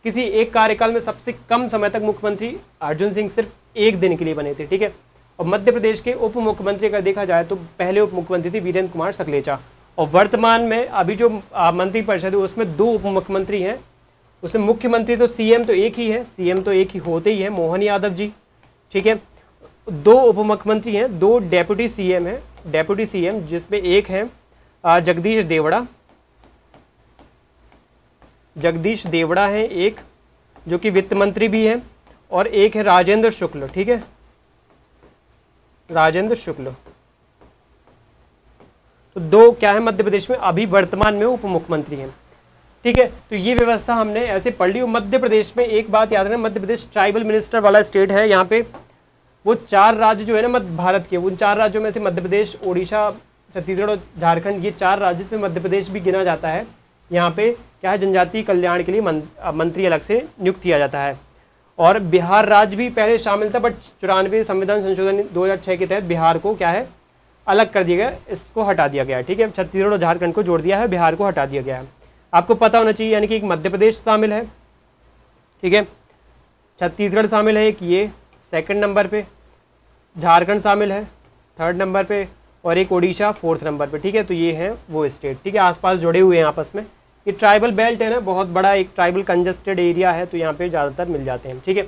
Speaker 1: किसी एक कार्यकाल में सबसे कम समय तक मुख्यमंत्री अर्जुन सिंह सिर्फ 1 दिन के लिए बने थे। ठीक है, और मध्य प्रदेश के उप मुख्यमंत्री अगर देखा जाए तो पहले उप मुख्यमंत्री थे वीरेंद्र कुमार सकलेचा, और वर्तमान में अभी जो मंत्रिपरिषद है उसमें 2 उप मुख्यमंत्री हैं। उसमें मुख्यमंत्री तो सीएम तो एक ही है, सीएम तो एक ही होते ही है, मोहन यादव जी। ठीक है, 2 उप मुख्यमंत्री हैं, 2 डेप्यूटी सीएम हैं, डेप्यूटी सीएम, जिसमें एक है जगदीश देवड़ा है एक, जो कि वित्त मंत्री भी हैं, और एक है राजेंद्र शुक्ल। ठीक है, राजेंद्र शुक्ल। तो 2 क्या है मध्य प्रदेश में अभी वर्तमान में उप मुख्यमंत्री हैं। ठीक है, तो ये व्यवस्था हमने ऐसे पढ़ ली। मध्य प्रदेश में एक बात याद रखना, मध्य प्रदेश ट्राइबल मिनिस्टर वाला स्टेट है। यहाँ पे वो 4 राज्य जो है ना मध्य भारत के, उन 4 राज्यों में से मध्य प्रदेश, उड़ीसा, छत्तीसगढ़ और झारखंड, ये 4 राज्य से मध्य प्रदेश भी गिना जाता है। यहाँ पे क्या है, जनजातीय कल्याण के लिए मंत्री अलग से नियुक्त किया जाता है। और बिहार राज्य भी पहले शामिल था, बट 94 संविधान संशोधन 2006 के तहत बिहार को क्या है, अलग कर दिया गया, इसको हटा दिया गया है। ठीक है, छत्तीसगढ़ और झारखंड को जोड़ दिया है, बिहार को हटा दिया गया है। आपको पता होना चाहिए, यानी कि एक मध्य प्रदेश शामिल है, ठीक है, छत्तीसगढ़ शामिल है एक, ये 2nd नंबर पे, झारखंड शामिल है 3rd नंबर पे, और एक उड़ीसा 4th नंबर पे। ठीक है, तो ये है वो स्टेट। ठीक है, आसपास जुड़े हुए हैं आपस में। ये ट्राइबल बेल्ट है ना, बहुत बड़ा एक ट्राइबल कंजस्टेड एरिया है, तो यहाँ पे ज़्यादातर मिल जाते हैं। ठीक है,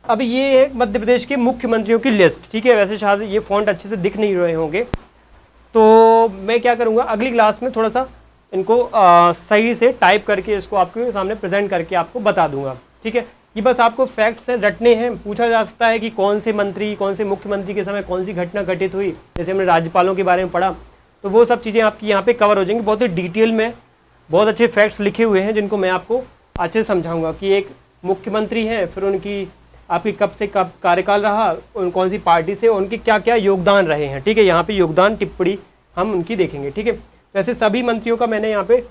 Speaker 1: अब ये है मध्य प्रदेश के मुख्यमंत्रियों की लिस्ट। ठीक है, वैसे शायद ये फॉन्ट अच्छे से दिख नहीं रहे होंगे, तो मैं क्या करूँगा, अगली क्लास में थोड़ा सा इनको सही से टाइप करके इसको आपके सामने प्रेजेंट करके आपको बता दूंगा। ठीक है, ये बस आपको फैक्ट्स हैं, रटने हैं। पूछा जा सकता है कि कौन से मंत्री, कौन से मुख्यमंत्री के समय कौन सी घटना घटित हुई, जैसे हमने राज्यपालों के बारे में पढ़ा, तो वो सब चीज़ें आपकी यहाँ पे कवर हो जाएंगी। बहुत ही डिटेल में बहुत अच्छे फैक्ट्स लिखे हुए हैं, जिनको मैं आपको अच्छे से समझाऊंगा कि एक मुख्यमंत्री हैं, फिर उनकी आपकी कब से कब कार्यकाल रहा, कौन सी पार्टी से, उनके क्या क्या योगदान रहे हैं। ठीक है, यहाँ पे योगदान टिप्पणी हम उनकी देखेंगे। ठीक है, वैसे सभी मंत्रियों का मैंने यहाँ पे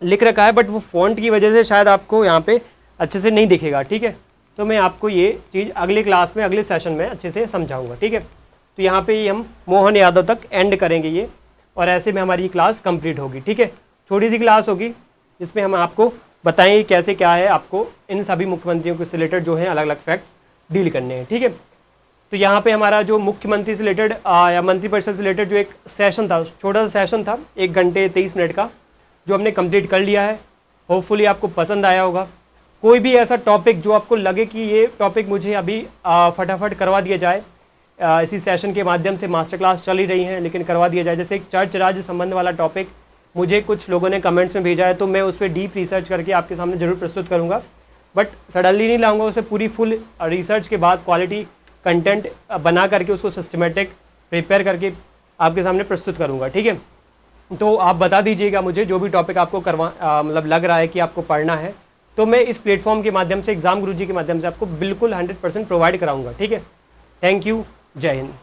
Speaker 1: लिख रखा है, बट वो फॉन्ट की वजह से शायद आपको यहाँ पे अच्छे से नहीं दिखेगा। ठीक है, तो मैं आपको ये चीज़ अगले क्लास में, अगले सेशन में अच्छे से समझाऊंगा। ठीक है, तो यहाँ पे ही हम मोहन यादव तक एंड करेंगे ये, और ऐसे में हमारी क्लास कंप्लीट होगी। ठीक है, छोटी सी क्लास होगी जिसमें हम आपको बताएंगे कैसे क्या है आपको इन सभी मुख्यमंत्रियों के रिलेटेड जो हैं अलग अलग फैक्ट्स डील करने हैं। ठीक है, तो यहाँ पे हमारा जो मुख्यमंत्री से रिलेटेड या मंत्रिपरिषद से रिलेटेड जो एक सेशन था, छोटा सा सेशन था 1 घंटे 23 मिनट का, जो हमने कंप्लीट कर लिया है। होपफुली आपको पसंद आया होगा। कोई भी ऐसा टॉपिक जो आपको लगे कि ये टॉपिक मुझे अभी फटाफट करवा दिया जाए, इसी सेशन के माध्यम से मास्टर क्लास चल ही रही हैं, लेकिन करवा दिया जाए, जैसे एक चर्च राज्य संबंध वाला टॉपिक मुझे कुछ लोगों ने कमेंट्स में भेजा है, तो मैं उस पर डीप रिसर्च करके आपके सामने ज़रूर प्रस्तुत करूँगा। बट सडनली नहीं लाऊंगा उसे, पूरी फुल रिसर्च के बाद क्वालिटी कंटेंट बना करके उसको सिस्टमेटिक प्रिपेयर करके आपके सामने प्रस्तुत करूँगा। ठीक है, तो आप बता दीजिएगा मुझे जो भी टॉपिक आपको मतलब लग रहा है कि आपको पढ़ना है, तो मैं इस प्लेटफॉर्म के माध्यम से, एग्जाम गुरुजी के माध्यम से आपको बिल्कुल 100% प्रोवाइड कराऊंगा। ठीक है, थैंक यू, जय हिंद।